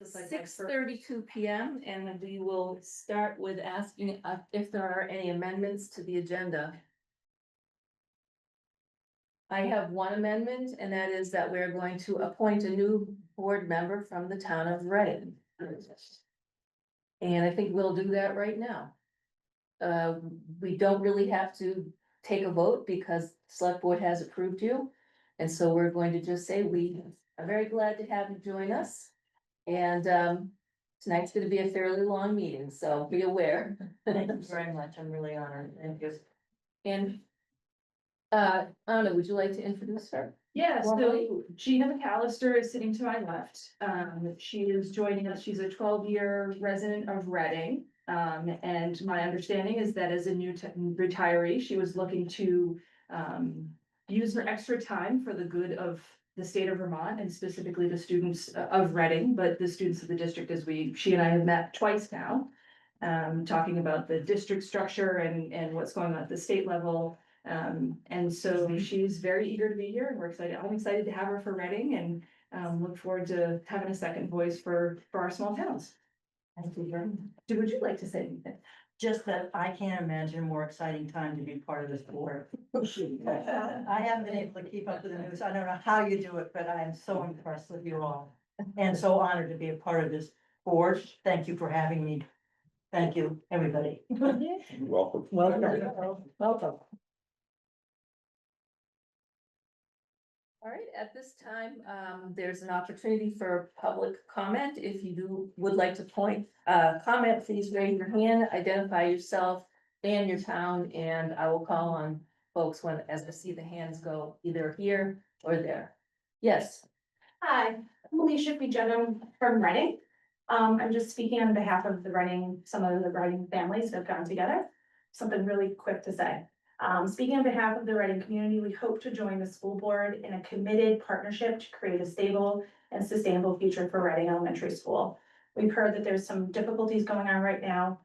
6:32 PM, and we will start with asking if there are any amendments to the agenda. I have one amendment, and that is that we're going to appoint a new board member from the town of Reading. And I think we'll do that right now. We don't really have to take a vote because the select board has approved you. And so we're going to just say we are very glad to have you join us. And tonight's gonna be a fairly long meeting, so be aware. Thank you very much. I'm really honored. Thank you. And Anna, would you like to introduce her? Yeah, Formally? so Gina McAllister is sitting to my left. She is joining us. She's a 12-year resident of Reading. And my understanding is that as a new retiree, she was looking to use her extra time for the good of the state of Vermont and specifically the students of Reading, but the students of the district as she and I have met twice now. Talking about the district structure and what's going on at the state level. And so she's very eager to be here and we're excited. I'm excited to have her for Reading and look forward to having a second voice for our small towns. Thank you very much. Would you like to say anything? Just that I can't imagine a more exciting time to be part of this board. I haven't been able to keep up with the news. I don't know how you do it, but I am so impressed with you all. And so honored to be a part of this board. Thank you for having me. Thank you, everybody. Welcome. Welcome. All right, at this time, there's an opportunity for public comment. If you would like to comment, please raise your hand, identify yourself and your town, and I will call on folks as I see the hands go either here or there. Yes. Hi, I'm Alicia Fijedum from Reading. I'm just speaking on behalf of some of the Reading families that have gotten together. Something really quick to say. Speaking on behalf of the Reading community, we hope to join the school board in a committed partnership to create a stable and sustainable future for Reading Elementary School. We've heard that there's some difficulties going on right now,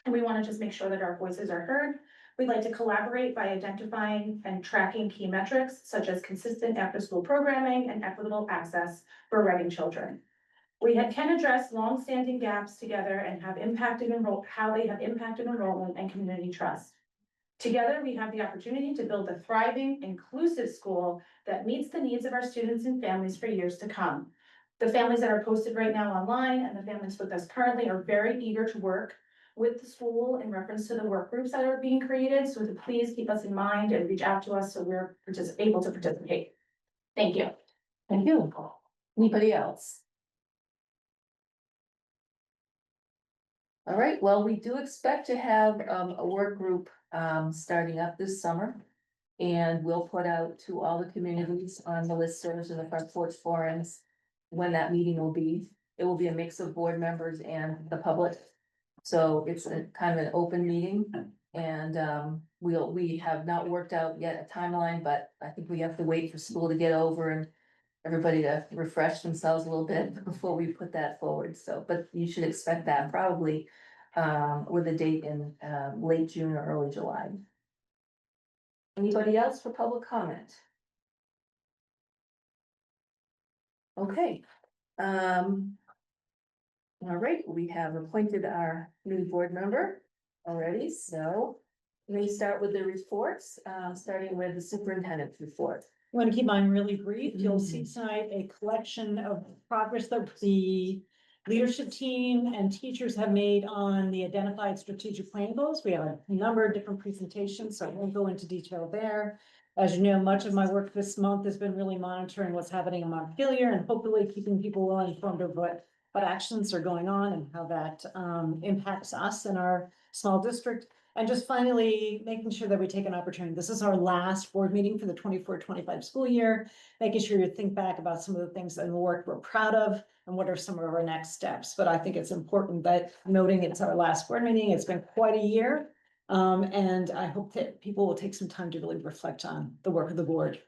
and we want to just make sure that our voices are heard. We'd like to collaborate by identifying and tracking key metrics such as consistent after-school programming and equitable access for Reading children. We can address long-standing gaps together and how they have impacted enrollment and community trust. Together, we have the opportunity to build a thriving, inclusive school that meets the needs of our students and families for years to come. The families that are posted right now online and the families with us currently are very eager to work with the school in reference to the work groups that are being created. So please keep us in mind and reach out to us so we're able to participate. Thank you. Thank you. Anybody else? All right, well, we do expect to have a work group starting up this summer. And we'll put out to all the communities on the listservs and the front porch forums when that meeting will be. It will be a mix of board members and the public. So it's a kind of an open meeting and we have not worked out yet a timeline, but I think we have to wait for school to get over and everybody to refresh themselves a little bit before we put that forward. So, but you should expect that probably with a date in late June or early July. Anybody else for public comment? Okay. All right, we have appointed our new board member already, so we start with the reports, starting with the superintendent's report. I'm going to keep mine really brief. You'll see tonight a collection of progress that the leadership team and teachers have made on the identified strategic plan goals. We have a number of different presentations, so I won't go into detail there. As you know, much of my work this month has been really monitoring what's happening in Montpelier and hopefully keeping people well informed of what actions are going on and how that impacts us in our small district. And just finally, making sure that we take an opportunity. This is our last board meeting for the 24-25 school year, making sure you think back about some of the things and the work we're proud of and what are some of our next steps. But I think it's important that noting it's our last board meeting. It's been quite a year. And I hope that people will take some time to really reflect on the work of the board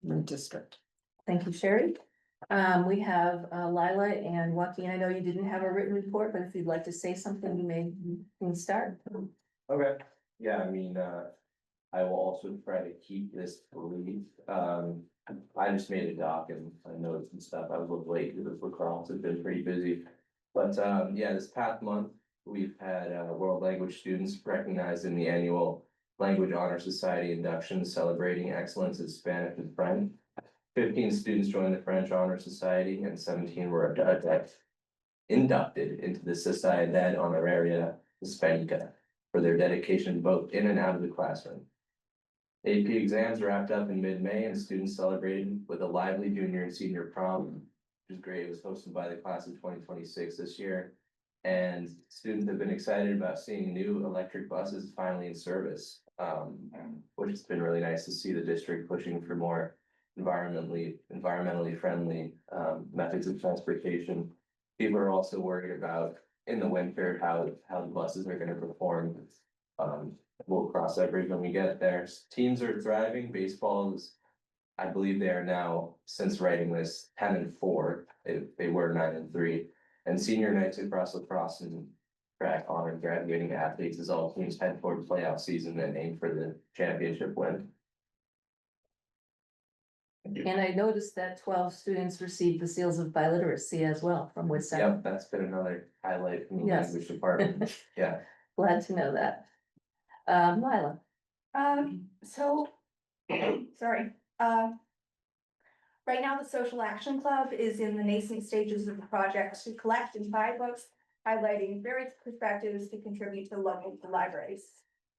in the district. Thank you, Sherry. We have Lila and Joaquin. I know you didn't have a written report, but if you'd like to say something, you can start. Okay, yeah, I mean, I will also try to keep this brief. I just made a doc and notes and stuff. I was a little late because lacrosse has been pretty busy. But yeah, this past month, we've had world language students recognized in the annual Language Honor Society induction celebrating excellence in Spanish and French. 15 students joined the French Honor Society and 17 were inducted into the Sociedad Honoraria Hispanica for their dedication both in and out of the classroom. AP exams wrapped up in mid-May and students celebrated with a lively junior and senior prom, which is great. It was hosted by the class of 2026 this year. And students have been excited about seeing new electric buses finally in service, which has been really nice to see the district pushing for more environmentally friendly methods of transportation. People are also worried about in the winter how the buses are gonna perform. We'll cross that bridge when we get there. Teams are thriving. Baseball is, I believe they are now, since writing this, 10-4. They were 9-3. And senior nights across lacrosse and track honor graduating athletes as all teams head toward playoff season and aim for the championship win. And I noticed that 12 students received the seals of biliteracy as well from Woodside. Yep, that's been another highlight from the Yes. language department. Yeah. Glad to know that. Lila, So, sorry, right now the Social Action Club is in the nascent stages of the project to collect and buy books, highlighting various perspectives to contribute to local libraries.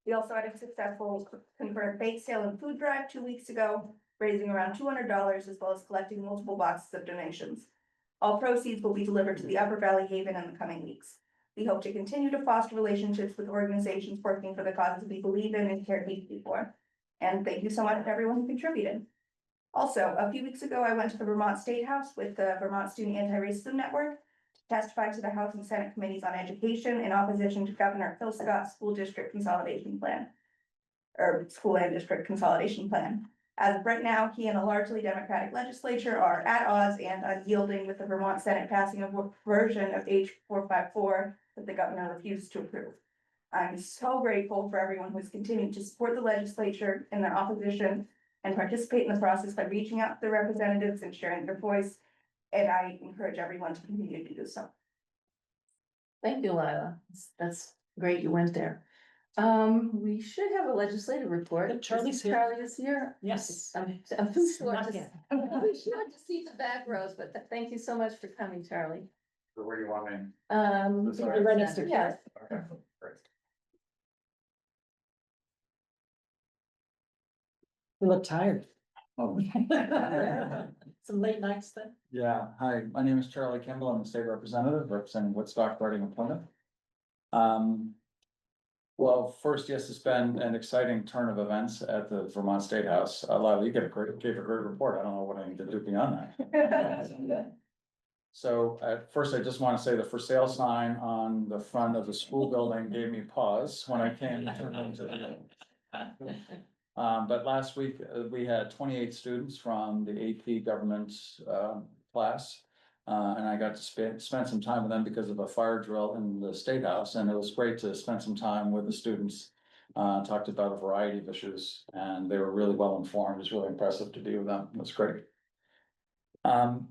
We also had a successful confirmed bake sale and food drive 2 weeks ago, raising around $200 as well as collecting multiple boxes of donations. All proceeds will be delivered to the Upper Valley Haven in the coming weeks. We hope to continue to foster relationships with organizations working for the causes we believe in and care deeply for. And thank you so much to everyone who contributed. Also, a few weeks ago, I went to the Vermont State House with the Vermont Student Anti-Racism Network to testify to the House and Senate Committees on Education in opposition to Governor Phil Scott's school district consolidation plan, or school and district consolidation plan. As of right now, he and a largely Democratic legislature are at odds and unyielding, with the Vermont Senate passing a version of H 454 that the governor refused to approve. I'm so grateful for everyone who has continued to support the legislature in their opposition and participate in the process by reaching out to their representatives and sharing their voice. And I encourage everyone to continue to do so. thank you, Lila. That's great you went there. We should have a legislative report. Yep, Charlie's here. Charlie is here. Yes. I'm sure Not to, yet. I'm sure to see the back rows, but thank you so much for coming, Charlie. So where do you want me? You're right next to yeah. Okay, great. You look tired. Oh, Some late nights then? yeah, hi, my name is Charlie Kimball. I'm a state representative representing Woodstock, Reading, and Plymouth. Well, first, yes, it's been an exciting turn of events at the Vermont State House. Lila, you gave a great report. I don't know what I need to do beyond that. So at first, I just want to say the for sale sign on the front of the school building gave me pause when I came into the. But last week, we had 28 students from the AP government class. And I got to spend some time with them because of a fire drill in the State House, and it was great to spend some time with the students. Talked about a variety of issues, and they were really well informed. It was really impressive to be with them. It was great.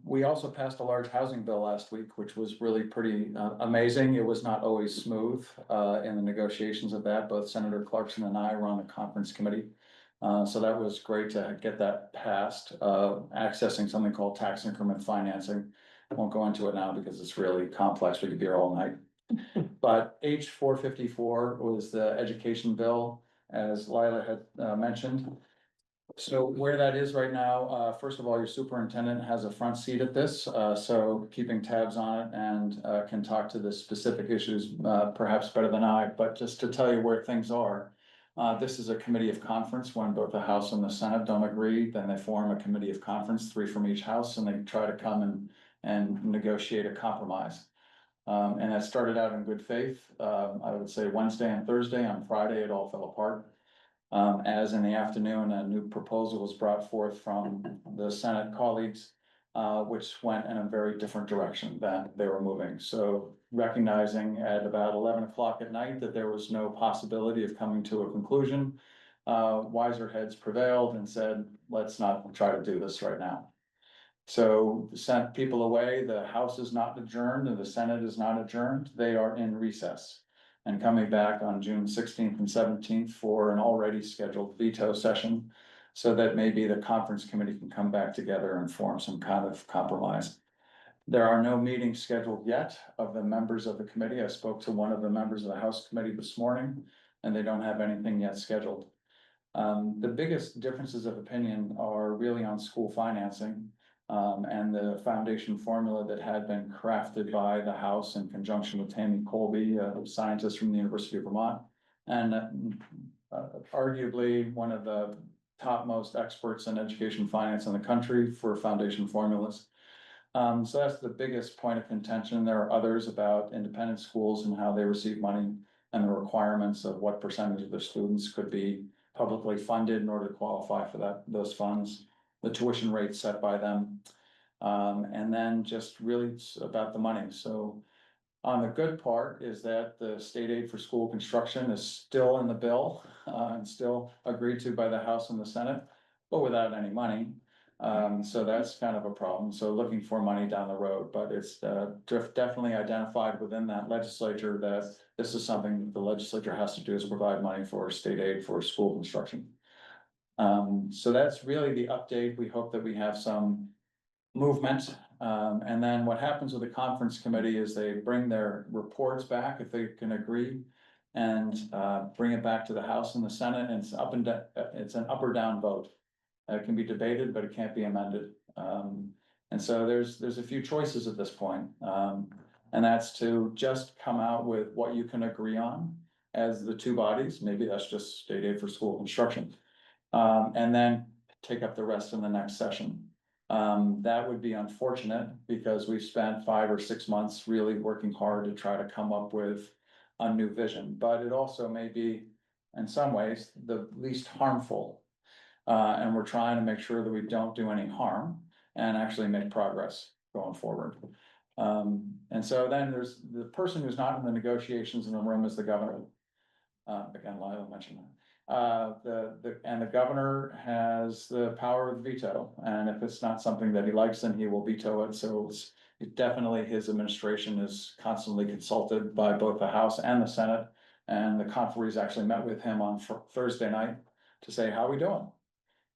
We also passed a large housing bill last week, which was really pretty amazing. It was not always smooth in the negotiations of that. Both Senator Clarkson and I were on the conference committee. So that was great to get that passed, accessing something called tax increment financing. I won't go into it now because it's really complex. We could be here all night. But H 454 was the education bill, as Lila had mentioned. So where that is right now, first of all, your superintendent has a front seat at this, so keeping tabs on it and can talk to the specific issues perhaps better than I, but just to tell you where things are. This is a committee of conference. When both the House and the Senate don't agree, then they form a committee of conference, 3 from each house, and they try to come and negotiate a compromise. And that started out in good faith. I would say Wednesday and Thursday. On Friday, it all fell apart. As in the afternoon, a new proposal was brought forth from the Senate colleagues, which went in a very different direction than they were moving. So recognizing at about 11 o'clock at night that there was no possibility of coming to a conclusion, wiser heads prevailed and said, let's not try to do this right now. So sent people away, the House is not adjourned and the Senate is not adjourned, they are in recess. And coming back on June 16th and 17th for an already scheduled veto session. So that maybe the conference committee can come back together and form some kind of compromise. There are no meetings scheduled yet of the members of the committee. I spoke to one of the members of the House committee this morning, and they don't have anything yet scheduled. The biggest differences of opinion are really on school financing. And the foundation formula that had been crafted by the House in conjunction with Tammy Colby, a scientist from the University of Vermont. And arguably one of the topmost experts in education finance in the country for foundation formulas. So that's the biggest point of contention. There are others about independent schools and how they receive money and the requirements of what percentage of their students could be publicly funded in order to qualify for those funds, the tuition rates set by them. And then just really it's about the money. So on the good part is that the state aid for school construction is still in the bill and still agreed to by the House and the Senate, but without any money. So that's kind of a problem. So looking for money down the road, but it's definitely identified within that legislature that this is something that the legislature has to do, is provide money for state aid for school construction. So that's really the update. We hope that we have some movement. And then what happens with the conference committee is they bring their reports back if they can agree. And bring it back to the House and the Senate, and it's an up or down vote. It can be debated, but it can't be amended. And so there's a few choices at this point. And that's to just come out with what you can agree on as the two bodies. Maybe that's just state aid for school construction. And then take up the rest in the next session. That would be unfortunate because we've spent 5 or 6 months really working hard to try to come up with a new vision, but it also may be in some ways the least harmful. And we're trying to make sure that we don't do any harm and actually make progress going forward. And so then there's the person who's not in the negotiations in the room is the governor. Again, Lila mentioned that. The governor has the power of veto, and if it's not something that he likes, then he will veto it. So it's definitely his administration is constantly consulted by both the House and the Senate. And the conferees actually met with him on Thursday night to say, how are we doing?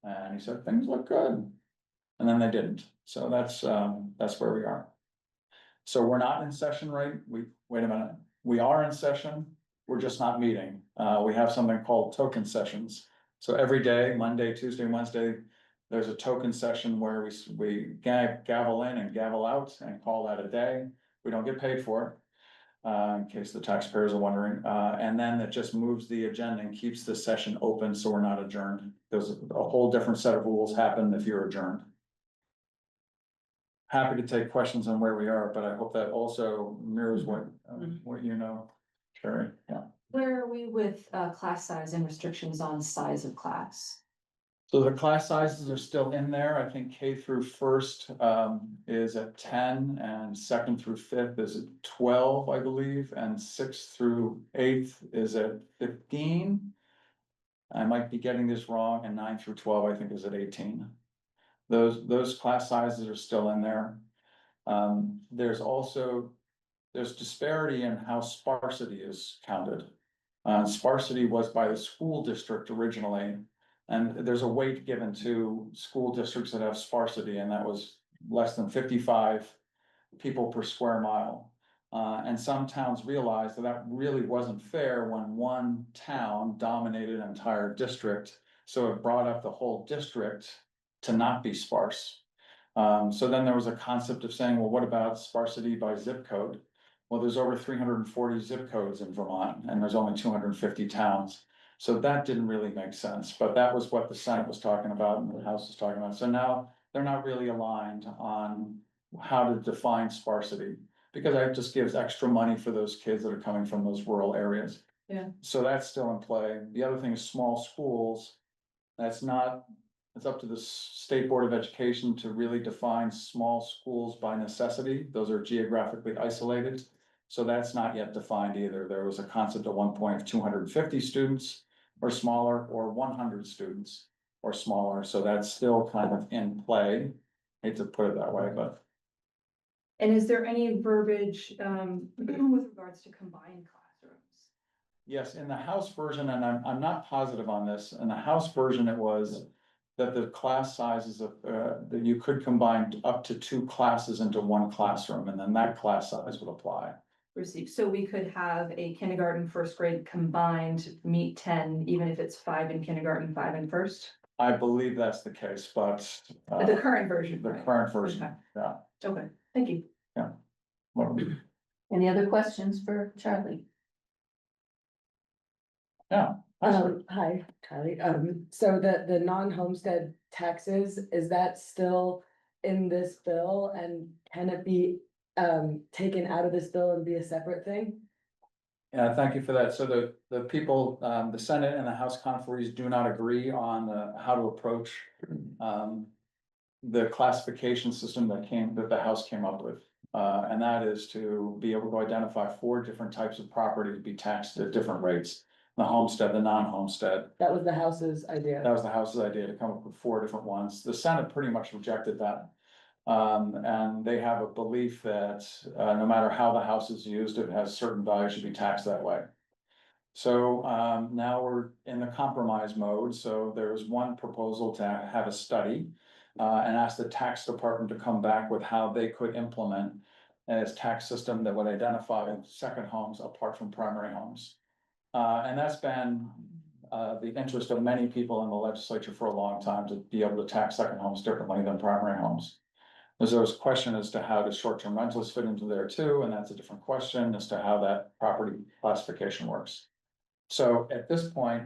And he said, things look good. And then they didn't. So that's where we are. So we're not in session, right? Wait a minute. We are in session. We're just not meeting. We have something called token sessions. So every day, Monday, Tuesday, Wednesday, there's a token session where we gavel in and gavel out and call that a day. We don't get paid for it, in case the taxpayers are wondering. And then it just moves the agenda and keeps the session open so we're not adjourned. There's a whole different set of rules happen if you're adjourned. Happy to take questions on where we are, but I hope that also mirrors what you know, Sherry. Yeah. Where are we with class size and restrictions on size of class? So the class sizes are still in there. I think K through first is at 10 and second through fifth is at 12, I believe, and sixth through eighth is at 15. I might be getting this wrong, and 9 through 12, I think, is at 18. Those class sizes are still in there. There's disparity in how sparsity is counted. Sparsity was by the school district originally, and there's a weight given to school districts that have sparsity, and that was less than 55 people per square mile. And some towns realized that that really wasn't fair when one town dominated an entire district, so it brought up the whole district to not be sparse. So then there was a concept of saying, well, what about sparsity by zip code? Well, there's over 340 zip codes in Vermont, and there's only 250 towns. So that didn't really make sense, but that was what the Senate was talking about and the House was talking about. So now they're not really aligned on how to define sparsity, because that just gives extra money for those kids that are coming from those rural areas. Yeah. So that's still in play. The other thing is small schools. It's up to the State Board of Education to really define small schools by necessity. Those are geographically isolated. So that's not yet defined either. There was a concept at one point of 250 students. or smaller, or 100 students or smaller, so that's still kind of in play. Hate to put it that way, but And is there any verbiage, with regards to combined classrooms? yes, in the House version, and I'm not positive on this, in the House version, it was that the class sizes of, that you could combine up to 2 classes into 1 classroom, and then that class size would apply. Received, so we could have a kindergarten, first grade combined meet 10, even if it's 5 in kindergarten, 5 in first? I believe that's the case, but. The current version, The right? current version, Okay. yeah. Okay, thank you. Well, Any other questions for Charlie? yeah. Hi, Kylie. So the non-homestead taxes, is that still in this bill and can it be taken out of this bill and be a separate thing? Yeah, thank you for that. So the people, the Senate and the House conferees do not agree on how to approach the classification system that the House came up with. And that is to be able to identify 4 different types of property to be taxed at different rates. The homestead, the non-homestead. That was the House's idea. That was the House's idea to come up with 4 different ones. The Senate pretty much rejected that. And they have a belief that, no matter how the house is used, it has certain value, should be taxed that way. So, now we're in the compromise mode, so there's one proposal to have a study. And ask the tax department to come back with how they could implement a tax system that would identify second homes apart from primary homes. And that's been, the interest of many people in the legislature for a long time, to be able to tax second homes differently than primary homes. There's always question as to how does short-term rentals fit into there too, and that's a different question as to how that property classification works. So at this point,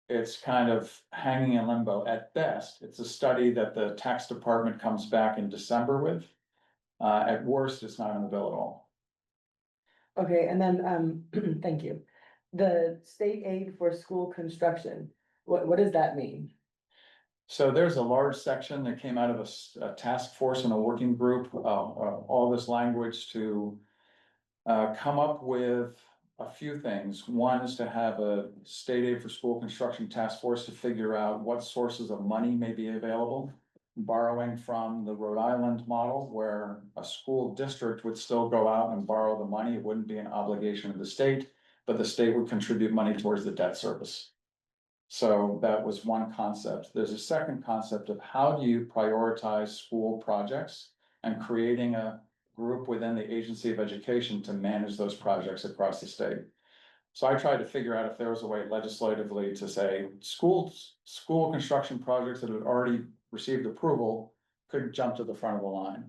it's kind of hanging in limbo at best. It's a study that the tax department comes back in December with. At worst, it's not in the bill at all. Okay, and then thank you. The state aid for school construction, what does that mean? So there's a large section that came out of a task force and a working group, all this language to come up with a few things. One is to have a state aid for school construction task force to figure out what sources of money may be available. Borrowing from the Rhode Island model, where a school district would still go out and borrow the money. It wouldn't be an obligation of the state, but the state would contribute money towards the debt service. So that was one concept. There's a second concept of how do you prioritize school projects, and creating a group within the Agency of Education to manage those projects across the state. So I tried to figure out if there was a way legislatively to say school construction projects that had already received approval could jump to the front of the line.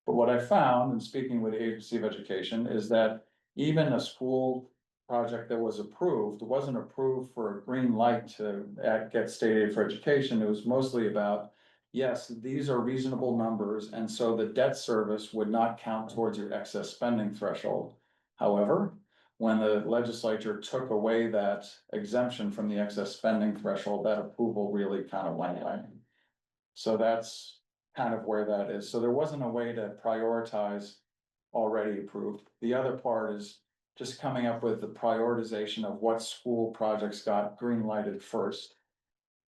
But what I found in speaking with the Agency of Education is that even a school project that was approved wasn't approved for a green light to get state aid for education. It was mostly about, yes, these are reasonable numbers, and so the debt service would not count towards your excess spending threshold. However, when the legislature took away that exemption from the excess spending threshold, that approval really kind of went away. So that's kind of where that is. So there wasn't a way to prioritize already approved. The other part is just coming up with the prioritization of what school projects got green lighted first.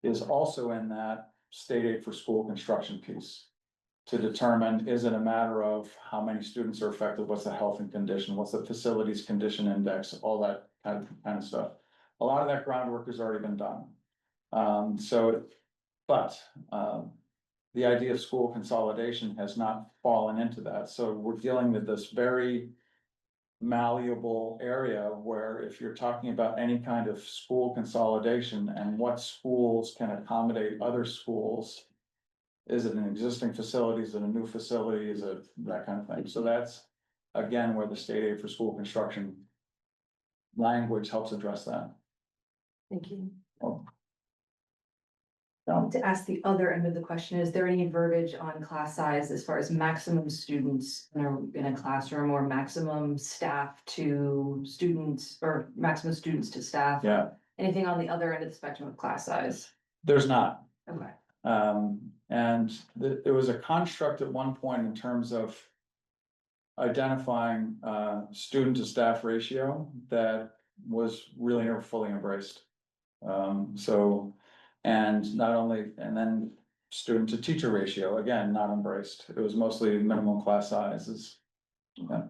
Is also in that state aid for school construction piece. To determine, is it a matter of how many students are affected, what's the health and condition, what's the facilities condition index, all that kind of stuff. A lot of that groundwork has already been done. The idea of school consolidation has not fallen into that, so we're dealing with this very malleable area where if you're talking about any kind of school consolidation and what schools can accommodate other schools. Is it an existing facility? Is it a new facility? Is it that kind of thing? So that's, again, where the state aid for school construction language helps address that. Thank you. To ask the other end of the question, is there any verbiage on class size as far as maximum students in a classroom, or maximum staff to students, or maximum students to staff? Yeah, Anything on the other end of the spectrum of class size? there's not. Okay. And there was a construct at one point in terms of identifying student to staff ratio that was really never fully embraced. So, and not only, and then student to teacher ratio, again, not embraced. It was mostly minimum class sizes. Yeah,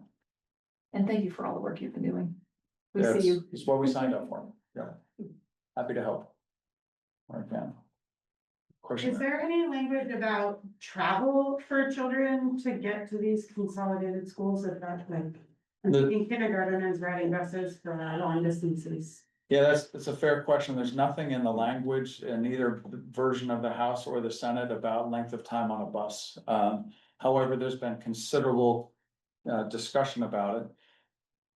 And thank you for all the work you've been doing. We Yeah, see you. it's what we signed up for. Yeah. Happy to help. Where I can. Question. Is there any language about travel for children to get to these consolidated schools if that's like? I'm The- thinking kindergarten is riding buses for long distances. Yeah, that's a fair question. There's nothing in the language in either version of the House or the Senate about length of time on a bus. However, there's been considerable discussion about it.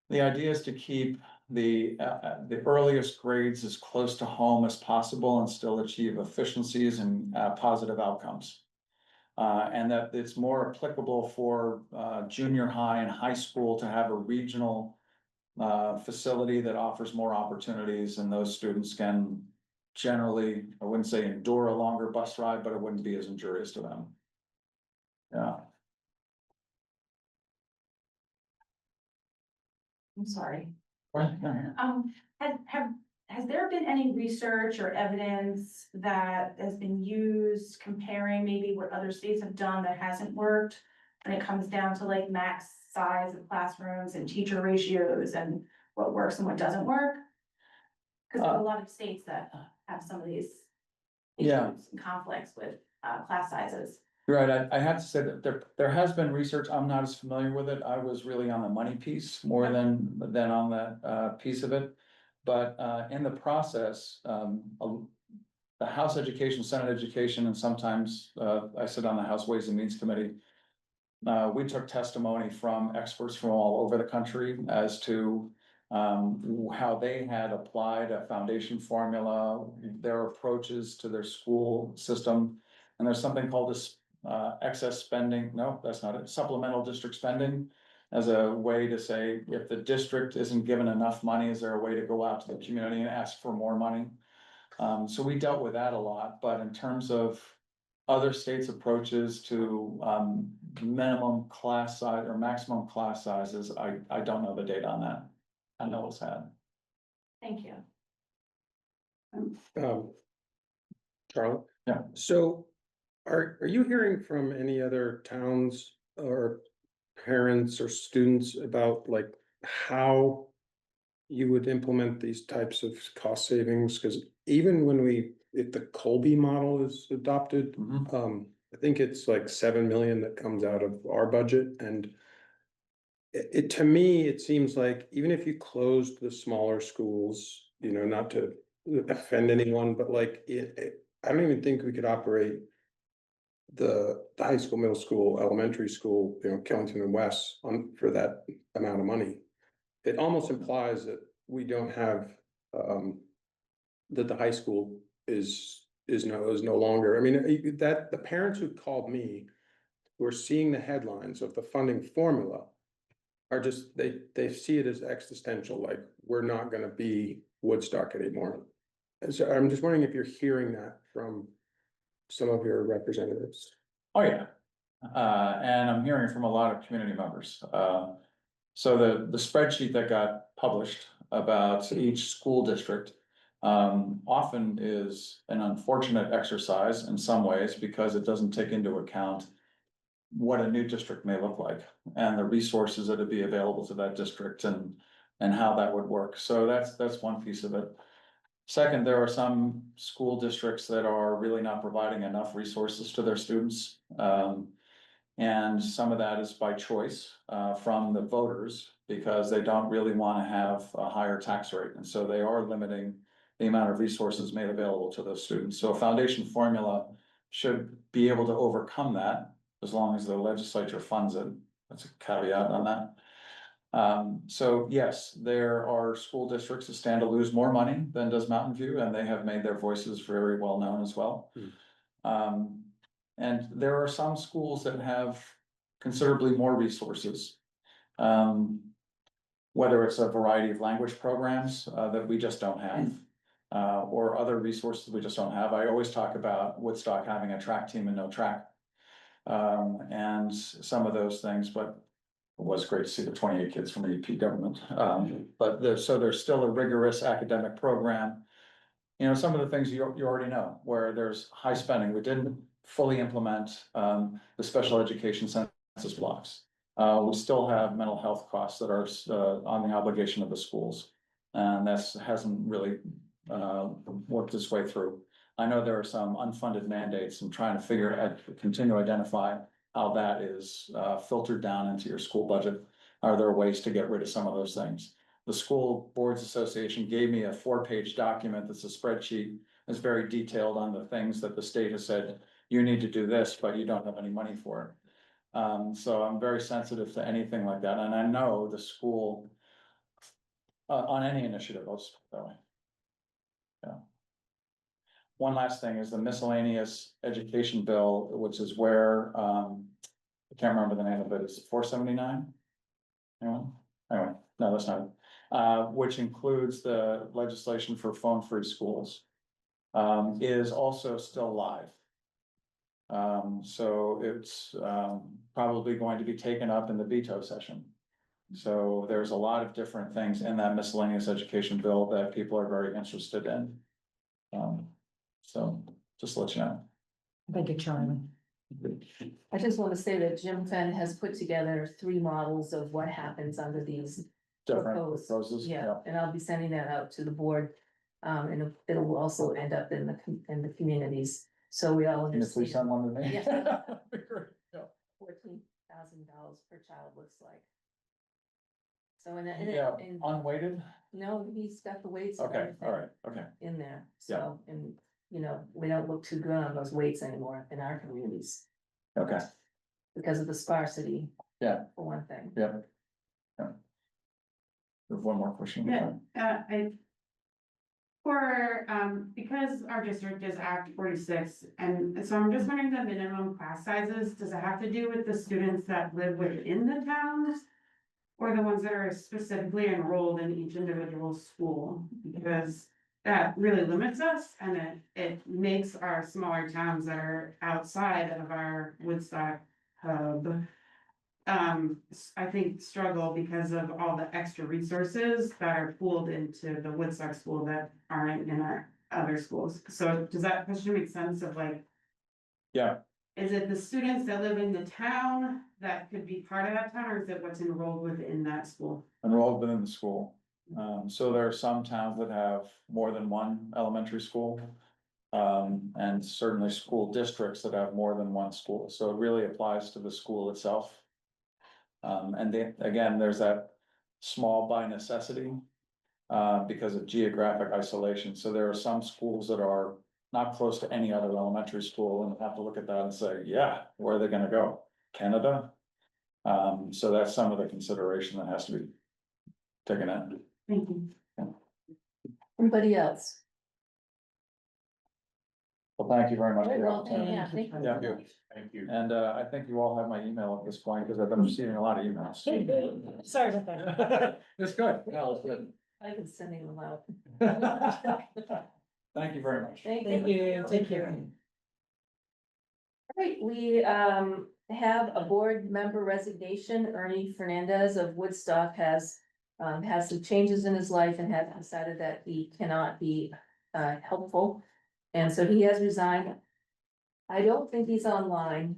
The idea is to keep the earliest grades as close to home as possible and still achieve efficiencies and positive outcomes. And that it's more applicable for junior high and high school to have a regional facility that offers more opportunities, and those students can generally, I wouldn't say endure a longer bus ride, but it wouldn't be as injurious to them. Yeah. I'm sorry. Right. Has there been any research or evidence that has been used comparing maybe what other states have done that hasn't worked? When it comes down to like max size of classrooms and teacher ratios and what works and what doesn't work? Cause there's a lot of states that have some of these Yeah. issues and conflicts with class sizes. Right, I have to say that there has been research, I'm not as familiar with it, I was really on the money piece more than on that piece of it. But in the process, the House Education, Senate Education, and sometimes I sit on the House Ways and Means Committee. We took testimony from experts from all over the country as to how they had applied a foundation formula, their approaches to their school system. And there's something called this excess spending, no, that's not it, supplemental district spending. As a way to say, if the district isn't given enough money, is there a way to go out to the community and ask for more money? So we dealt with that a lot, but in terms of other states' approaches to minimum class size or maximum class sizes, I don't know the data on that. I know it's had. Thank you. Charlotte? Yeah. So are you hearing from any other towns or parents or students about like how you would implement these types of cost savings? Because even when if the Colby model is adopted, I think it's like 7 million that comes out of our budget, and to me, it seems like even if you closed the smaller schools, not to offend anyone, but like I don't even think we could operate the high school, middle school, elementary school, Killington and West for that amount of money. It almost implies that we don't have, that the high school is no longer, I mean, that the parents who called me, who are seeing the headlines of the funding formula, are just, they see it as existential, like, we're not gonna be Woodstock anymore. And so I'm just wondering if you're hearing that from some of your representatives. Oh, yeah. And I'm hearing from a lot of community members. So the spreadsheet that got published about each school district often is an unfortunate exercise in some ways because it doesn't take into account what a new district may look like and the resources that would be available to that district and how that would work. So that's one piece of it. Second, there are some school districts that are really not providing enough resources to their students. And some of that is by choice from the voters because they don't really want to have a higher tax rate. And so they are limiting the amount of resources made available to those students. So a foundation formula should be able to overcome that as long as the legislature funds it. That's a caveat on that. So yes, there are school districts that stand to lose more money than does Mountain View, and they have made their voices very well known as well. And there are some schools that have considerably more resources. Whether it's a variety of language programs that we just don't have, or other resources we just don't have. I always talk about Woodstock having a track team and no track. And some of those things, but it was great to see the 28 kids from the UP government. But there's still a rigorous academic program. you know, some of the things you already know, where there's high spending. We didn't fully implement, the special education census blocks. We still have mental health costs that are, on the obligation of the schools. And that's hasn't really, worked its way through. I know there are some unfunded mandates and trying to continue to identify how that is, filtered down into your school budget. Are there ways to get rid of some of those things? The School Boards Association gave me a 4-page document that's a spreadsheet. It's very detailed on the things that the state has said, you need to do this, but you don't have any money for it. So I'm very sensitive to anything like that, and I know the school, on any initiative, I'll just put it that way. Yeah. One last thing is the miscellaneous education bill, which is where, I can't remember the name of it, is 479? Anyway, no, that's not it. Which includes the legislation for phone-free schools, is also still live. So it's, probably going to be taken up in the veto session. So there's a lot of different things in that miscellaneous education bill that people are very interested in. So just to let you know. Thank you, Charlie. I just want to say that Jim Fenn has put together 3 models of what happens under these. Different Proposed, proposals, Yeah, and I'll be sending that out to the board. And it'll also end up in the communities, so we all Can you please send understand. one to me? Yeah. That'd be great. Yeah. $14,000 per child looks like. So and Yeah, and unweighted? no, he's got the weights and Okay, everything all right, okay. in there, so, and, you know, we don't look too good on those weights anymore in our communities. Okay, Because of the sparsity. Yeah. For one thing. yeah. Yeah. There's one more question. Yeah, because our district is Act 46, and so I'm just wondering the minimum class sizes, does it have to do with the students that live within the towns? Or the ones that are specifically enrolled in each individual school? Because that really limits us, and it makes our smaller towns that are outside of our Woodstock hub, I think struggle because of all the extra resources that are pooled into the Woodstock school that aren't in our other schools. So does that question make sense of like? Yeah. Is it the students that live in the town that could be part of that town, or is it what's enrolled within that school? Enrolled within the school. So there are some towns that have more than one elementary school. And certainly school districts that have more than one school, so it really applies to the school itself. And then, again, there's that small by necessity, because of geographic isolation, so there are some schools that are not close to any other elementary school, and have to look at that and say, yeah, where are they gonna go? Canada? So that's some of the consideration that has to be taken in. Thank you. Everybody else? Well, thank you very much for your Well, opportunity. yeah, thank you. Yeah. very much. Thank you. And I think you all have my email at this point, because I've been receiving a lot of emails. Sorry about that. It's good. No, it's good. I've been sending them out. Thank you very much. Thank Thank you. you, take care. All right, we have a board member resignation. Ernie Fernandez of Woodstock has some changes in his life and has decided that he cannot be helpful. And so he has resigned. I don't think he's online.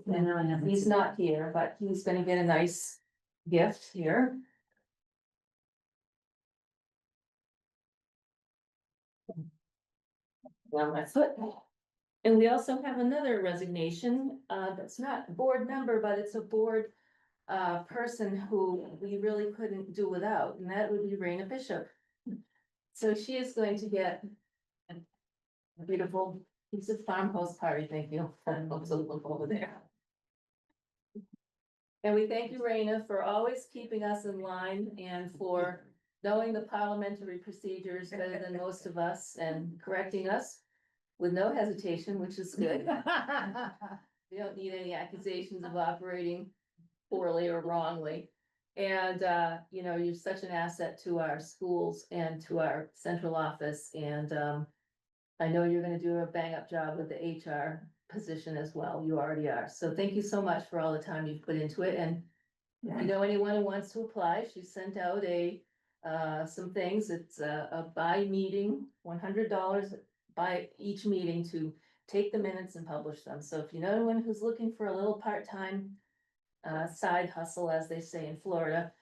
And he's not here, but he's gonna get a nice gift here. On my foot. And we also have another resignation, that's not a board member, but it's a board person who we really couldn't do without, and that would be Raina Bishop. So she is going to get a beautiful piece of farmhouse party, thank you, look over there. And we thank you, Raina, for always keeping us in line and for knowing the parliamentary procedures better than most of us and correcting us with no hesitation, which is good. We don't need any accusations of operating poorly or wrongly. And, you know, you're such an asset to our schools and to our central office, and, I know you're gonna do a bang-up job with the HR position as well, you already are, so thank you so much for all the time you've put into it, and if you know anyone who wants to apply, she sent out a some things. It's a by meeting, $100 by each meeting to take the minutes and publish them. So if you know anyone who's looking for a little part-time side hustle, as they say in Florida,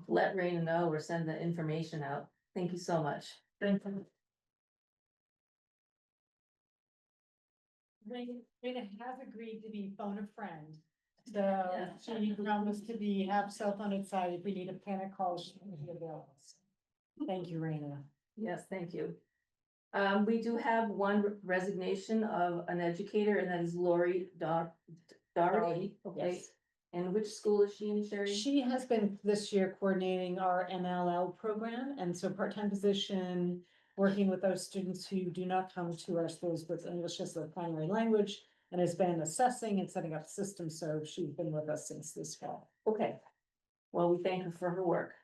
let Raina know or send the information out. Thank you so much. Thank you. Rita has agreed to be phone a friend. So she promised to have cell phone inside if we need a panic call, she can be available. Thank you, Raina. Yes, thank you. We do have one resignation of an educator, and that is Lori Doherty. Okay, Yes. and which school is she in, Sherry? She has been this year coordinating our MLL program, and so part-time position, working with those students who do not come to our schools with English as their primary language, and has been assessing and setting up systems, so she's been with us since this fall. Okay, well, we thank her for her work.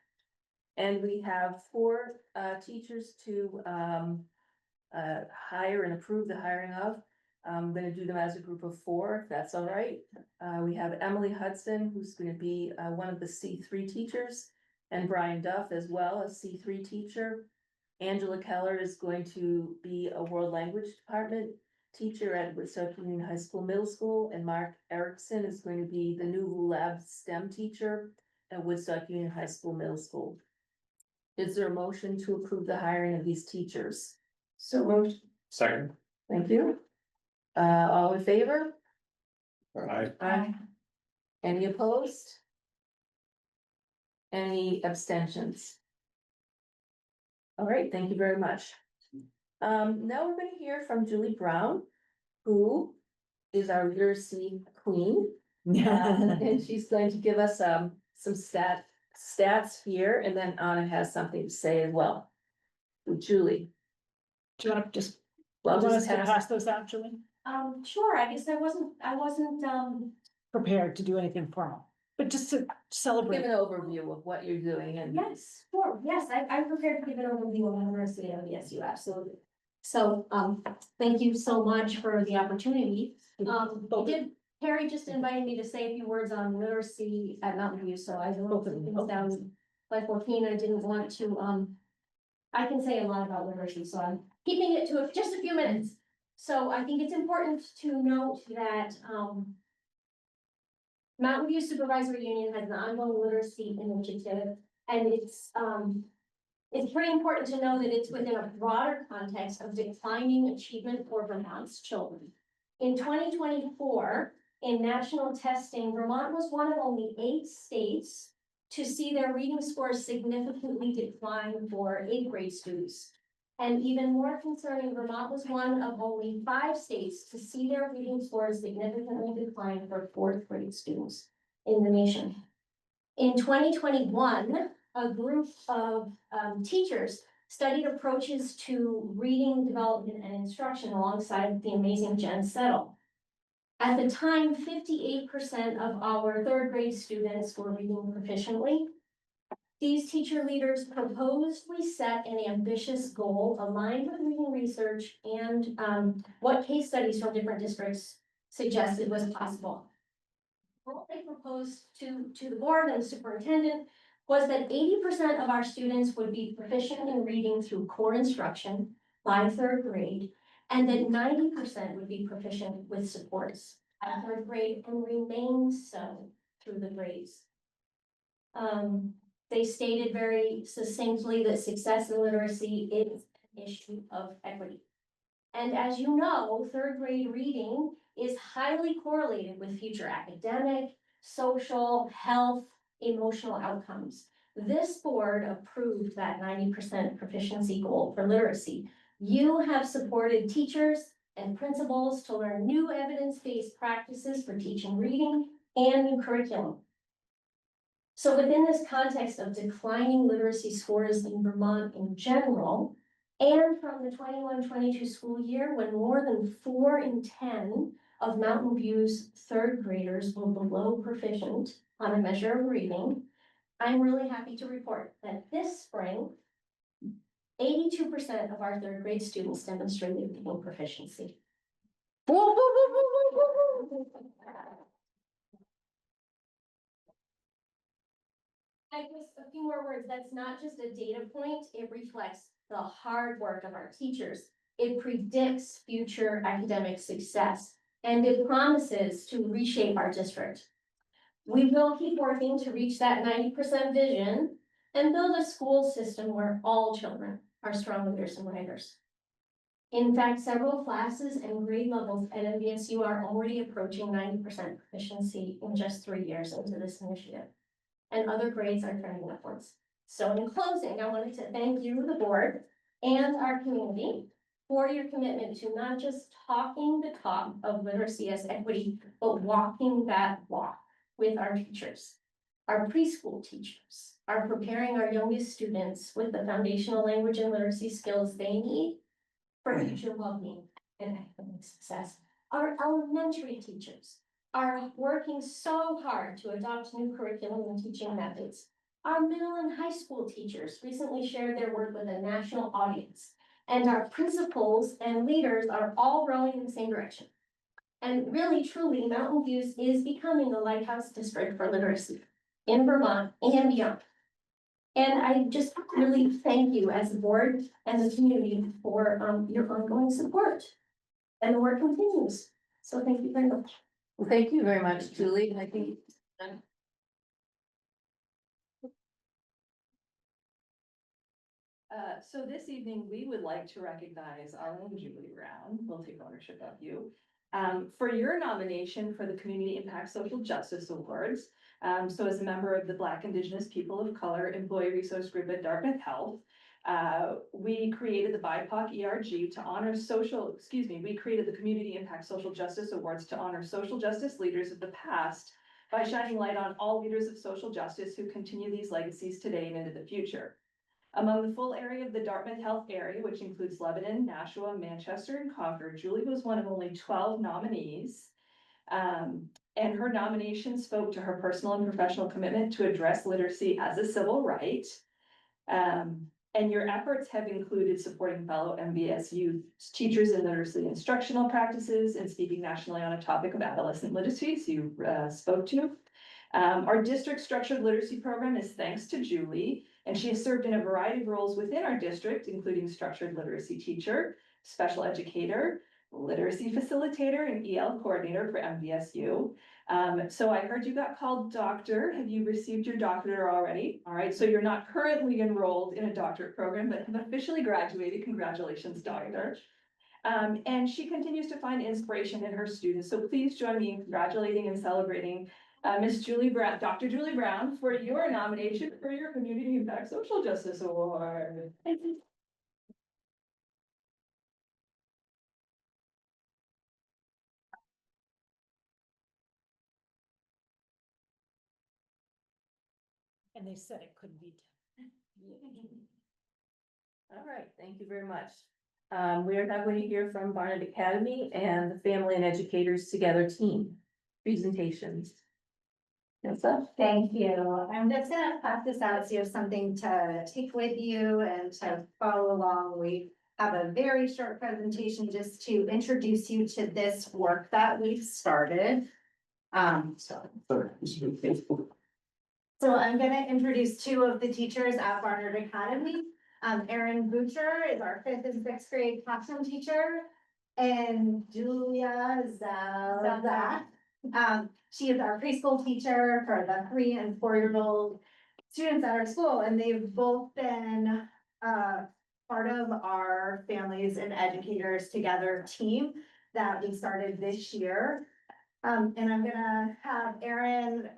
And we have 4 teachers to hire and approve the hiring of. I'm gonna do them as a group of 4, if that's all right. We have Emily Hudson, who's gonna be one of the C3 teachers, and Brian Duff as well, a C3 teacher. Angela Keller is going to be a world language department teacher at Woodstock Union High School Middle School, and Mark Erickson is going to be the new lab STEM teacher at Woodstock Union High School Middle School. Is there a motion to approve the hiring of these teachers? So moved. Second. Thank you. All in favor? Aye. Any opposed? Any abstentions? All right, thank you very much. Now we're gonna hear from Julie Brown, who is our literacy queen. And she's going to give us some stats here, and then Anna has something to say as well. Julie. Do you want to just, Well, you want us just to pass those out, Julie? Sure, I guess I wasn't, Prepared to do anything formal, but just to give celebrate. an overview of what you're doing and. Yes, sure, yes, I'm prepared to give an overview of the University of ESU, absolutely. So, thank you so much for the opportunity. Harry just invited me to say a few words on literacy at Mountain View, so I wrote some things down by 14, I didn't want to, I can say a lot about literacy, so I'm keeping it to just a few minutes. So I think it's important to note that, Mountain View Supervisory Union has an ongoing literacy initiative, and it's pretty important to know that it's within a broader context of declining achievement for Vermont's children. In 2024, in national testing, Vermont was one of only 8 states to see their reading scores significantly decline for 8th grade students. And even more concerning, Vermont was one of only 5 states to see their reading scores significantly decline for 4th grade students in the nation. In 2021, a group of teachers studied approaches to reading development and instruction alongside the amazing Jen Settle. At the time, 58% of our 3rd grade students were reading proficiently. These teacher leaders proposed we set an ambitious goal aligned with reading research and what case studies from different districts suggested was possible. What they proposed to the board and the superintendent was that 80% of our students would be proficient in reading through core instruction by 3rd grade, and that 90% would be proficient with supports at 3rd grade and remain so through the grades. They stated very succinctly that success in literacy is an issue of equity. And as you know, 3rd grade reading is highly correlated with future academic, social, health, emotional outcomes. This board approved that 90% proficiency goal for literacy. You have supported teachers and principals to learn new evidence-based practices for teaching reading and new curriculum. So within this context of declining literacy scores in Vermont in general, and from the 21-22 school year, when more than 4 in 10 of Mountain View's 3rd graders were below proficient on a measure of reading, I'm really happy to report that this spring, 82% of our 3rd grade students demonstrated reading proficiency. I guess a few more words, that's not just a data point, it reflects the hard work of our teachers. It predicts future academic success, and it promises to reshape our district. We will keep working to reach that 90% vision and build a school system where all children are strong leaders and writers. In fact, several classes and grade levels at MVSU are already approaching 90% proficiency in just 3 years into this initiative. And other grades are trending upwards. So in closing, I wanted to thank you, the board, and our community for your commitment to not just talking the talk of literacy as equity, but walking that walk with our teachers. Our preschool teachers are preparing our youngest students with the foundational language and literacy skills they need for future well-being and academic success. Our elementary teachers are working so hard to adopt new curriculum and teaching methods. Our middle and high school teachers recently shared their work with a national audience, and our principals and leaders are all rowing in the same direction. And really, truly, Mountain Views is becoming a lighthouse district for literacy in Vermont and beyond. And I just really thank you as the board and the community for your ongoing support. And the work continues. So thank you very much. Well, thank you very much, Julie. I think. So this evening, we would like to recognize our own Julie Brown. We'll take ownership of you. For your nomination for the Community Impact Social Justice Awards. So as a member of the Black, Indigenous, People of Color Employee Resource Group at Dartmouth Health, we created the BIPOC ERG to honor we created the Community Impact Social Justice Awards to honor social justice leaders of the past by shining light on all leaders of social justice who continue these legacies today and into the future. Among the full area of the Dartmouth Health area, which includes Lebanon, Nashua, Manchester, and Concord, Julie was one of only 12 nominees. And her nomination spoke to her personal and professional commitment to address literacy as a civil right. And your efforts have included supporting fellow MVSU teachers in literacy instructional practices and speaking nationally on a topic of adolescent literacy, as you spoke to. Our district structured literacy program is thanks to Julie, and she has served in a variety of roles within our district, including structured literacy teacher, special educator, literacy facilitator, and EL coordinator for MVSU. So I heard you got called doctor. Have you received your doctorate already? All right, so you're not currently enrolled in a doctorate program, but have officially graduated. Congratulations, doctor. And she continues to find inspiration in her students. So please join me in congratulating and celebrating Miss Julie Brown, Dr. Julie Brown, for your nomination for your Community Impact Social Justice Award. Thank you. And they said it couldn't be. All right, thank you very much. We are now going to hear from Barnard Academy and the Family and Educators Together team presentations. Yes, sir. Thank you. I'm just gonna pass this out so you have something to take with you and to follow along. We have a very short presentation just to introduce you to this work that we've started. So I'm gonna introduce two of the teachers at Barnard Academy. Erin Butcher is our 5th and 6th grade classroom teacher. And Julia Zalzak. She is our preschool teacher for the 3 and 4-year-old students at our school, and they've both been part of our Families and Educators Together team that we started this year. And I'm gonna have Erin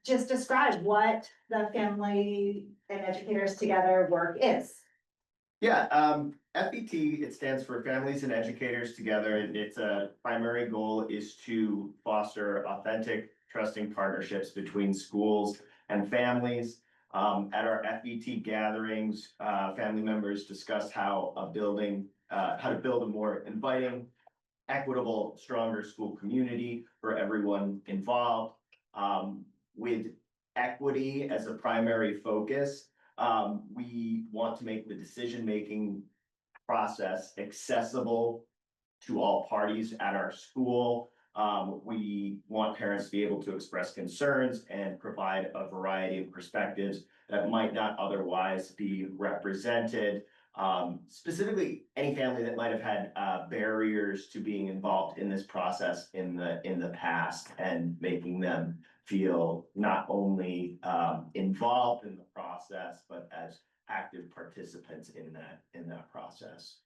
just describe what the Family and Educators Together work is. Yeah, FET, it stands for Families and Educators Together, and its primary goal is to foster authentic, trusting partnerships between schools and families. At our FET gatherings, family members discuss how to build a more inviting, equitable, stronger school community for everyone involved. With equity as a primary focus, we want to make the decision-making process accessible to all parties at our school. We want parents to be able to express concerns and provide a variety of perspectives that might not otherwise be represented. Specifically, any family that might have had barriers to being involved in this process in the past, and making them feel not only involved in the process, but as active participants in that process.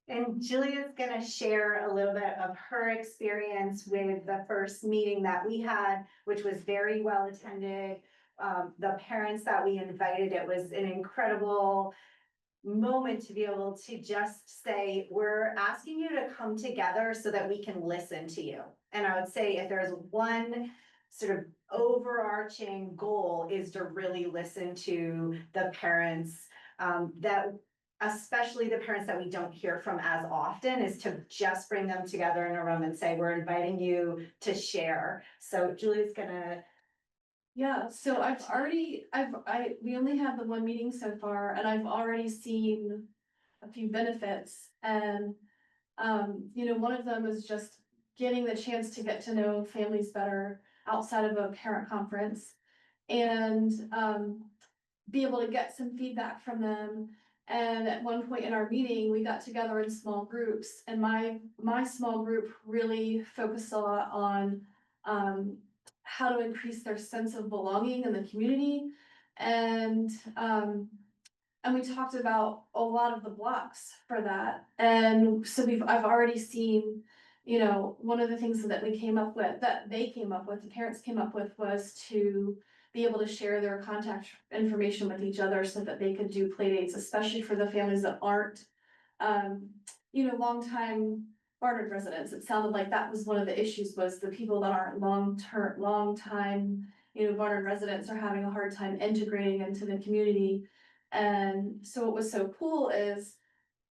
And Julia's gonna share a little bit of her experience with the first meeting that we had, which was very well attended. The parents that we invited, it was an incredible moment to be able to just say, we're asking you to come together so that we can listen to you. And I would say if there's one sort of overarching goal, is to really listen to the parents, that especially the parents that we don't hear from as often, is to just bring them together in a room and say, we're inviting you to share. So Julie's gonna. Yeah, so we only have the one meeting so far, and I've already seen a few benefits. And, one of them is just getting the chance to get to know families better outside of a parent conference. And, be able to get some feedback from them. And at one point in our meeting, we got together in small groups, and my small group really focused a lot on, how to increase their sense of belonging in the community. And we talked about a lot of the blocks for that. And so I've already seen, one of the things that they came up with, the parents came up with, was to be able to share their contact information with each other so that they could do play dates, especially for the families that aren't, longtime Barnard residents. It sounded like that was one of the issues, was the people that aren't long time, Barnard residents are having a hard time integrating into the community. And so what was so cool is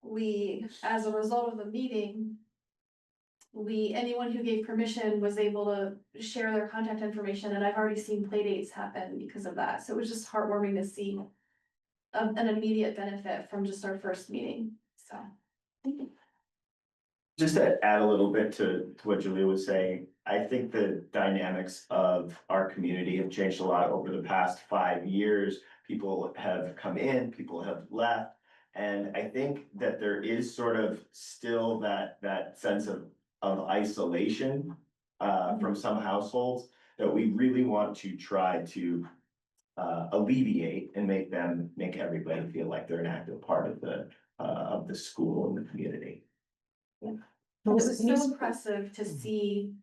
we, as a result of the meeting, anyone who gave permission was able to share their contact information, and I've already seen play dates happen because of that. So it was just heartwarming to see an immediate benefit from just our first meeting, so. Just to add a little bit to what Julia was saying, I think the dynamics of our community have changed a lot over the past 5 years. People have come in, people have left. And I think that there is sort of still that sense of isolation from some households that we really want to try to alleviate, and make everybody feel like they're an active part of the school and the community. It was so impressive to see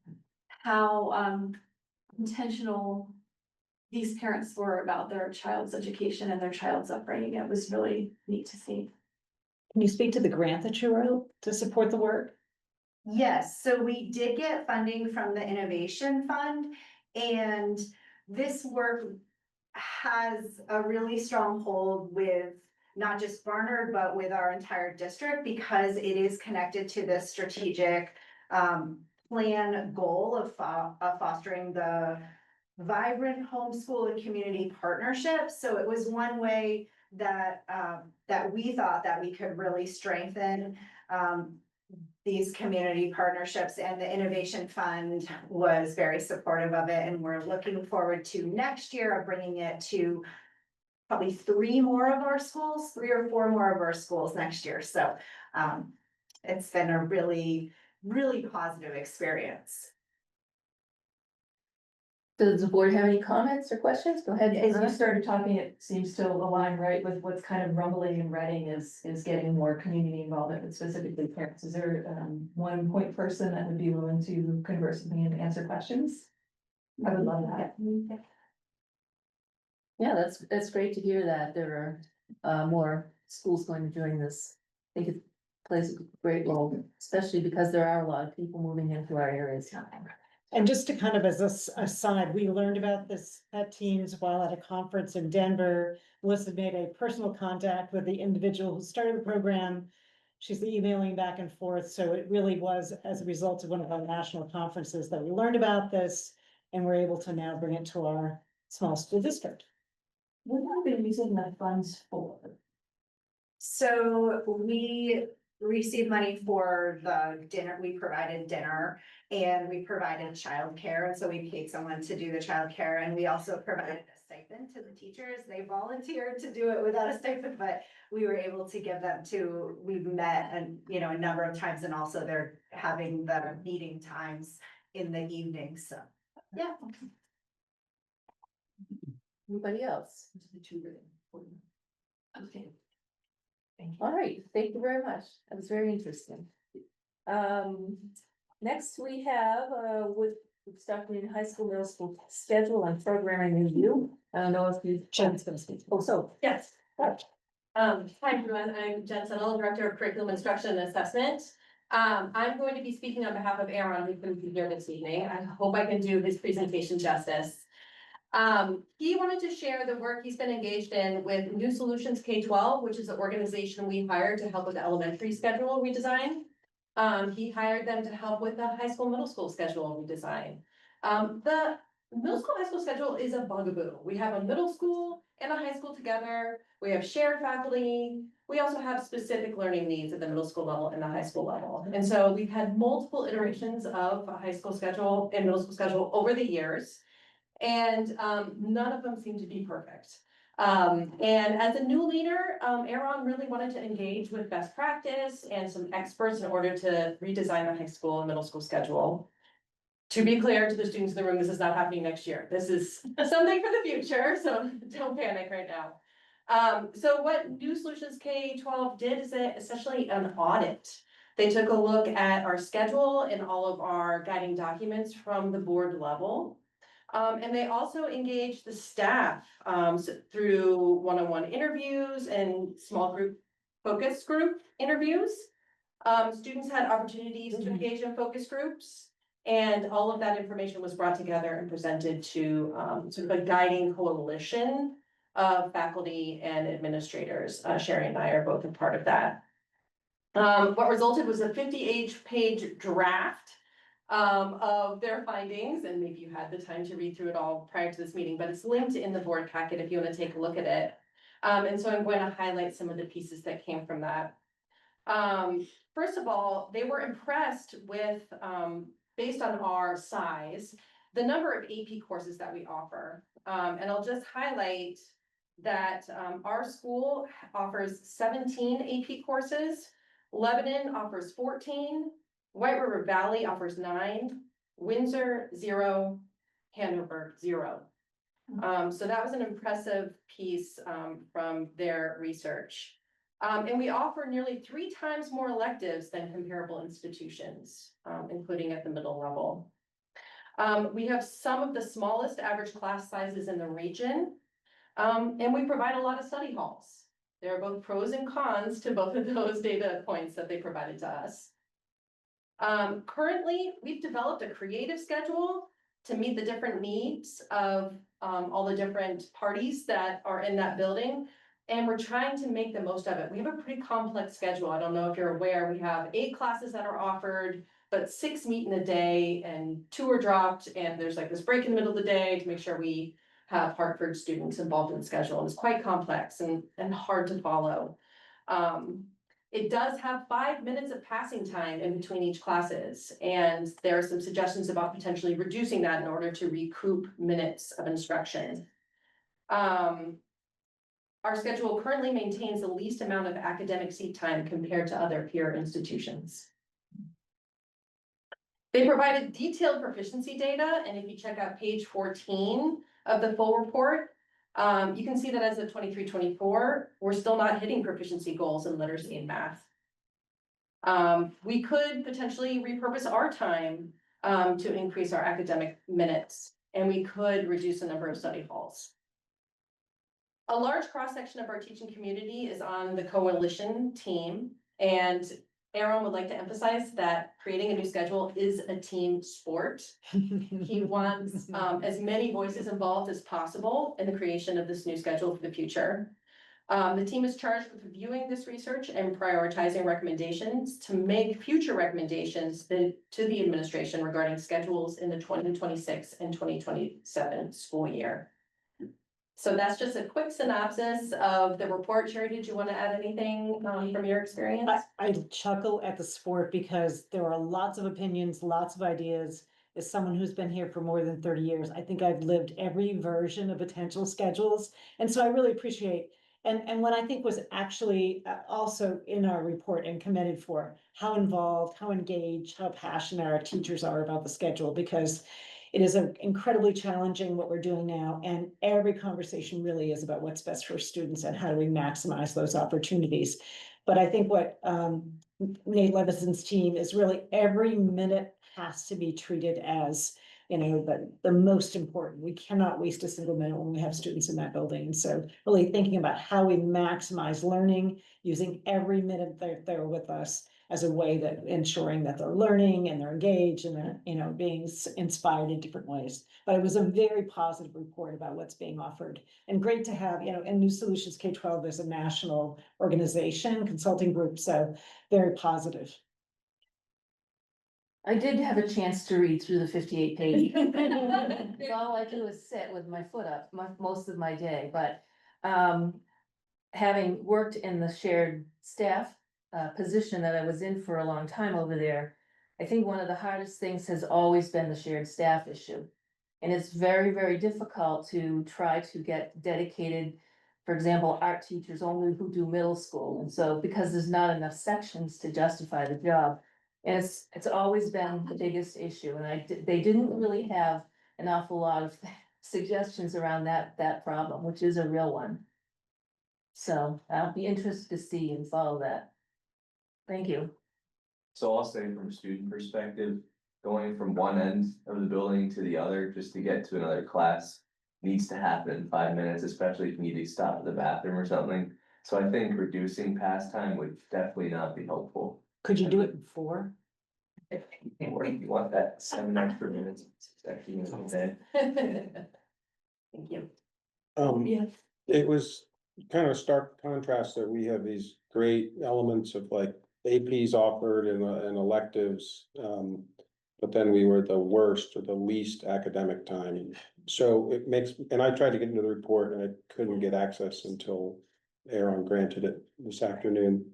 how intentional these parents were about their child's education and their child's upbringing. It was really neat to see. Can you speak to the grant that you wrote to support the work? Yes, so we did get funding from the Innovation Fund, and this work has a really strong hold with not just Barnard, but with our entire district, because it is connected to the strategic plan goal of fostering the vibrant homeschool and community partnerships. So it was one way that we thought that we could really strengthen these community partnerships, and the Innovation Fund was very supportive of it. And we're looking forward to next year of bringing it to probably 3 or 4 more of our schools next year. So it's been a really, really positive experience. Does the board have any comments or questions? Go ahead. As you started talking, it seems to align right with what's kind of rumbling in Reading is getting more community involvement, but specifically parents. Is there one point person that would be willing to converse with me and answer questions? I would love that. Yeah, that's great to hear that there are more schools going to join this. I think it plays a great role, especially because there are a lot of people moving into our areas now. And just to kind of as a aside, we learned about this at Teams while at a conference in Denver. Melissa made a personal contact with the individual who started the program. She's emailing back and forth. So it really was as a result of one of our national conferences that we learned about this, and we're able to now bring it to our small school district. What have you been using the funds for? So we received money for the dinner, we provided dinner and we provided childcare. And so we paid someone to do the childcare and we also provided a stipend to the teachers. They volunteered to do it without a stipend, but we were able to give them to, we've met and, you know, a number of times and also they're having the meeting times in the evening. So, yeah. Anybody else? Okay. All right, thank you very much. That was very interesting. Next we have, with Stockton High School, middle school schedule and programming review. I don't know if you. Jen's gonna speak. Oh, so, Yes. Hi, everyone. I'm Jen Settle, Director of Curriculum Instruction and Assessment. I'm going to be speaking on behalf of Aaron, who couldn't be here this evening. I hope I can do his presentation justice. He wanted to share the work he's been engaged in with New Solutions K-12, which is an organization we hired to help with the elementary schedule redesign. He hired them to help with the high school, middle school schedule redesign. The middle school, high school schedule is a bugaboo. We have a middle school and a high school together. We have shared faculty. We also have specific learning needs at the middle school level and the high school level. And so we've had multiple iterations of a high school schedule and middle school schedule over the years. And none of them seem to be perfect. And as a new leader, Aaron really wanted to engage with best practice and some experts in order to redesign the high school and middle school schedule. To be clear to the students in the room, this is not happening next year. This is something for the future, so don't panic right now. So what New Solutions K-12 did is essentially an audit. They took a look at our schedule and all of our guiding documents from the board level. And they also engaged the staff through one-on-one interviews and small group focus group interviews. Students had opportunities to engage in focus groups, and all of that information was brought together and presented to sort of a guiding coalition of faculty and administrators. Sherry and I are both a part of that. What resulted was a 50-page draft of their findings, and maybe you had the time to read through it all prior to this meeting, but it's linked in the board packet if you want to take a look at it. And so I'm going to highlight some of the pieces that came from that. First of all, they were impressed with, based on our size, the number of AP courses that we offer. And I'll just highlight that our school offers 17 AP courses, Lebanon offers 14, White River Valley offers 9, Windsor 0, Hanover 0. So that was an impressive piece from their research. And we offer nearly 3 times more electives than comparable institutions, including at the middle level. We have some of the smallest average class sizes in the region, and we provide a lot of study halls. There are both pros and cons to both of those data points that they provided to us. Currently, we've developed a creative schedule to meet the different needs of all the different parties that are in that building. And we're trying to make the most of it. We have a pretty complex schedule. I don't know if you're aware, we have 8 classes that are offered, but 6 meet in a day and 2 are dropped. And there's like this break in the middle of the day to make sure we have Hartford students involved in the schedule. And it's quite complex and hard to follow. It does have 5 minutes of passing time in between each classes, and there are some suggestions about potentially reducing that in order to recoup minutes of instruction. Our schedule currently maintains the least amount of academic seat time compared to other peer institutions. They provided detailed proficiency data, and if you check out page 14 of the full report, you can see that as of 23-24, we're still not hitting proficiency goals in literacy and math. We could potentially repurpose our time to increase our academic minutes, and we could reduce the number of study halls. A large cross-section of our teaching community is on the coalition team, and Aaron would like to emphasize that creating a new schedule is a team sport. He wants as many voices involved as possible in the creation of this new schedule for the future. The team is charged with reviewing this research and prioritizing recommendations to make future recommendations to the administration regarding schedules in the 2026 and 2027 school year. So that's just a quick synopsis of the report. Sherry, did you want to add anything from your experience? I chuckle at the sport because there are lots of opinions, lots of ideas. As someone who's been here for more than 30 years, I think I've lived every version of potential schedules. And so I really appreciate, and what I think was actually also in our report and commended for, how involved, how engaged, how passionate our teachers are about the schedule, because it is incredibly challenging what we're doing now, and every conversation really is about what's best for students and how do we maximize those opportunities. But I think what Nate Levison's team is really every minute has to be treated as, you know, the most important. We cannot waste a single minute when we have students in that building. And so really thinking about how we maximize learning, using every minute they're with us as a way that ensuring that they're learning and they're engaged and they're, you know, being inspired in different ways. But it was a very positive report about what's being offered, and great to have, you know, and New Solutions K-12 is a national organization, consulting group, so very positive. I did have a chance to read through the 58 pages. All I do is sit with my foot up most of my day, but having worked in the shared staff position that I was in for a long time over there, I think one of the hardest things has always been the shared staff issue. And it's very, very difficult to try to get dedicated, for example, art teachers only who do middle school. And so because there's not enough sections to justify the job. And it's always been the biggest issue, and they didn't really have an awful lot of suggestions around that problem, which is a real one. So I'll be interested to see and follow that. Thank you. So I'll say from a student perspective, going from one end of the building to the other, just to get to another class, needs to happen in 5 minutes, especially if you need to stop at the bathroom or something. So I think reducing pastime would definitely not be helpful. Could you do it in 4? Or if you want that 7 extra minutes, 6 extra minutes a day. Thank you. Yeah. It was kind of a stark contrast that we have these great elements of like APs offered and electives. But then we were the worst or the least academic time. So it makes, and I tried to get into the report and I couldn't get access until Aaron granted it this afternoon.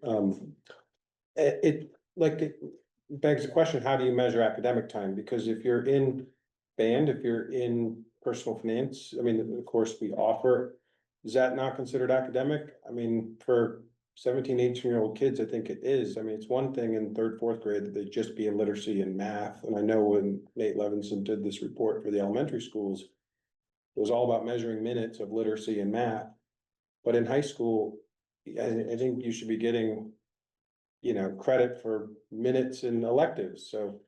It begs the question, how do you measure academic time? Because if you're in band, if you're in personal finance, I mean, of course, we offer, is that not considered academic? I mean, for 17, 18-year-old kids, I think it is. I mean, it's one thing in 3rd, 4th grade that they just be in literacy and math. And I know when Nate Levinson did this report for the elementary schools, it was all about measuring minutes of literacy and math. But in high school, I think you should be getting, you know, credit for minutes and electives. So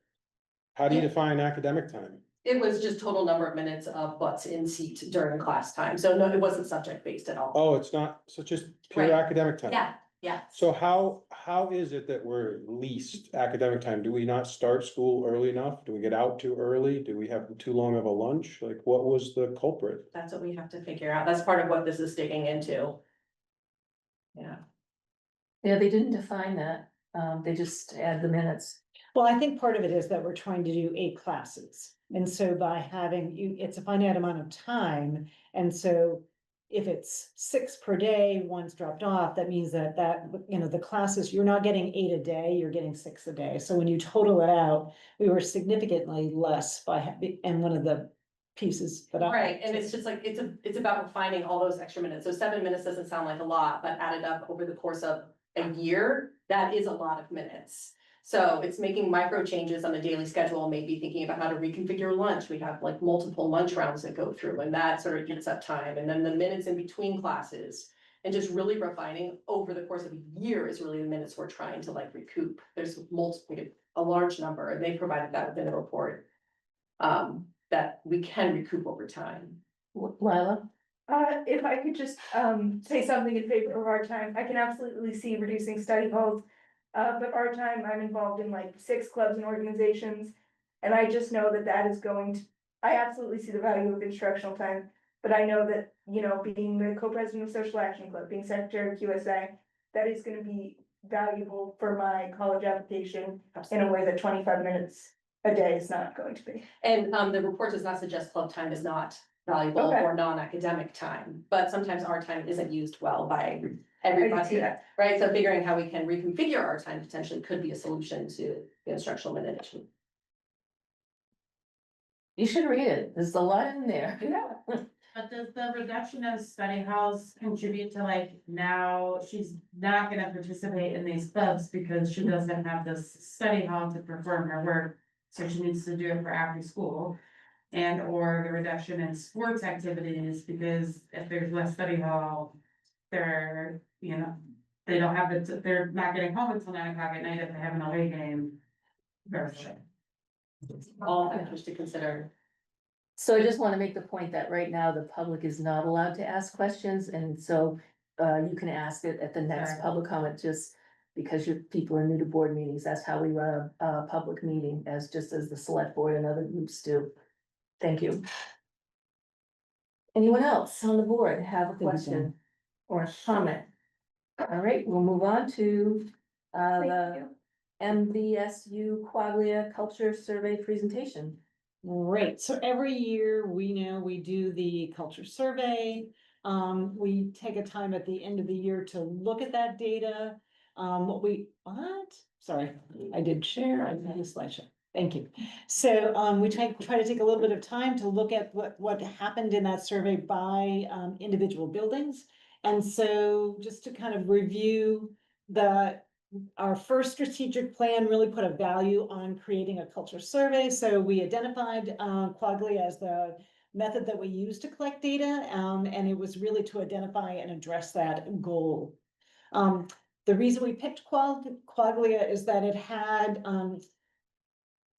how do you define academic time? It was just total number of minutes of butts in seat during class time. So no, it wasn't subject based at all. Oh, it's not, so just pure Right. academic time? Yeah, yeah. So how is it that we're least academic time? Do we not start school early enough? Do we get out too early? Do we have too long of a lunch? Like, what was the culprit? That's what we have to figure out. That's part of what this is digging into. Yeah. Yeah, they didn't define that. They just add the minutes. Well, I think part of it is that we're trying to do 8 classes. And so by having you, it's a finite amount of time. And so if it's 6 per day, one's dropped off, that means that, you know, the classes, you're not getting 8 a day, you're getting 6 a day. So when you total it out, we were significantly less and one of the pieces that Right, and it's just like, it's about refining all those extra minutes. So 7 minutes doesn't sound like a lot, but added up over the course of a year, that is a lot of minutes. So it's making micro changes on the daily schedule, maybe thinking about how to reconfigure lunch. We have like multiple lunch rounds that go through, and that sort of gets up time. And then the minutes in between classes, and just really refining over the course of a year is really the minutes we're trying to like recoup. There's a large number, and they provided that within the report. That we can recoup over time. Lila? If I could just, say something in favor of our time, I can absolutely see reducing study halls. But our time, I'm involved in like 6 clubs and organizations, and I just know that that is going to, I absolutely see the value of instructional time. But I know that, you know, being the co-president of Social Action Club, being secretary of QSA, that is gonna be valuable for my college application in a way that 25 minutes a day is not going to be. And the report does not suggest club time is not valuable Okay. or non-academic time, but sometimes our time isn't used well by everybody, right? So figuring how we can reconfigure our time potentially could be a solution to the instructional minute issue. You should read it. There's a lot in there. But does the reduction of study halls contribute to like now she's not gonna participate in these clubs because she doesn't have this study hall to perform her work? So she needs to do it for after school. And or the reduction in sports activities because if there's less study hall, they're, you know, they don't have it, they're not getting home until 9 o'clock at night if they have an away game. All factors to consider. So I just want to make the point that right now the public is not allowed to ask questions, and so you can ask it at the next Sure. public comment, just because people are new to board meetings. That's how we run a public meeting, just as the select board and other groups do. Thank you. Anyone else on the board have a question or a comment? All right, we'll move on to the MVSU Quaglia Culture Survey presentation. Right, so every year we know we do the culture survey. We take a time at the end of the year to look at that data. Sorry, I did share, I did a slideshow. Thank you. So we try to take a little bit of time to look at what happened in that survey by individual buildings. And so just to kind of review our first strategic plan really put a value on creating a culture survey. So we identified Quaglia as the method that we use to collect data, and it was really to identify and address that goal. The reason we picked Quaglia is that it had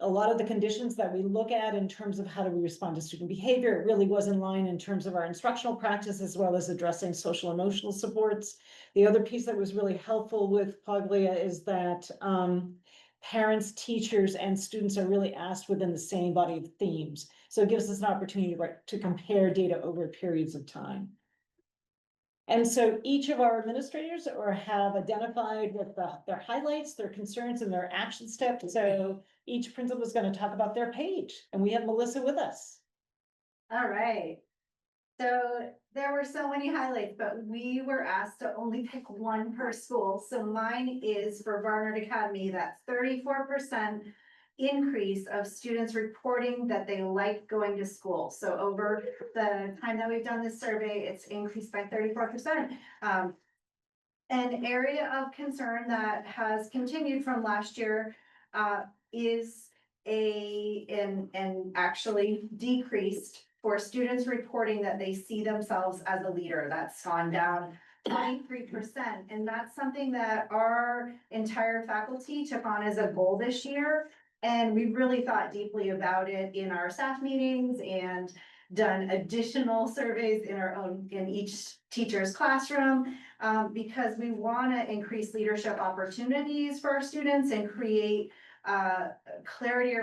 a lot of the conditions that we look at in terms of how do we respond to student behavior. It really was in line in terms of our instructional practice as well as addressing social emotional supports. The other piece that was really helpful with Quaglia is that parents, teachers, and students are really asked within the same body of themes. So it gives us an opportunity to compare data over periods of time. And so each of our administrators have identified with their highlights, their concerns, and their action steps. So each principal is going to talk about their page, and we have Melissa with us. All right. So there were so many highlights, but we were asked to only pick one per school. So mine is for Barnard Academy, that's 34% increase of students reporting that they like going to school. So over the time that we've done this survey, it's increased by 34%. An area of concern that has continued from last year is and actually decreased for students reporting that they see themselves as a leader. That's gone down 23%. And that's something that our entire faculty took on as a goal this year. And we really thought deeply about it in our staff meetings and done additional surveys in each teacher's classroom, because we want to increase leadership opportunities for our students and create clarity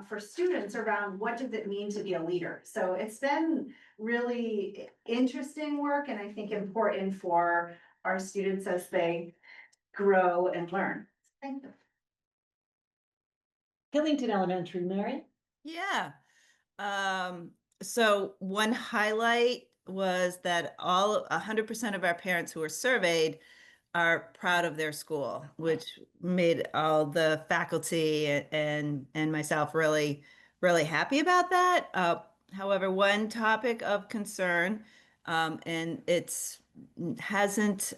for students around what does it mean to be a leader. So it's been really interesting work, and I think important for our students as they grow and learn. Thank you. Hillington Elementary, Mary? Yeah. So one highlight was that 100% of our parents who were surveyed are proud of their school, which made all the faculty and myself really, really happy about that. However, one topic of concern, and hasn't,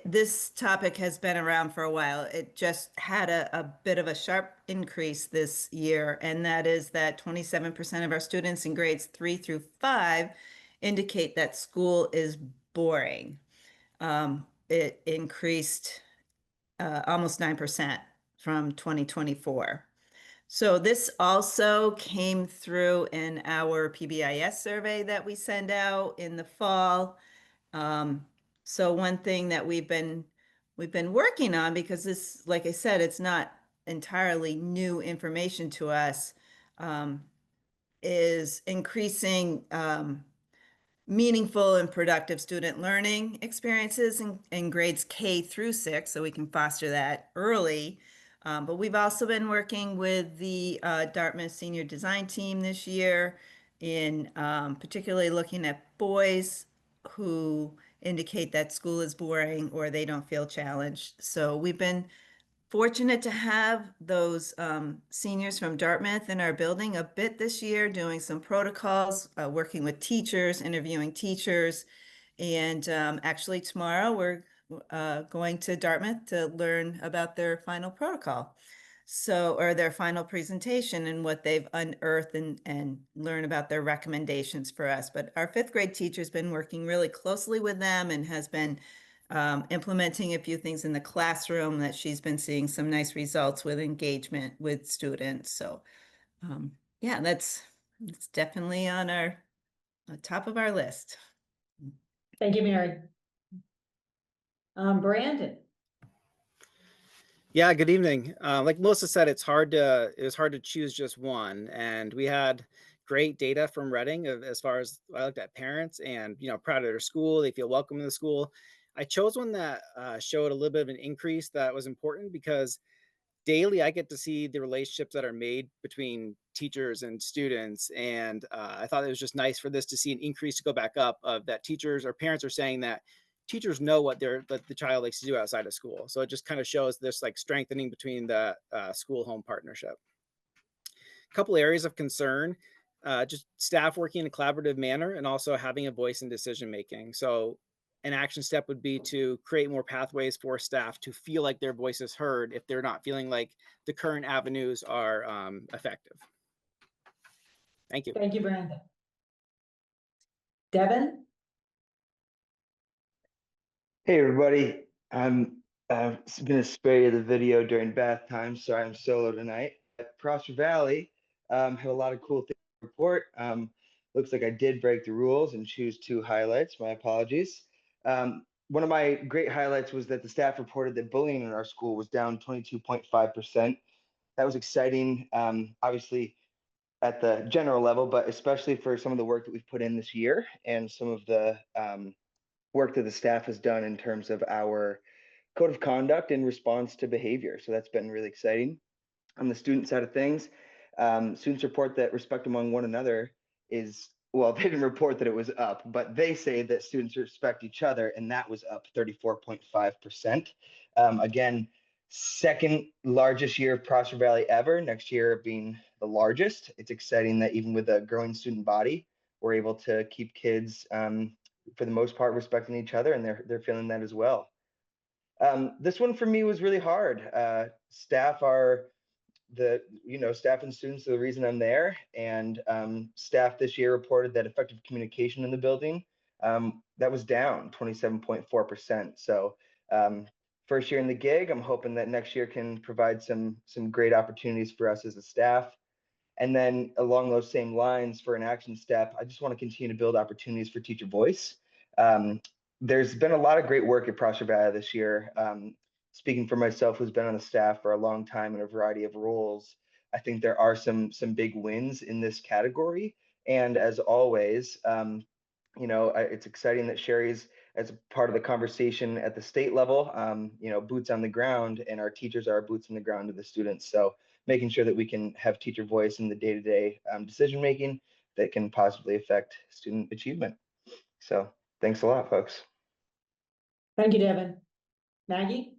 this topic has been around for a while. It just had a bit of a sharp increase this year, and that is that 27% of our students in grades 3 through 5 indicate that school is boring. It increased almost 9% from 2024. So this also came through in our PBIS survey that we send out in the fall. So one thing that we've been working on, because this, like I said, it's not entirely new information to us, is increasing meaningful and productive student learning experiences in grades K through 6, so we can foster that early. But we've also been working with the Dartmouth Senior Design Team this year in particularly looking at boys who indicate that school is boring or they don't feel challenged. So we've been fortunate to have those seniors from Dartmouth in our building a bit this year, doing some protocols, working with teachers, interviewing teachers. And actually tomorrow we're going to Dartmouth to learn about their final protocol. So, or their final presentation and what they've unearthed and learn about their recommendations for us. But our fifth grade teacher's been working really closely with them and has been implementing a few things in the classroom that she's been seeing some nice results with engagement with students. So yeah, that's definitely on our top of our list. Thank you, Mary. Brandon. Yeah, good evening. Like Melissa said, it was hard to choose just one, and we had great data from Reading as far as I looked at parents and proud of their school. They feel welcome in the school. I chose one that showed a little bit of an increase that was important because daily I get to see the relationships that are made between teachers and students, and I thought it was just nice for this to see an increase to go back up of that teachers or parents are saying that teachers know what the child likes to do outside of school. So it just kind of shows this like strengthening between the school home partnership. A couple areas of concern, just staff working in a collaborative manner and also having a voice in decision making. So an action step would be to create more pathways for staff to feel like their voice is heard if they're not feeling like the current avenues are effective. Thank you. Thank you, Brandon. Devin? Hey everybody, I'm gonna spare you the video during bath time. Sorry, I'm solo tonight. At Prosper Valley, had a lot of cool things to report. Looks like I did break the rules and choose 2 highlights. My apologies. One of my great highlights was that the staff reported that bullying in our school was down 22.5%. That was exciting, obviously at the general level, but especially for some of the work that we've put in this year and some of the work that the staff has done in terms of our code of conduct in response to behavior. So that's been really exciting. On the student side of things, students report that respect among one another is, well, they didn't report that it was up, but they say that students respect each other, and that was up 34.5%. Again, second largest year of Prosper Valley ever, next year being the largest. It's exciting that even with a growing student body, we're able to keep kids for the most part respecting each other, and they're feeling that as well. This one for me was really hard. Staff and students are the reason I'm there, and staff this year reported that effective communication in the building that was down 27.4%. So first year in the gig, I'm hoping that next year can provide some great opportunities for us as a staff. And then along those same lines for an action step, I just want to continue to build opportunities for teacher voice. There's been a lot of great work at Prosper Valley this year. Speaking for myself, who's been on the staff for a long time in a variety of roles, I think there are some big wins in this category. And as always, it's exciting that Sherry's as part of the conversation at the state level, boots on the ground, and our teachers are boots on the ground to the students. So making sure that we can have teacher voice in the day-to-day decision making that can positively affect student achievement. So thanks a lot, folks. Thank you, Devin. Maggie?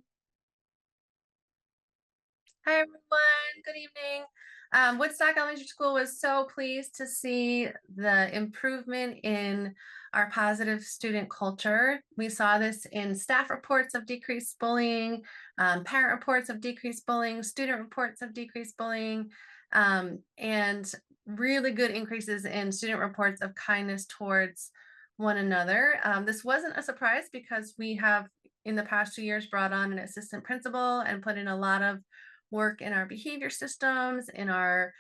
Hi, everyone. Good evening. Woodstock Elementary School was so pleased to see the improvement in our positive student culture. We saw this in staff reports of decreased bullying, parent reports of decreased bullying, student reports of decreased bullying, and really good increases in student reports of kindness towards one another. This wasn't a surprise because we have in the past 2 years brought on an assistant principal and put in a lot of work in our behavior systems, in our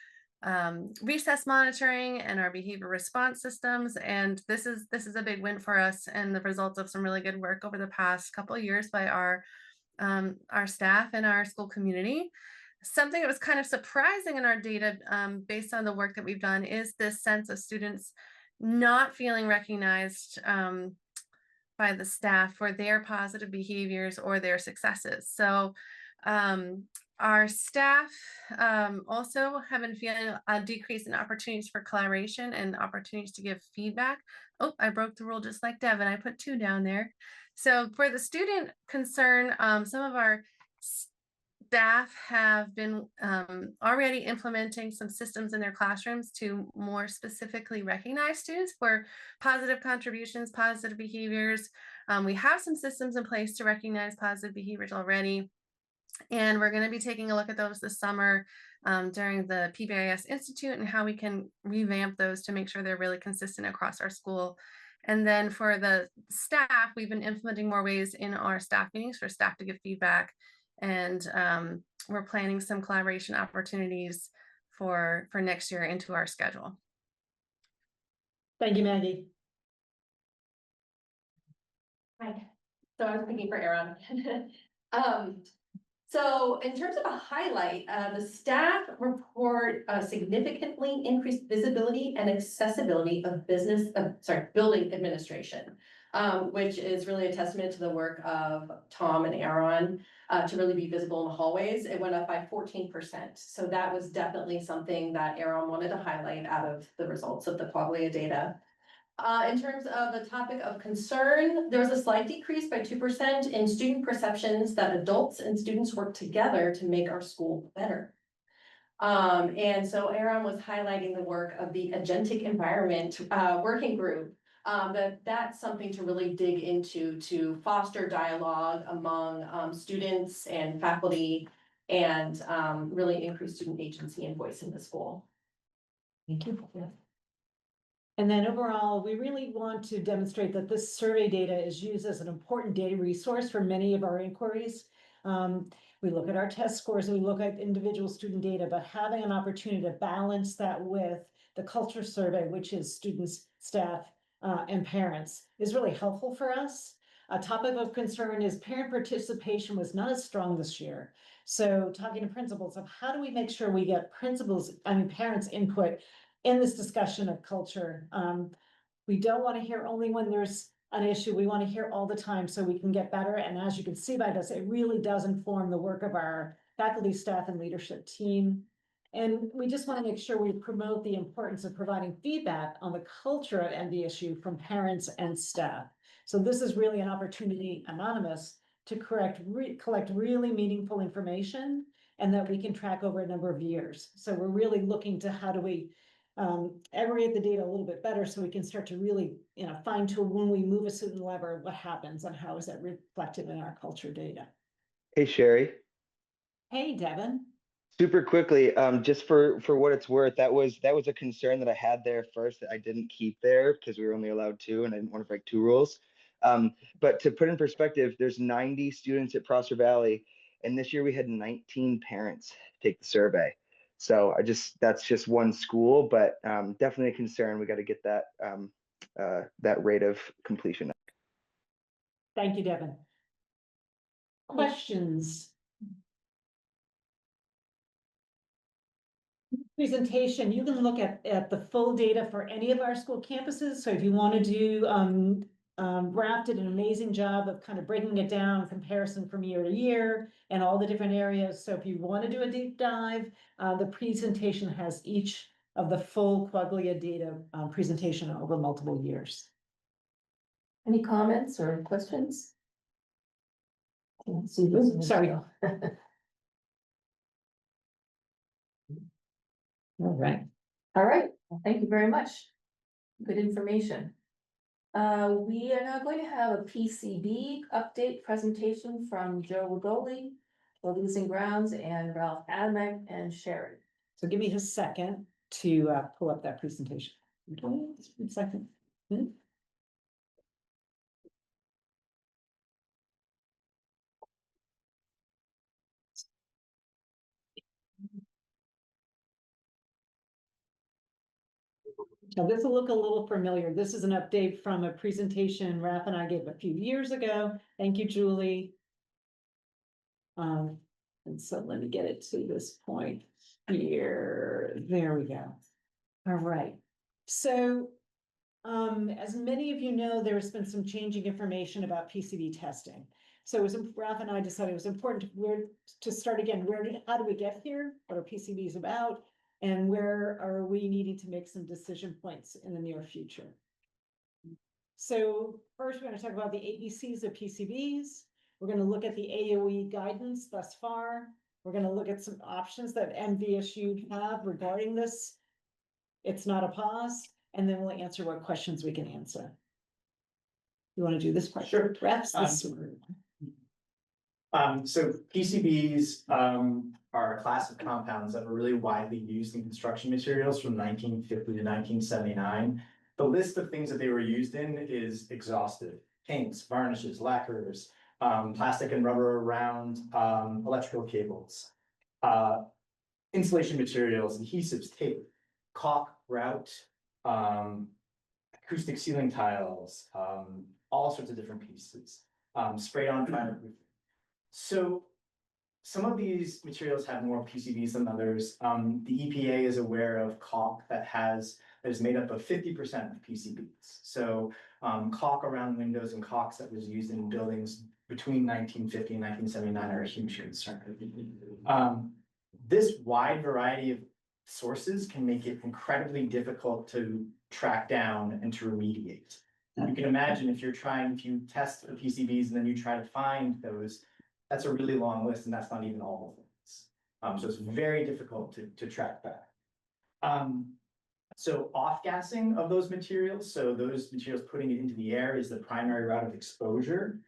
recess monitoring and our behavior response systems. And this is a big win for us and the results of some really good work over the past couple of years by our staff and our school community. Something that was kind of surprising in our data based on the work that we've done is this sense of students not feeling recognized by the staff for their positive behaviors or their successes. So Our staff also have been feeling a decrease in opportunities for collaboration and opportunities to give feedback. Oh, I broke the rule just like Devin. I put 2 down there. So for the student concern, some of our staff have been already implementing some systems in their classrooms to more specifically recognize students for positive contributions, positive behaviors. We have some systems in place to recognize positive behaviors already. And we're going to be taking a look at those this summer during the PBIS Institute and how we can revamp those to make sure they're really consistent across our school. And then for the staff, we've been implementing more ways in our staff meetings for staff to give feedback. And we're planning some collaboration opportunities for next year into our schedule. Thank you, Maggie. Hi. So I was thinking for Aaron. So in terms of a highlight, the staff report significantly increased visibility and accessibility of building administration, which is really a testament to the work of Tom and Aaron to really be visible in the hallways. It went up by 14%. So that was definitely something that Aaron wanted to highlight out of the results of the Quaglia data. In terms of the topic of concern, there was a slight decrease by 2% in student perceptions that adults and students work together to make our school better. And so Aaron was highlighting the work of the agentic environment working group. That's something to really dig into to foster dialogue among students and faculty and really increase student agency and voice in the school. Thank you. And then overall, we really want to demonstrate that this survey data is used as an important data resource for many of our inquiries. We look at our test scores, and we look at individual student data, but having an opportunity to balance that with the culture survey, which is students, staff, and parents, is really helpful for us. A topic of concern is parent participation was not as strong this year. So talking to principals of how do we make sure we get parents' input in this discussion of culture. We don't want to hear only when there's an issue. We want to hear all the time so we can get better. And as you can see by this, it really does inform the work of our faculty, staff, and leadership team. And we just want to make sure we promote the importance of providing feedback on the culture of NVSU from parents and staff. So this is really an opportunity, anonymous, to collect really meaningful information and that we can track over a number of years. So we're really looking to how do we aggregate the data a little bit better so we can start to really, fine tune when we move a certain lever, what happens and how is that reflected in our culture data. Hey, Sherry. Hey, Devin. Super quickly, just for what it's worth, that was a concern that I had there first that I didn't keep there because we were only allowed 2 and I didn't want to break 2 rules. But to put in perspective, there's 90 students at Prosser Valley, and this year we had 19 parents take the survey. So that's just one school, but definitely a concern. We got to get that that rate of completion. Thank you, Devin. Questions? Presentation, you can look at the full data for any of our school campuses. So if you want to do, Raf did an amazing job of kind of breaking it down, comparison from year to year and all the different areas. So if you want to do a deep dive, the presentation has each of the full Quaglia data presentation over multiple years. Any comments or questions? Sorry. All right. Well, thank you very much. Good information. We are now going to have a PCB update presentation from Joe Wagoli, Buildings and Grounds, and Ralph Adamek and Sherry. So give me a second to pull up that presentation. A second. Now this will look a little familiar. This is an update from a presentation Raph and I gave a few years ago. Thank you, Julie. And so let me get it to this point here. There we go. All right. So as many of you know, there's been some changing information about PCB testing. So it was, Ralph and I decided it was important to start again, how do we get here? What are PCBs about? And where are we needing to make some decision points in the near future? So first, we're gonna talk about the ABCs of PCBs. We're gonna look at the AOE guidance thus far. We're gonna look at some options that MVSU have regarding this. It's not a pause, and then we'll answer what questions we can answer. You wanna do this part? Sure. Perhaps this. So PCBs are a class of compounds that were really widely used in construction materials from 1950 to 1979. The list of things that they were used in is exhaustive: paints, varnishes, lacquers, plastic and rubber around electrical cables, insulation materials, adhesives, tape, caulk, grout, acoustic ceiling tiles, all sorts of different pieces, sprayed on fireproof. So some of these materials have more PCBs than others. The EPA is aware of caulk that is made up of 50% of PCBs. So caulk around windows and caulks that was used in buildings between 1950 and 1979 are a huge concern. This wide variety of sources can make it incredibly difficult to track down and to remediate. You can imagine if you test the PCBs and then you try to find those, that's a really long list, and that's not even all the things. So it's very difficult to track back. So off-gassing of those materials, so those materials putting it into the air, is the primary route of exposure.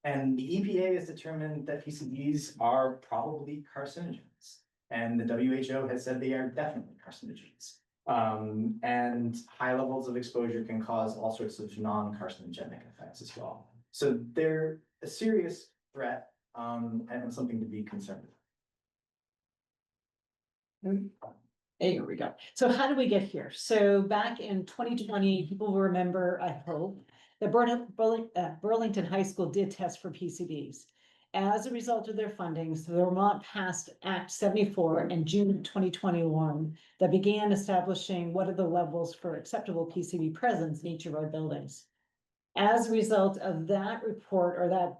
And the EPA has determined that PCBs are probably carcinogens. And the WHO has said they are definitely carcinogens. And high levels of exposure can cause all sorts of non-carcinogenic effects as well. So they're a serious threat and something to be concerned with. Here we go. So how do we get here? So back in 2020, people will remember, I hope, that Burlington High School did test for PCBs. As a result of their fundings, the Vermont passed Act 74 in June 2021 that began establishing what are the levels for acceptable PCB presence in each of our buildings. As a result of that report, or that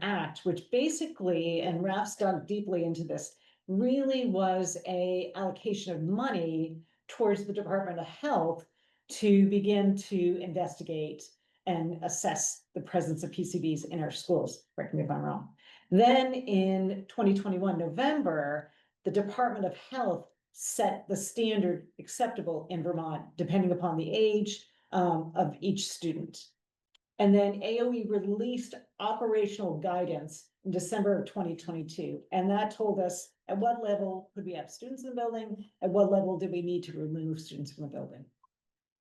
act, which basically, and Ralph's dug deeply into this, really was a allocation of money towards the Department of Health to begin to investigate and assess the presence of PCBs in our schools. Correct me if I'm wrong. Then in 2021 November, the Department of Health set the standard acceptable in Vermont, depending upon the age of each student. And then AOE released operational guidance in December of 2022. And that told us at what level could we have students in the building, at what level did we need to remove students from the building.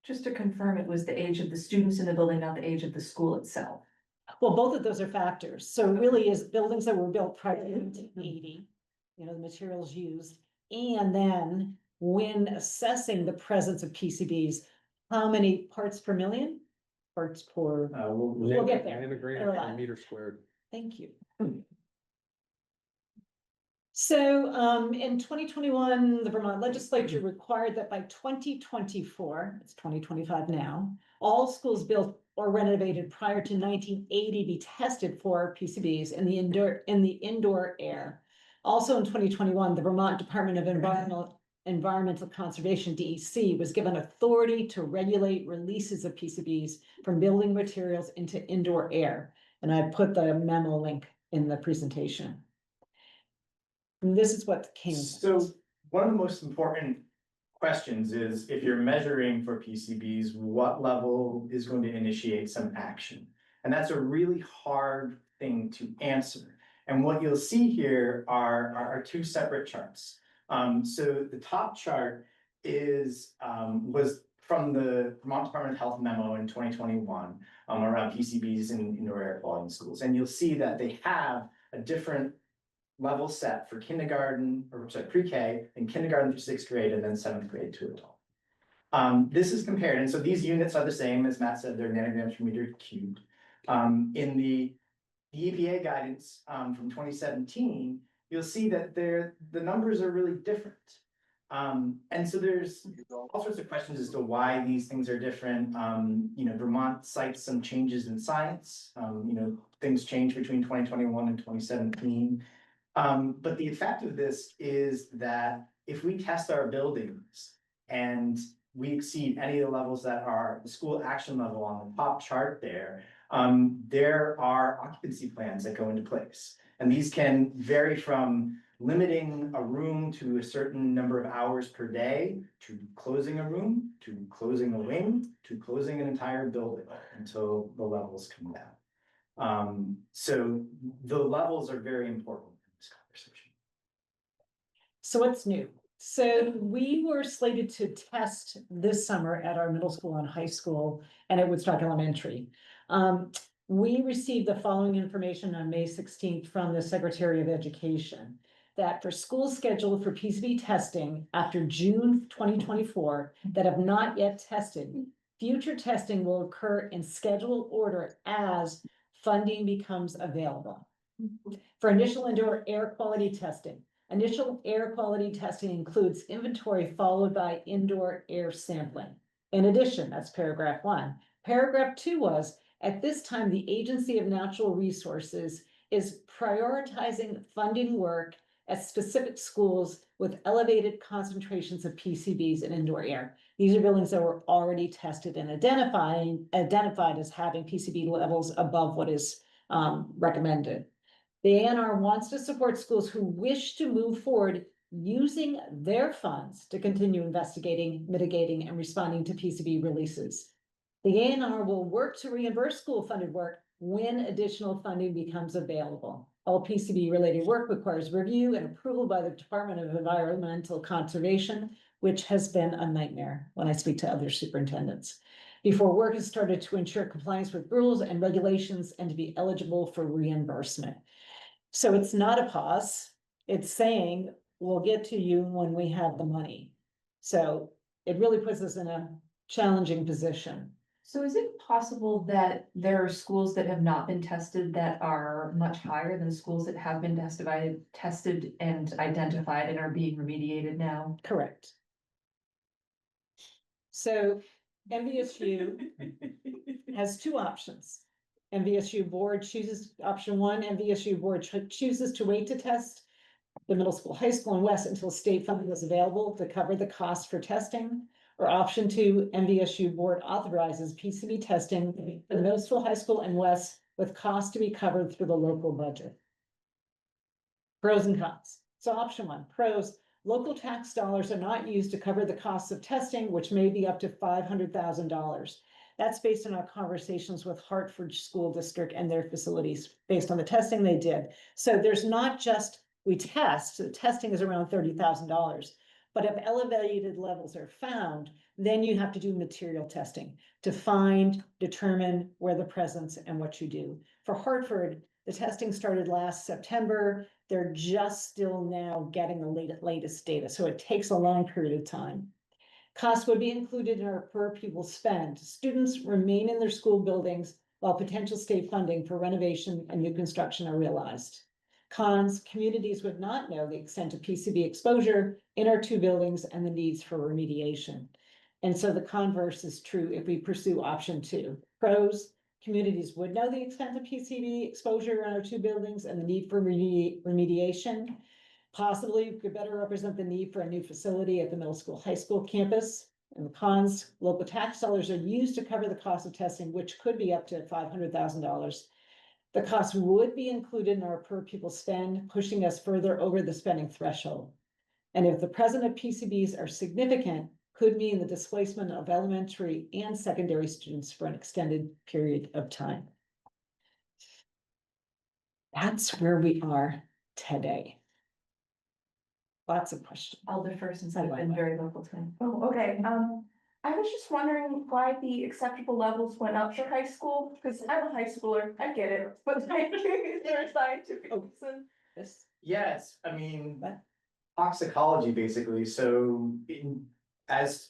Just to confirm, it was the age of the students in the building, not the age of the school itself. Well, both of those are factors. So it really is buildings that were built prior to 1980, the materials used. And then when assessing the presence of PCBs, how many parts per million? Parts per, we'll get there. Integrated per meter squared. Thank you. So in 2021, the Vermont legislature required that by 2024, it's 2025 now, all schools built or renovated prior to 1980 be tested for PCBs in the indoor air. Also in 2021, the Vermont Department of Environmental Conservation, DEC, was given authority to regulate releases of PCBs from building materials into indoor air. And I put the memo link in the presentation. And this is what came. So one of the most important questions is, if you're measuring for PCBs, what level is going to initiate some action? And that's a really hard thing to answer. And what you'll see here are two separate charts. So the top chart was from the Vermont Department of Health memo in 2021 around PCBs in indoor air quality in schools. And you'll see that they have a different level set for kindergarten, pre-K, and kindergarten through 6th grade, and then 7th grade to adult. This is compared, and so these units are the same, as Matt said, they're nanograms per meter cubed. In the EPA guidance from 2017, you'll see that the numbers are really different. And so there's all sorts of questions as to why these things are different. Vermont cites some changes in science. Things change between 2021 and 2017. But the effect of this is that if we test our buildings and we exceed any of the levels that are the school action level on the top chart there are occupancy plans that go into place. And these can vary from limiting a room to a certain number of hours per day, to closing a room, to closing a wing, to closing an entire building until the levels come down. So the levels are very important in this conversation. So what's new? So we were slated to test this summer at our middle school and high school and at Woodstock Elementary. We received the following information on May 16th from the Secretary of Education, that for schools scheduled for PCB testing after June 2024 that have not yet tested, future testing will occur in scheduled order as funding becomes available. For initial indoor air quality testing, initial air quality testing includes inventory followed by indoor air sampling. In addition, that's paragraph 1. Paragraph 2 was, at this time, the Agency of Natural Resources is prioritizing funding work at specific schools with elevated concentrations of PCBs in indoor air. These are buildings that were already tested and identified as having PCB levels above what is recommended. The ANR wants to support schools who wish to move forward using their funds to continue investigating, mitigating, and responding to PCB releases. The ANR will work to reimburse school-funded work when additional funding becomes available. All PCB-related work requires review and approval by the Department of Environmental Conservation, which has been a nightmare when I speak to other superintendents, before work is started to ensure compliance with rules and regulations and to be eligible for reimbursement. So it's not a pause. It's saying, we'll get to you when we have the money. So it really puts us in a challenging position. So is it possible that there are schools that have not been tested that are much higher than schools that have been tested and identified and are being remediated now? Correct. So MVSU has two options. MVSU board chooses option 1, MVSU board chooses to wait to test the middle school, high school, and west until state funding is available to cover the cost for testing. Or option 2, MVSU board authorizes PCB testing for the middle school, high school, and west with costs to be covered through the local budget. Pros and cons. So option 1, pros, local tax dollars are not used to cover the costs of testing, which may be up to $500,000. That's based on our conversations with Hartford School District and their facilities, based on the testing they did. So there's not just, we test, so the testing is around $30,000. But if elevated levels are found, then you have to do material testing to find, determine where the presence and what you do. For Hartford, the testing started last September. They're just still now getting the latest data. So it takes a long period of time. Costs would be included in our per pupil spend. Students remain in their school buildings while potential state funding for renovation and new construction are realized. Cons, communities would not know the extent of PCB exposure in our 2 buildings and the needs for remediation. And so the converse is true if we pursue option 2. Pros, communities would know the extent of PCB exposure in our 2 buildings and the need for remediation. Possibly could better represent the need for a new facility at the middle school, high school campus. And the cons, local tax dollars are used to cover the cost of testing, which could be up to $500,000. The cost would be included in our per pupil spend, pushing us further over the spending threshold. And if the presence of PCBs are significant, could mean the displacement of elementary and secondary students for an extended period of time. That's where we are today. Lots of questions. I'll defer since I've been very vocal tonight. Oh, okay, I was just wondering why the acceptable levels went up for high school, because I'm a high schooler, I get it, but like, is there a scientific reason? Yes. Yes, toxicology basically. So as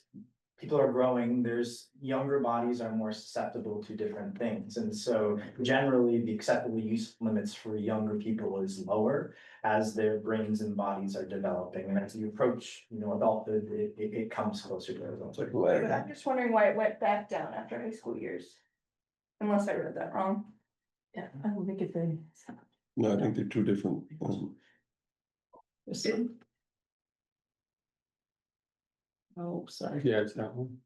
people are growing, there's younger bodies are more susceptible to different things. And so generally, the acceptable use limits for younger people is lower as their brains and bodies are developing. And as you approach, adulthood, it comes closer to adulthood. But I'm just wondering why it went back down after high school years. Unless I read that wrong. Yeah, I don't think it did. No, I think they're two different. Oh, sorry. Yeah, it's that one.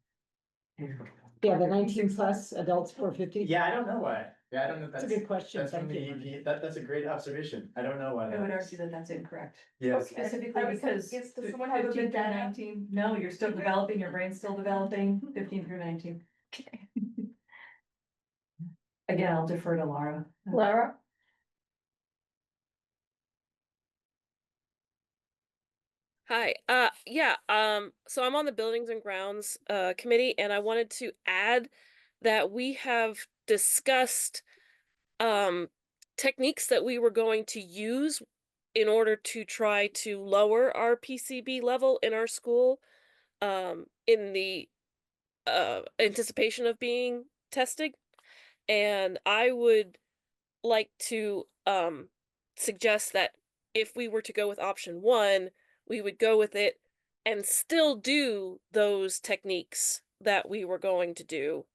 Yeah, the 19+ adults 450. Yeah, I don't know why. Yeah, I don't know. That's a good question. That's from Thank the you. EP. That's a great observation. I don't know why. I would that is. argue that that's incorrect. Yeah. Specifically I was like, because does someone have a 15 good through data? 19, no, you're still developing, your brain's still developing, 15 through 19. Again, I'll defer to Laura. Laura? Hi, yeah, so I'm on the Buildings and Grounds, committee, and I wanted to add that we have discussed, techniques that we were going to use in order to try to lower our PCB level in our school, in the, anticipation of being tested. And I would like to suggest that if we were to go with option one, we would go with it and still do those techniques that we were going to do.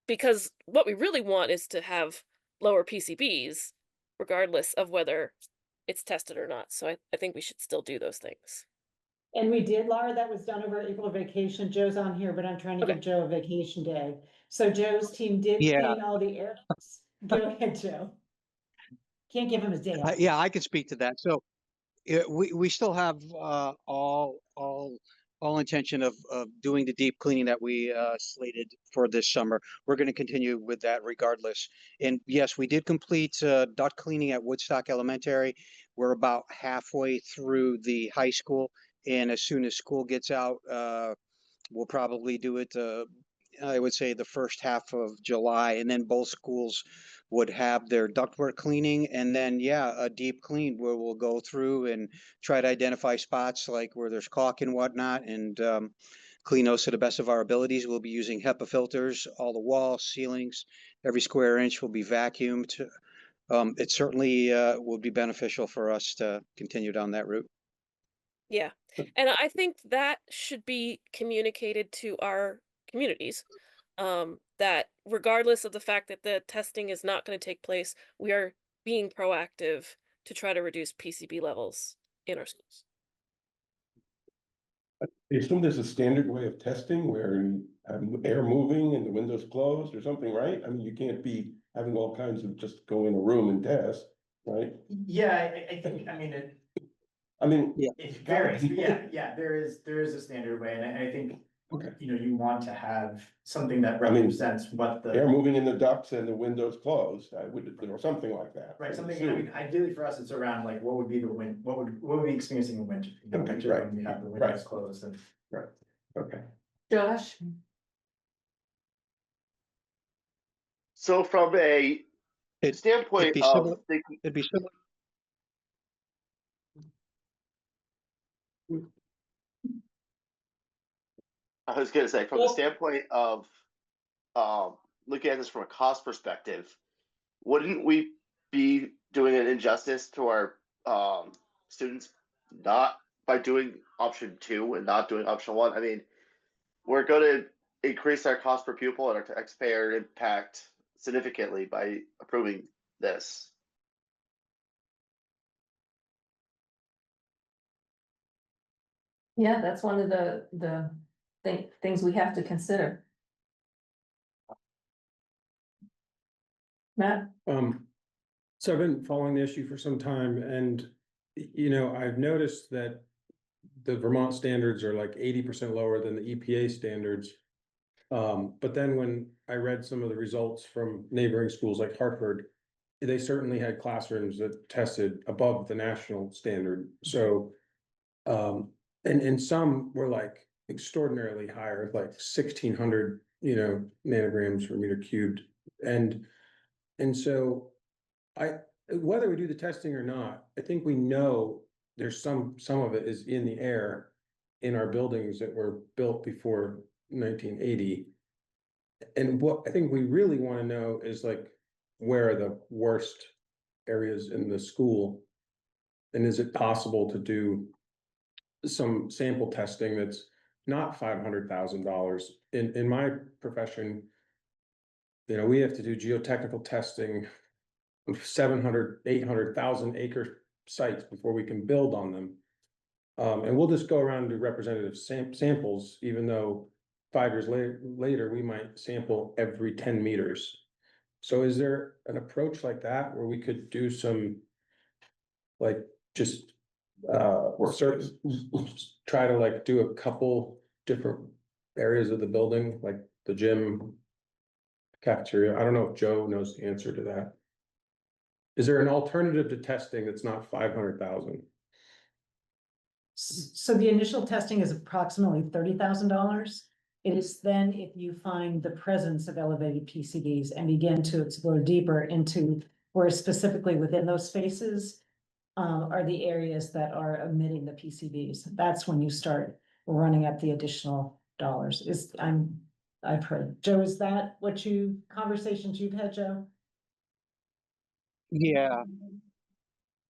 Because what we really want is to have lower PCBs, regardless of whether it's tested or not. So I think we should still do those things. And we did, Laura, that was done over April vacation. Joe's on here, but I'm trying to give Joe a vacation day. So Joe's team did Yeah. clean all the air. Go ahead, Joe. Can't give him his day off. Yeah, I can speak to that. So we still have all intention of doing the deep cleaning that we slated for this summer. We're going to continue with that regardless. And yes, we did complete duct cleaning at Woodstock Elementary. We're about halfway through the high school, and as soon as school gets out, we'll probably do it. I would say the first half of July, and then both schools would have their ductwork cleaning, and then a deep clean where we'll go through and try to identify spots like where there's caulk and whatnot, and clean those to the best of our abilities. We'll be using HEPA filters, all the walls, ceilings, every square inch will be vacuumed. It certainly will be beneficial for us to continue down that route. Yeah. And I think that should be communicated to our communities. That regardless of the fact that the testing is not going to take place, we are being proactive to try to reduce PCB levels in our schools. I assume there's a standard way of testing where air moving and the windows closed or something, right? I mean, you can't be having all kinds of just go in a room and test, right? Yeah, I think, it varies. Yeah, there is a standard way, and I think, you want to have something that represents what the. Air moving in the ducts and the windows closed, I would, or something like that. Right, something, ideally for us, it's around like, what would be the what would we be experiencing in winter? Winter when we have the windows closed and. Right, okay. Josh? So from a standpoint of it'd be similar. I was gonna say, from the standpoint of looking at this from a cost perspective, wouldn't we be doing an injustice to our students not by doing option 2 and not doing option 1? I mean, we're going to increase our cost per pupil and our taxpayer impact significantly by approving this. Yeah, that's one of the things we have to consider. Matt? So I've been following the issue for some time, and I've noticed that the Vermont standards are like 80% lower than the EPA standards. But then when I read some of the results from neighboring schools like Hartford, they certainly had classrooms that tested above the national standard. So, and some were like extraordinarily higher, like 1,600, nanograms per meter cubed. And so whether we do the testing or not, I think we know there's some of it is in the air. in our buildings that were built before 1980. And what I think we really want to know is like, where are the worst areas in the school? And is it possible to do some sample testing that's not $500,000? In my profession, we have to do geotechnical testing of 700, 800,000 acre sites before we can build on them. And we'll just go around and do representative samples, even though 5 years later, we might sample every 10 meters. So is there an approach like that where we could do some, like, just certain, try to like do a couple different areas of the building, like the gym, cafeteria? I don't know if Joe knows the answer to that. Is there an alternative to testing that's not 500,000? So the initial testing is approximately $30,000. It is then if you find the presence of elevated PCBs and begin to explore deeper into where specifically within those spaces are the areas that are emitting the PCBs. That's when you start running up the additional dollars. I've heard. Joe, is that what conversations you've had, Joe? Yeah.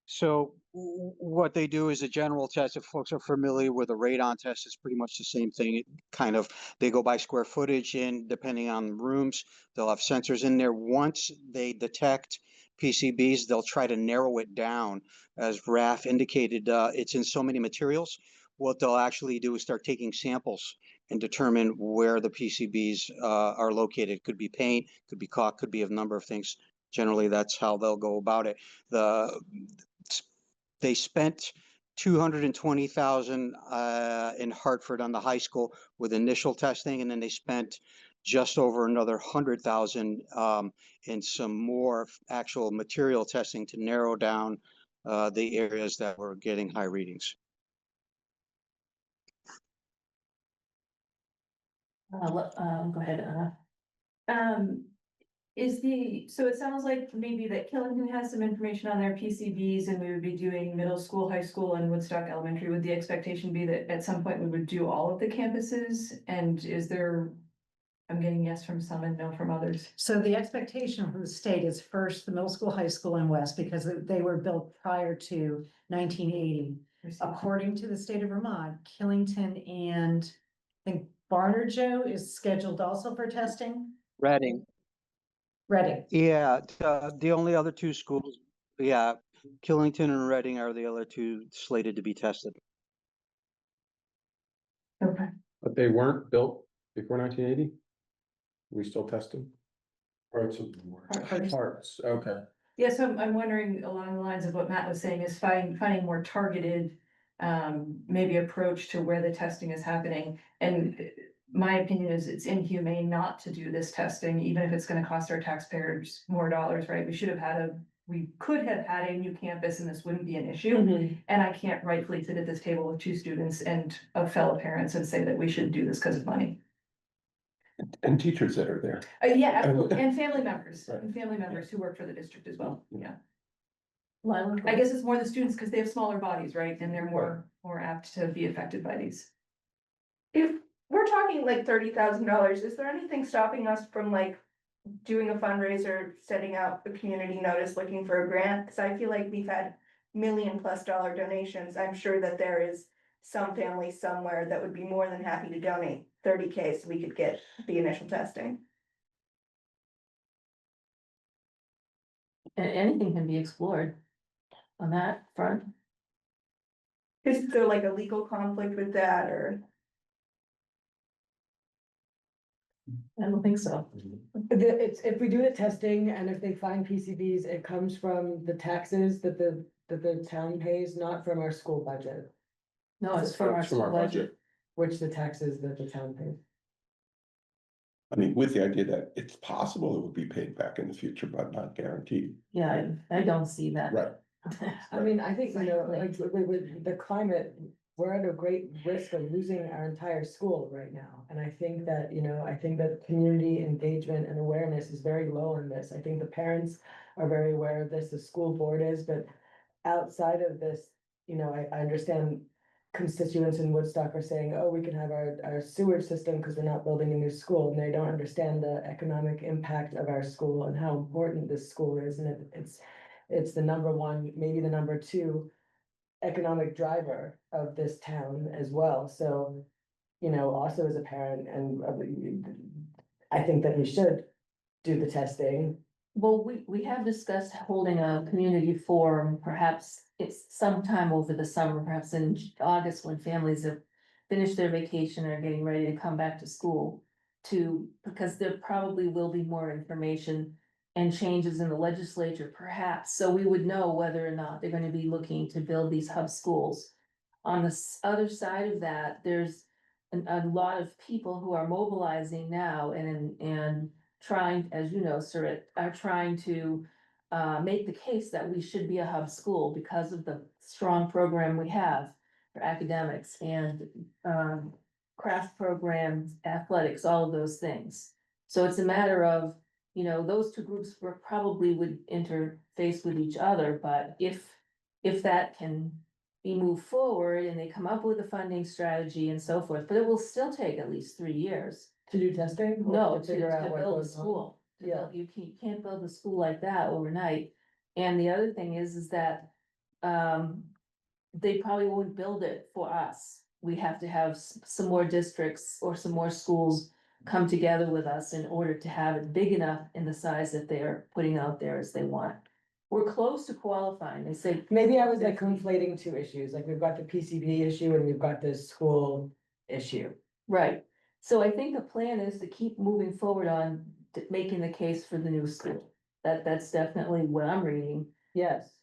So what they do is a general test. If folks are familiar with a radon test, it's pretty much the same thing. It kind of, they go by square footage, and depending on rooms, they'll have sensors in there. Once they detect PCBs, they'll try to narrow it down. As Raf indicated, it's in so many materials. What they'll actually do is start taking samples and determine where the PCBs are located. Could be paint, could be caulk, could be a number of things. Generally, that's how they'll go about it. They spent 220,000 in Hartford on the high school with initial testing, and then they spent just over another 100,000 in some more actual material testing to narrow down the areas that were getting high readings. Go ahead, Anna. So it sounds like maybe that Killington has some information on their PCBs, and we would be doing middle school, high school, and Woodstock Elementary. Would the expectation be that at some point we would do all of the campuses? And is there, I'm getting yes from some and no from others. So the expectation from the state is first the middle school, high school, and west, because they were built prior to 1980. According to the state of Vermont, Killington and I think Barnard, Joe, is scheduled also for testing. Reading. Yeah, the only other two schools, yeah, Killington and Reading are the other two slated to be tested. Okay. But they weren't built before 1980? We still testing? Parts of them were. Parts, okay. Yeah, so I'm wondering along the lines of what Matt was saying is finding more targeted, maybe approach to where the testing is happening. And my opinion is it's inhumane not to do this testing, even if it's gonna cost our taxpayers more dollars, right? We could have had a new campus and this wouldn't be an issue. And I can't rightfully sit at this table with 2 students and fellow parents and say that we should do this because of money. And teachers that are there. Yeah, absolutely. And family members who work for the district as well, yeah. I guess it's more the students because they have smaller bodies, right? And they're more apt to be affected by these. If we're talking like $30,000, is there anything stopping us from like doing a fundraiser, setting out a community notice, looking for a grant? Cause I feel like we've had $1 million+ donations. I'm sure that there is some family somewhere that would be more than happy to donate 30K so we could get the initial testing. And anything can be explored on that front. Is there like a legal conflict with that or? I don't think so. It's, if we do the testing and if they find PCBs, it comes from the taxes that the town pays, not from our school budget. No, it's from our school budget. Which the taxes that the town pays. I mean, with the idea that it's possible it would be paid back in the future, but not guaranteed. Yeah, I don't see that. Right. I mean, I think, like with the climate, we're at a great risk of losing our entire school right now. And I think that, I think that community engagement and awareness is very low in this. I think the parents are very aware of this, the school board is, but outside of this, I understand constituents in Woodstock are saying, oh, we can have our sewage system because we're not building a new school, and they don't understand the economic impact of our school and how important this school is, and it's the number one, maybe the number two economic driver of this town as well, so, you know, also as a parent, and I think that we should do the testing. Well, we have discussed holding a community forum, perhaps it's sometime over the summer, perhaps in August, when families have finished their vacation or are getting ready to come back to school. Because there probably will be more information and changes in the legislature perhaps, so we would know whether or not they're gonna be looking to build these hub schools. On the other side of that, there's a lot of people who are mobilizing now and trying, as you know, Sarit, are trying to make the case that we should be a hub school because of the strong program we have for academics and craft programs, athletics, all of those things. So it's a matter of, you know, those two groups probably would interface with each other, but if that can be moved forward and they come up with a funding strategy and so forth, but it will still take at least 3 years. To do testing? No, To to figure out what build a goes on? school. To Yeah. build- you can't build a school like that overnight. And the other thing is that, they probably won't build it for us. We have to have some more districts or some more schools come together with us in order to have it big enough in the size that they're putting out there as they want. We're close to qualifying, they say. Maybe I was like conflating two issues, like we've got the PCB issue and we've got this school issue. Right, so I think the plan is to keep moving forward on making the case for the new school. That's definitely what I'm reading. Yes.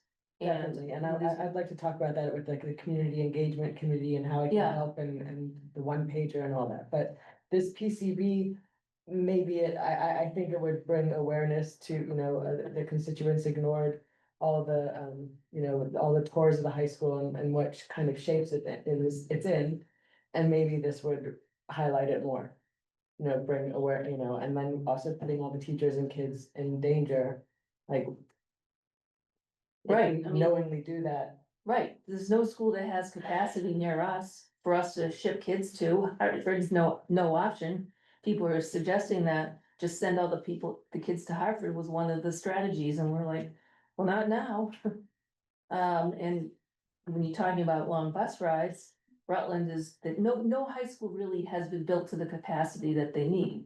And, Definitely, and I'd like to talk about that with like the community engagement committee and how it can Yeah. help and the one pager and all that, but this PCB. Maybe I think it would bring awareness to, you know, the constituents ignored all the, you know, all the tours of the high school and what kind of shapes it's in. And maybe this would highlight it more, you know, bring aware, you know, and then also putting all the teachers and kids in danger, like. if Right, we I mean- knowingly do that. right, there's no school that has capacity near us for us to ship kids to, Hartford's no option. People are suggesting that just send all the kids to Hartford was one of the strategies, and we're like, well, not now. And when you're talking about long bus rides, Rutland is, that no high school really has been built to the capacity that they need.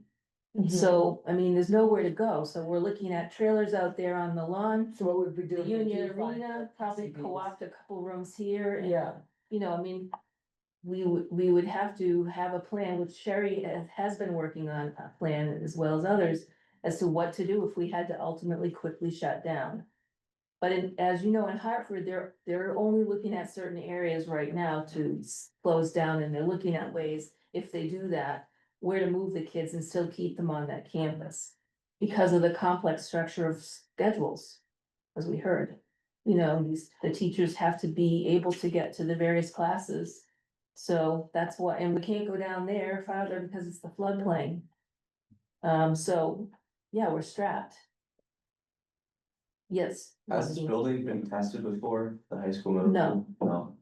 So, I mean, there's nowhere to go, so we're looking at trailers out there on the lawn. So what would we do? The if we Union do find Arena, the probably PCBs? co-opt a couple rooms here and, Yeah. you know, I mean. We would have to have a plan, which Sherry has been working on a plan as well as others. As to what to do if we had to ultimately quickly shut down. But as you know, in Hartford, they're only looking at certain areas right now to close down, and they're looking at ways, if they do that. Where to move the kids and still keep them on that campus. Because of the complex structure of schedules, as we heard. You know, the teachers have to be able to get to the various classes. So that's why, and we can't go down there farther because it's the floodplain. So, yeah, we're strapped. Yes. Has this building been tested before, the high school? No. No,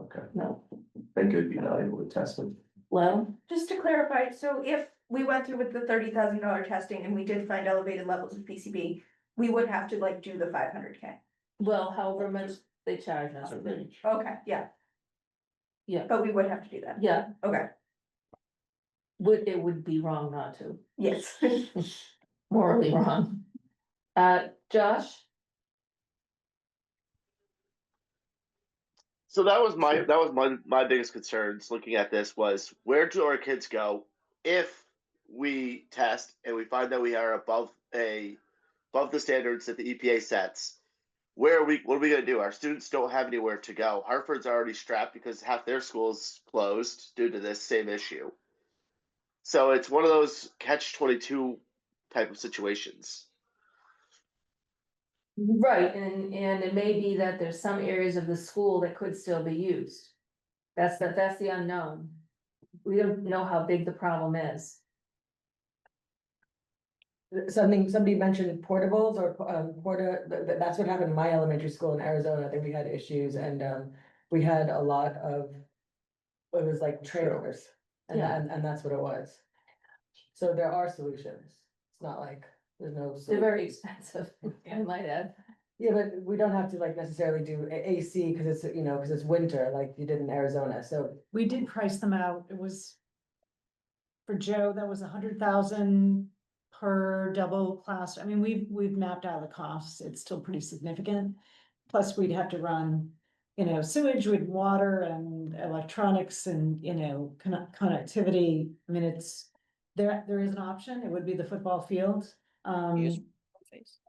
okay, No, think it would be valuable to test it. well, Just to clarify, so if we went through with the $30,000 testing and we did find elevated levels of PCB, we would have to like do the 500K. well, however much they charge us. Okay, yeah, Yeah, but we would have to do that. yeah, Okay, it would be wrong not to, yes. morally wrong. Josh? So that was my biggest concerns looking at this was, where do our kids go if we test and we find that we are above the standards that the EPA sets? What are we gonna do? Our students don't have anywhere to go. Hartford's already strapped because half their schools closed due to this same issue. So it's one of those catch-22 type of situations. Right, and it may be that there's some areas of the school that could still be used. That's the unknown. We don't know how big the problem is. Somebody mentioned portables or that's what happened in my elementary school in Arizona. I think we had issues and we had a lot of it was like trailers, and, Yeah. and that's what it was. So there are solutions, it's not like there's no. They're very expensive, I might add. Yeah, but we don't have to like necessarily do AC, cause it's, you know, cause it's winter, like you did in Arizona, so. We did price them out. It was. For Joe, that was 100,000 per double class. I mean, we've mapped out the costs. It's still pretty significant. Plus, we'd have to run, you know, sewage with water and electronics and, you know, connectivity. I mean, there is an option. It would be the football field. Yes.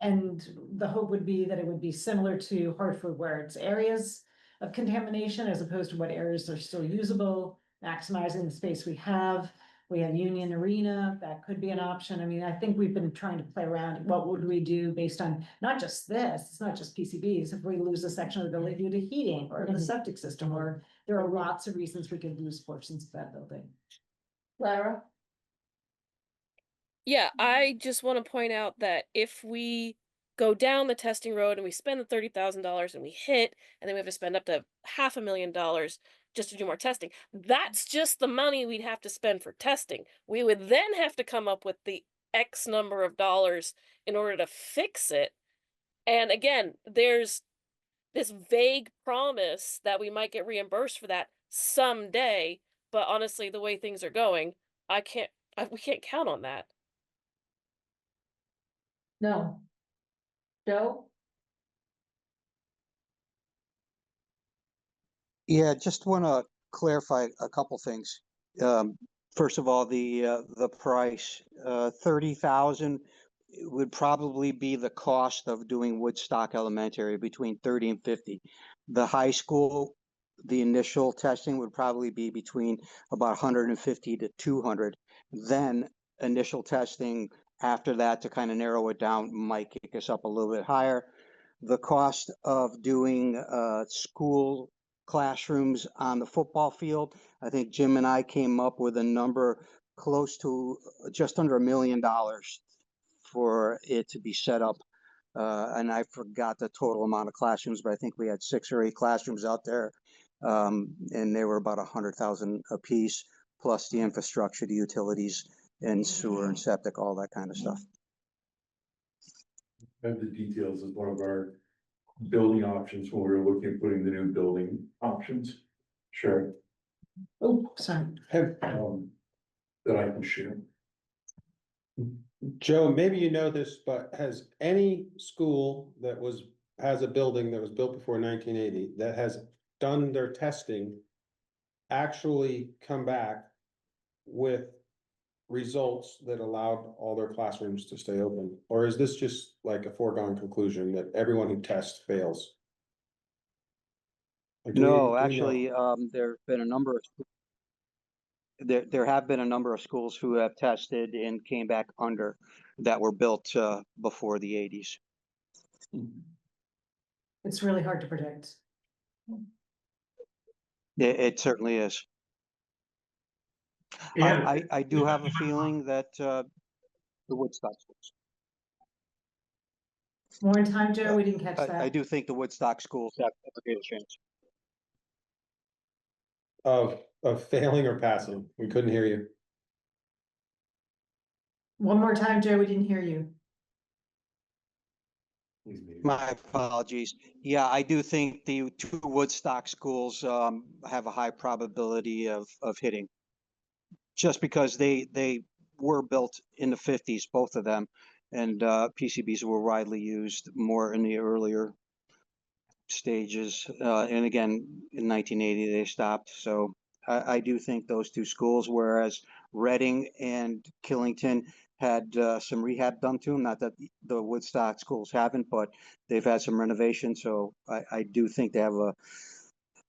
And the hope would be that it would be similar to Hartford, where it's areas of contamination as opposed to what areas are still usable, maximizing the space we have. We have Union Arena, that could be an option. I mean, I think we've been trying to play around, what would we do based on, not just this, it's not just PCBs, if we lose a section of the building due to heating or the septic system, or there are lots of reasons we could lose portions of that building. Lara? Yeah, I just want to point out that if we go down the testing road and we spend the $30,000 and we hit, and then we have to spend up to $500,000 just to do more testing, that's just the money we'd have to spend for testing. We would then have to come up with the X number of dollars in order to fix it. And again, there's this vague promise that we might get reimbursed for that someday, but honestly, the way things are going, we can't count on that. No. Joe? Yeah, just want to clarify a couple things. First of all, the price, 30,000 would probably be the cost of doing Woodstock Elementary, between 30 and 50. The high school, the initial testing would probably be between about 150 to 200. Then initial testing after that to kind of narrow it down might kick us up a little bit higher. The cost of doing school classrooms on the football field, I think Jim and I came up with a number close to just under $1 million for it to be set up. And I forgot the total amount of classrooms, but I think we had 6 or 8 classrooms out there. And they were about 100,000 a piece, plus the infrastructure, the utilities and sewer and septic, all that kind of stuff. Have the details of one of our building options when we were looking at putting the new building options. Sure. Oh, sorry. Have, that I can share. Joe, maybe you know this, but has any school that has a building that was built before 1980 that has done their testing actually come back with results that allowed all their classrooms to stay open? Or is this just like a foregone conclusion that everyone who tests fails? Like, do No, we know? actually, there have been a number of there have been a number of schools who have tested and came back under that were built before the 80s. It's really hard to predict. It certainly is. Yeah. I do have a feeling that the Woodstock schools. More in time, Joe, we didn't catch that. I do think the Woodstock schools have a greater chance. Of failing or passing? We couldn't hear you. One more time, Joe, we didn't hear you. My apologies. Yeah, I do think the 2 Woodstock schools have a high probability of hitting. Just because they were built in the 50s, both of them, and PCBs were widely used more in the earlier stages. And again, in 1980, they stopped. So I do think those 2 schools, whereas Reading and Killington had some rehab done to them, not that the Woodstock schools haven't, but they've had some renovation. So I do think they have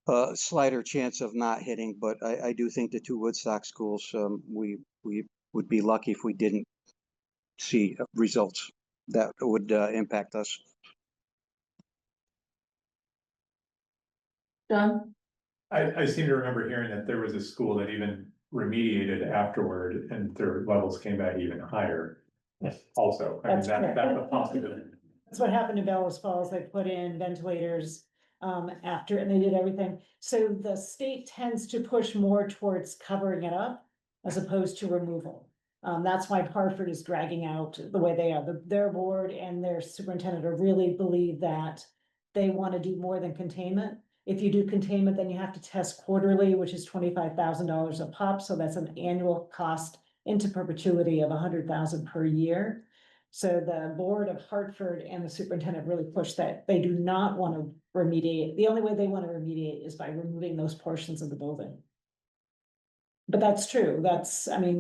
a slighter chance of not hitting, but I do think the 2 Woodstock schools, we would be lucky if we didn't see results that would impact us. John? I seem to remember hearing that there was a school that even remediated afterward and their levels came back even higher. Also, I mean, That's that's correct. a possibility. That's what happened to Bellows Falls. They put in ventilators after, and they did everything. So the state tends to push more towards covering it up as opposed to removal. That's why Hartford is dragging out the way they are. Their board and their superintendent are really believe that they want to do more than containment. If you do containment, then you have to test quarterly, which is $25,000 a pop. So that's an annual cost into perpetuity of $100,000 per year. So the board of Hartford and the superintendent really push that. They do not want to remediate. The only way they want to remediate is by removing those portions of the building. But that's true. That's, I mean,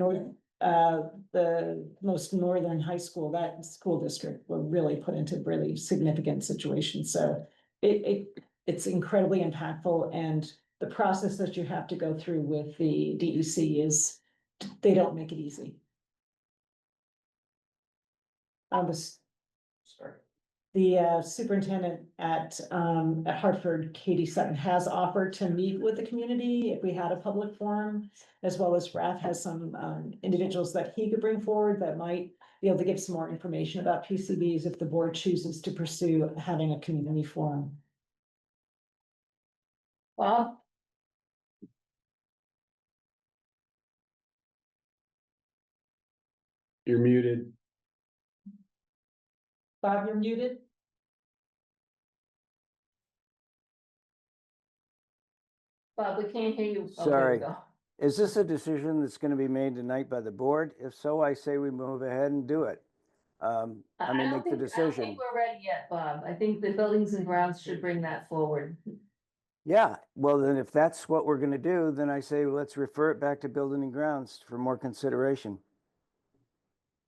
the most northern high school, that school district were really put into really significant situations. So it's incredibly impactful, and the process that you have to go through with the DEC is, they don't make it easy. Sorry. The superintendent at Hartford, Katie Sutton, has offered to meet with the community if we had a public forum, as well as Rath has some individuals that he could bring forward that might be able to give some more information about PCBs if the board chooses to pursue having a community forum. Bob? You're muted. Bob, you're muted. Bob, we can't hear you. Oh, there we Sorry. go. Is this a decision that's gonna be made tonight by the board? If so, I say we move ahead and do it. I mean, I don't make the think, I don't decision. think we're ready yet, Bob. I think the buildings and grounds should bring that forward. Yeah, well, then if that's what we're gonna do, then I say let's refer it back to building and grounds for more consideration.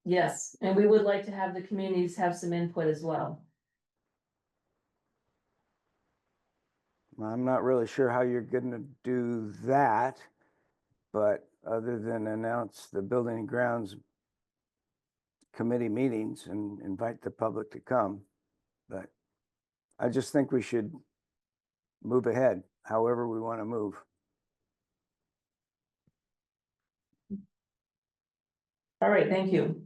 Yes, and we would like to have the communities have some input as well. I'm not really sure how you're gonna do that, but other than announce the building and grounds committee meetings and invite the public to come. But I just think we should move ahead, however we want to move. All right, thank you.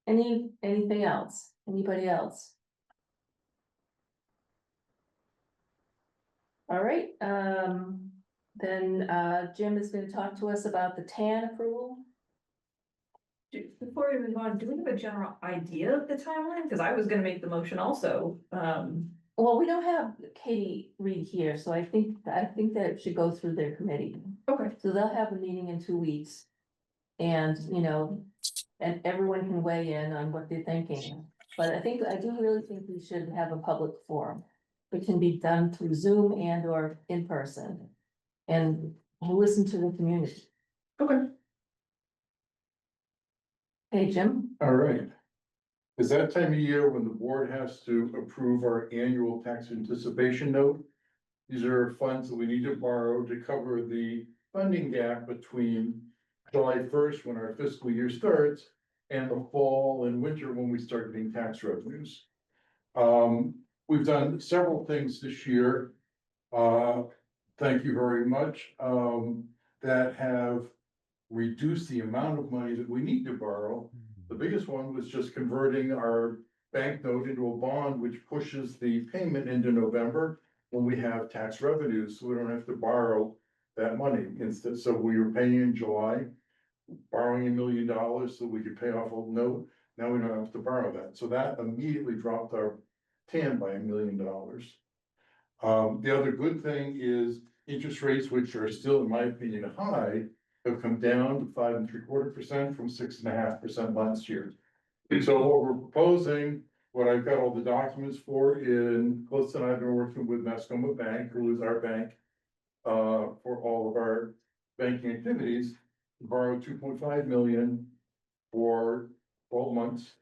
Anything else? Anybody else? All right, then Jim is going to talk to us about the TAN approval. Before we move on, do we have a general idea of the timeline? Because I was gonna make the motion also. Well, we don't have Katie Reed here, so I think that it should go through their committee. Okay. So they'll have a meeting in 2 weeks. And, you know, and everyone can weigh in on what they're thinking. But I do really think we should have a public forum. It can be done through Zoom and or in person. And listen to the community. Okay. Hey, Jim? All right. Is that time of year when the board has to approve our annual tax anticipation note? These are funds that we need to borrow to cover the funding gap between July 1st, when our fiscal year starts, and the fall and winter when we start getting tax revenues. We've done several things this year. Thank you very much. That have reduced the amount of money that we need to borrow. The biggest one was just converting our banknote into a bond, which pushes the payment into November when we have tax revenues, so we don't have to borrow that money. Instead, so we were paying in July, borrowing $1 million so we could pay off a note. Now we don't have to borrow that. So that immediately dropped our TAN by $1 million. The other good thing is interest rates, which are still, in my opinion, high, have come down to 5.75% from 6.5% last year. So what we're proposing, what I've got all the documents for, in Close and I've been working with Mascoma Bank, who is our bank, for all of our banking activities, to borrow 2.5 million for 12 months.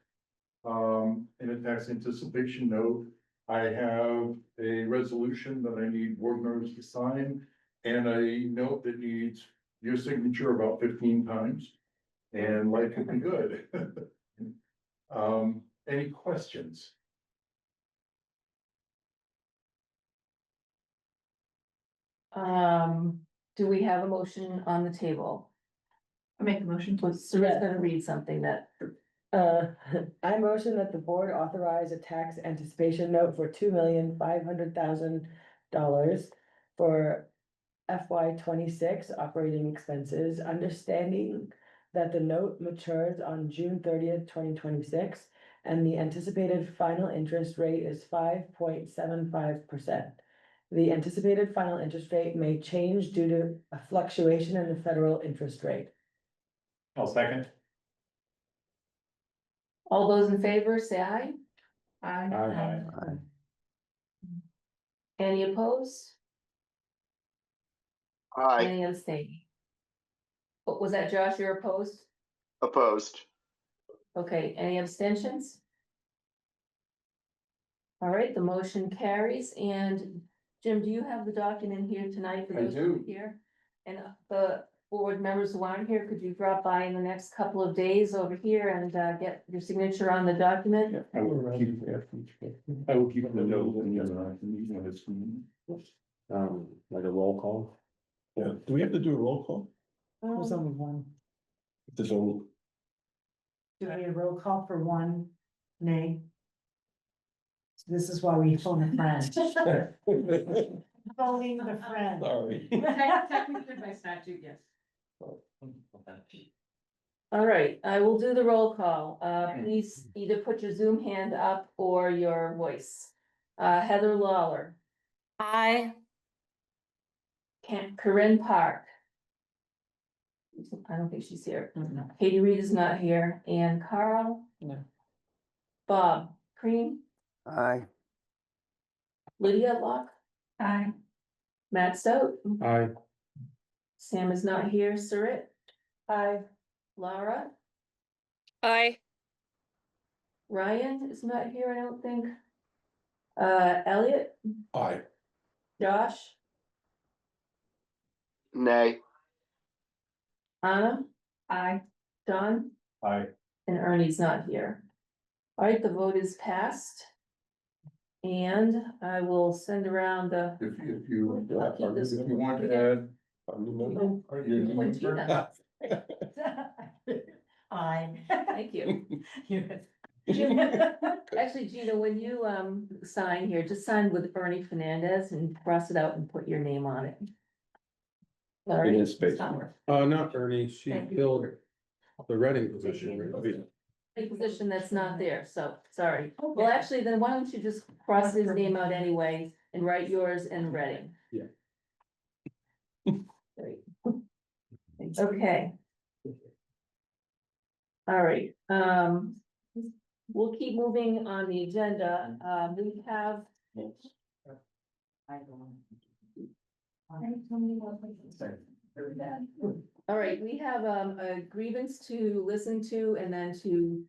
In a tax anticipation note, I have a resolution that I need board members to sign, and a note that needs your signature about 15 times, and life will be good. Any questions? Do we have a motion on the table? I make the motion. So Sarah's gonna read something that, Uh, I motion that the board authorize a tax anticipation note for $2,500,000 for FY 26 operating expenses, understanding that the note matures on June 30th, 2026, and the anticipated final interest rate is 5.75%. The anticipated final interest rate may change due to a fluctuation in the federal interest rate. I'll second. All those in favor, say aye. Aye. Any opposed? Aye, Any abstaining? What was that, Josh? You're opposed? opposed. Okay, any abstentions? All right, the motion carries, and Jim, do you have the document here tonight for I those who are do. here? And the board members who aren't here, could you drop by in the next couple of days over here and get your signature on the document? I will keep the note and Like a roll call? Yeah, do we have to do a roll call? There's only one. There's only, Do I need a roll call for one? Nay. This is why we phone a friend. Phoning the friend. sorry. Technically by statute, yes. All right, I will do the roll call. Please either put your Zoom hand up or your voice. Heather Lawler, Aye. Corinne Park. I don't think she's here. Katie Reed is not here, and Carl? No. Bob Cream, Aye. Lydia Locke? Aye. Matt Stout? Aye. Sam is not here, Sarit? Aye. Laura? Aye. Ryan is not here, I don't think. Elliot? Aye. Josh? Nay. Anna? Aye. Don? Aye. And Ernie's not here. All right, the vote is passed. And I will send around the. If you I'll keep this if you one. want to add. Point Gina. Aye. Thank you. Actually, Gina, when you sign here, just sign with Ernie Fernandez and cross it out and put your name on it. All In right. his space. Not Ernie, she Thank you. filled the Reading position. right? A position that's not there, so, sorry. Well, actually, then why don't you just cross his name out anyway and write yours in Reading? Yeah. Great. Okay. All right, we'll keep moving on the agenda. We have. All right, we have a grievance to listen to and then to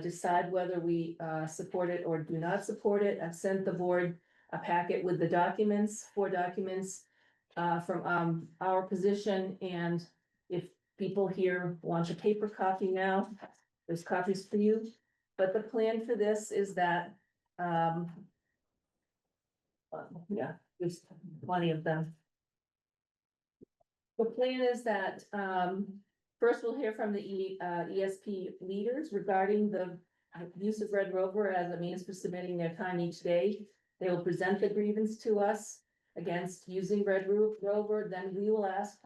decide whether we support it or do not support it. I've sent the board a packet with the documents, 4 documents from our position, and if people here want a paper copy now, there's copies for you. But the plan for this is that yeah, there's plenty of them. The plan is that, first we'll hear from the ESP leaders regarding the use of Red Rover as a means for submitting their time each day. They will present the grievance to us against using Red Rover, then we will ask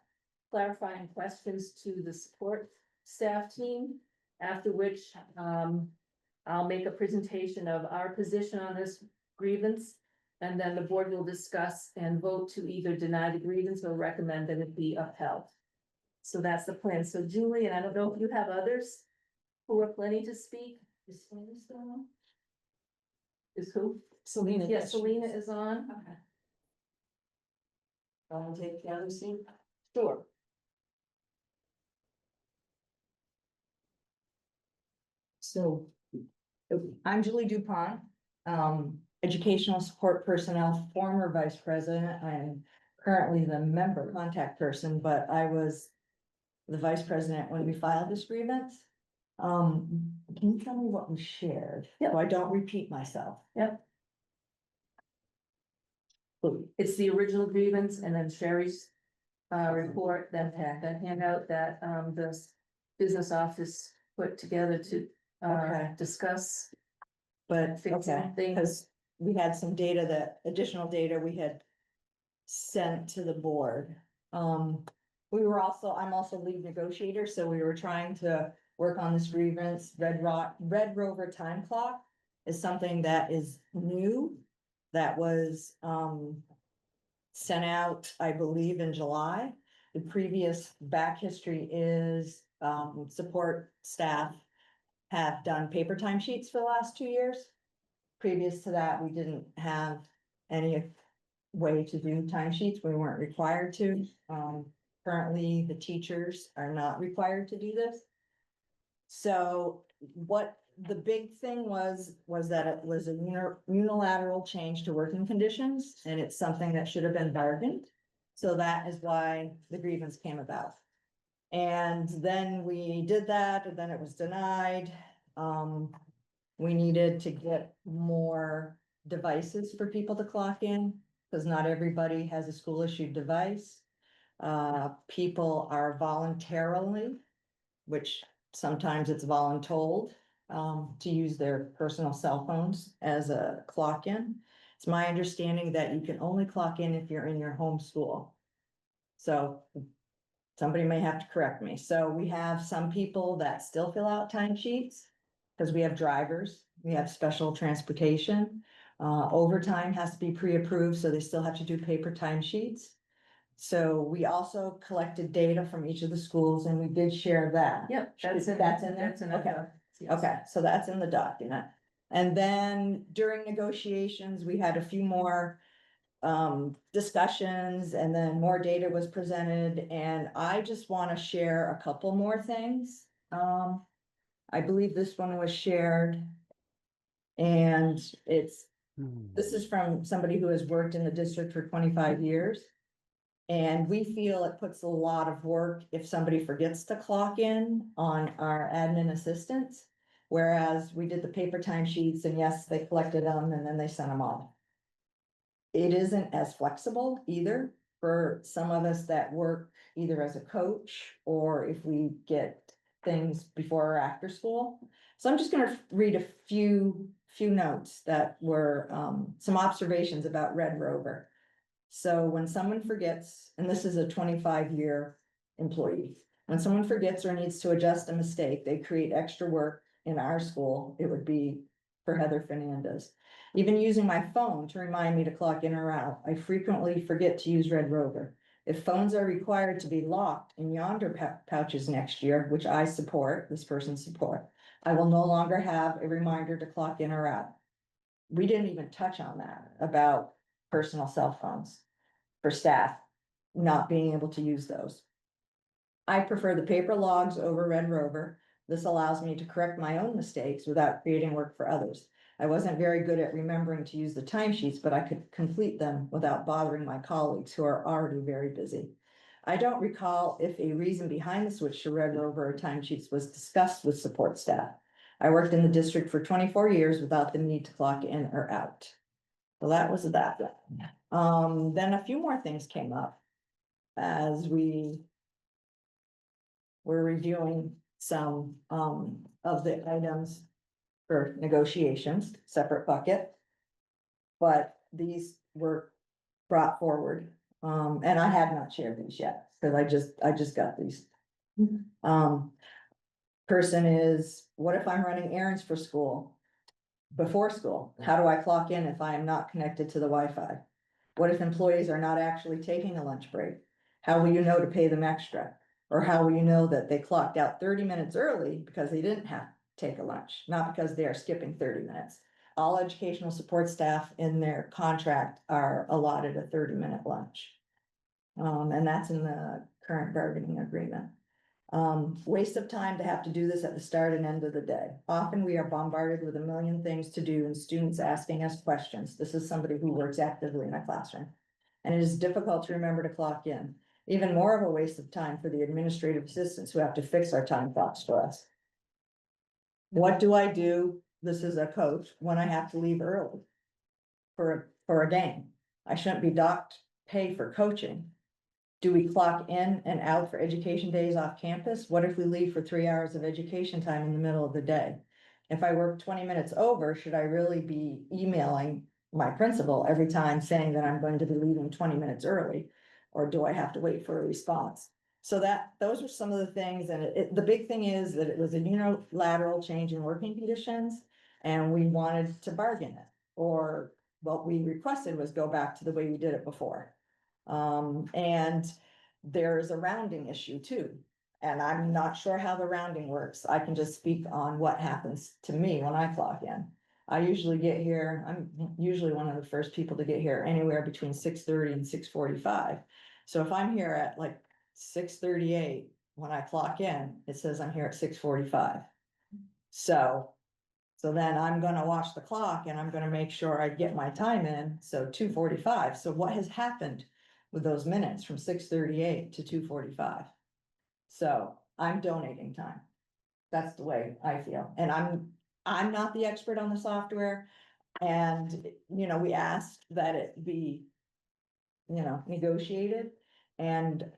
clarifying questions to the support staff team. After which, I'll make a presentation of our position on this grievance. And then the board will discuss and vote to either deny the grievance or recommend that it be upheld. So that's the plan. So Julie, and I don't know if you have others who are planning to speak. Is Selena still on? Is who? Selena. Yes, Selena is on. Okay. I'll take the other seat. Sure. So I'm Julie Dupont, educational support personnel, former vice president. I am currently the member contact person, but I was the vice president when we filed this grievance. Can you tell me what we shared? So I don't repeat myself. Yep. It's the original grievance and then Sherry's report, that handout that the business office put together to Okay. discuss. But, fixing okay, things. because we had some data additional data we had sent to the board. I'm also lead negotiator, so we were trying to work on this grievance. Red Rover time clock is something that is new, that was, sent out, I believe, in July. The previous back history is, support staff have done paper timesheets for the last 2 years. Previous to that, we didn't have any way to do timesheets. We weren't required to. Currently, the teachers are not required to do this. So what the big thing was that it was a unilateral change to working conditions, and it's something that should have been bargained. So that is why the grievance came about. And then we did that, and then it was denied. We needed to get more devices for people to clock in, because not everybody has a school issued device. People are voluntarily, which sometimes it's voluntold, to use their personal cell phones as a clock in. It's my understanding that you can only clock in if you're in your home school. So somebody may have to correct me. So we have some people that still fill out timesheets because we have drivers, we have special transportation. Overtime has to be pre-approved, so they still have to do paper timesheets. So we also collected data from each of the schools, and we did share that. Yep, that's in there? That's in Okay. Okay, so that's in the document. And then during negotiations, we had a few more discussions, and then more data was presented, and I just want to share a couple more things. I believe this one was shared. And this is from somebody who has worked in the district for 25 years. And we feel it puts a lot of work if somebody forgets to clock in on our admin assistants. Whereas we did the paper timesheets, and yes, they collected them and then they sent them off. It isn't as flexible either for some of us that work either as a coach or if we get things before or after school. So I'm just gonna read a few notes that were some observations about Red Rover. So when someone forgets, and this is a 25-year employee, when someone forgets or needs to adjust a mistake, they create extra work. In our school, it would be for Heather Fernandez. Even using my phone to remind me to clock in or out, I frequently forget to use Red Rover. If phones are required to be locked in yonder pouches next year, which I support, this person support, I will no longer have a reminder to clock in or out. We didn't even touch on that about personal cell phones for staff not being able to use those. I prefer the paper logs over Red Rover. This allows me to correct my own mistakes without creating work for others. I wasn't very good at remembering to use the timesheets, but I could complete them without bothering my colleagues who are already very busy. I don't recall if a reason behind the switch to Red Rover timesheets was discussed with support staff. I worked in the district for 24 years without the need to clock in or out. So that was that. Then a few more things came up as we were reviewing some of the items for negotiations, separate bucket. But these were brought forward, and I had not shared these yet, because I just got these. Person is, what if I'm running errands for school? Before school, how do I clock in if I am not connected to the Wi-Fi? What if employees are not actually taking a lunch break? How will you know to pay them extra? Or how will you know that they clocked out 30 minutes early because they didn't have to take a lunch, not because they are skipping 30 minutes? All educational support staff in their contract are allotted a 30-minute lunch. And that's in the current bargaining agreement. Waste of time to have to do this at the start and end of the day. Often we are bombarded with a million things to do and students asking us questions. This is somebody who works actively in a classroom. And it is difficult to remember to clock in. Even more of a waste of time for the administrative assistants who have to fix our time clocks for us. What do I do? This is a coach when I have to leave early for a game. I shouldn't be docked pay for coaching. Do we clock in and out for education days off campus? What if we leave for 3 hours of education time in the middle of the day? If I work 20 minutes over, should I really be emailing my principal every time saying that I'm going to be leaving 20 minutes early? Or do I have to wait for a response? So those are some of the things, and the big thing is that it was a unilateral change in working conditions. And we wanted to bargain it, or what we requested was go back to the way we did it before. And there's a rounding issue too. And I'm not sure how the rounding works. I can just speak on what happens to me when I clock in. I usually get here, I'm usually one of the first people to get here anywhere between 6:30 and 6:45. So if I'm here at like 6:38, when I clock in, it says I'm here at 6:45. So then I'm gonna watch the clock and I'm gonna make sure I get my time in, so 2:45. So what has happened with those minutes from 6:38 to 2:45? So I'm donating time. That's the way I feel. And I'm not the expert on the software. And, we asked that it be, negotiated. And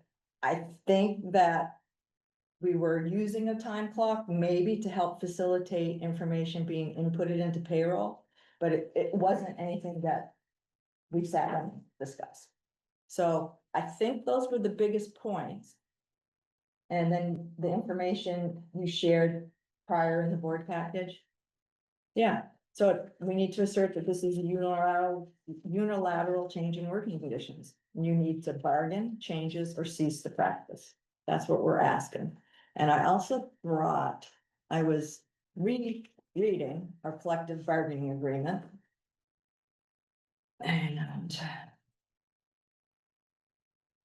I think that we were using a time clock maybe to help facilitate information being inputted into payroll, but it wasn't anything that we sat and discussed. So I think those were the biggest points. And then the information you shared prior in the board package. Yeah, so we need to assert that this is a unilateral change in working conditions. You need to bargain, changes, or cease the practice. That's what we're asking. And I also I was reading our collective bargaining agreement. And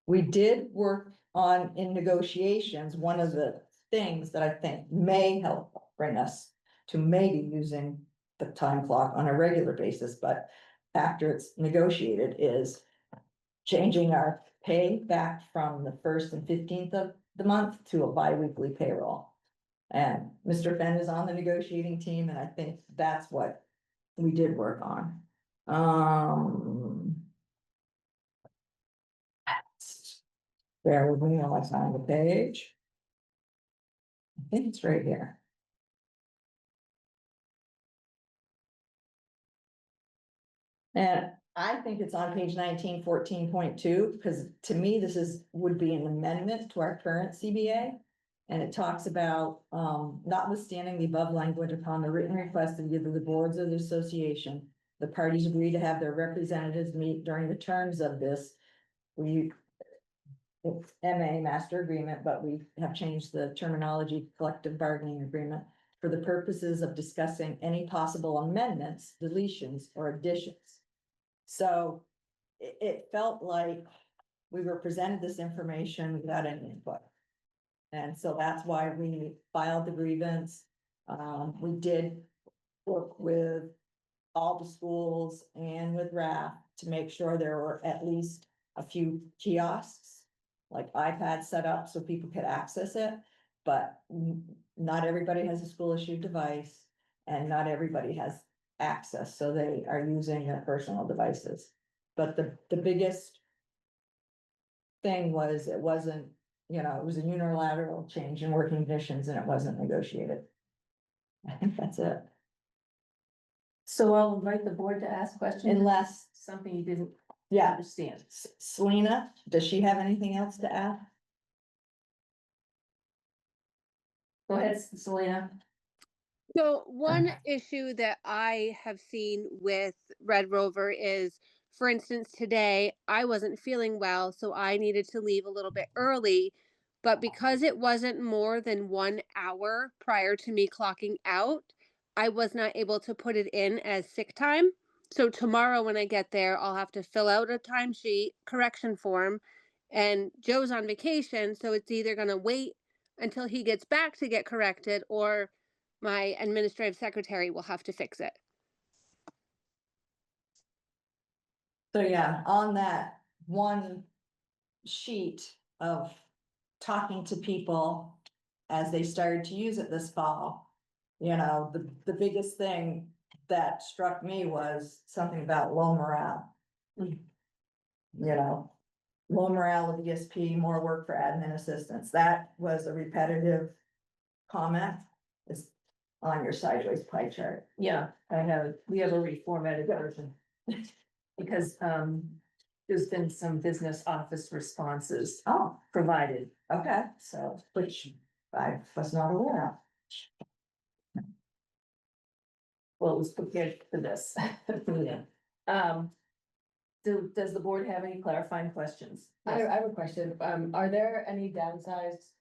we did work on, in negotiations, one of the things that I think may help bring us to maybe using the time clock on a regular basis, but after it's negotiated, is changing our pay back from the 1st and 15th of the month to a bi-weekly payroll. And Mr. Fenn is on the negotiating team, and I think that's what we did work on. Bear with me while I find the page. I think it's right here. And I think it's on page 1914.2, because to me, this would be an amendment to our current CBA. And it talks about, notwithstanding the above language, upon the written request of either the boards or the association, the parties agree to have their representatives meet during the terms of this. It's MA master agreement, but we have changed the terminology collective bargaining agreement for the purposes of discussing any possible amendments, deletions, or additions. So it felt like we were presented this information without any input. And so that's why we filed the grievance. We did work with all the schools and with RAF to make sure there were at least a few kiosks, like iPads set up so people could access it. But not everybody has a school issued device, and not everybody has access, so they are using their personal devices. But the biggest thing was, it wasn't, it was a unilateral change in working conditions, and it wasn't negotiated. I think that's it. So I'll invite the board to ask questions. Unless something you didn't Yeah, understand. Selena, does she have anything else to add? Go ahead, Selena. So one issue that I have seen with Red Rover is, for instance, today I wasn't feeling well, so I needed to leave a little bit early. But because it wasn't more than 1 hour prior to me clocking out, I was not able to put it in as sick time. So tomorrow when I get there, I'll have to fill out a timesheet correction form. And Joe's on vacation, so it's either going to wait until he gets back to get corrected, or my administrative secretary will have to fix it. So yeah, on that one sheet of talking to people as they started to use it this fall, the biggest thing that struck me was something about low morale. Low morale of ESP, more work for admin assistants. That was a repetitive comment. on your sideways pie chart. Yeah, we have a reformatted version. Because, there's been some business office responses Oh, provided, okay, so. which I was not aware of. Well, it was prepared for this. Yeah. Does the board have any clarifying questions? I have a question. Are there any downsides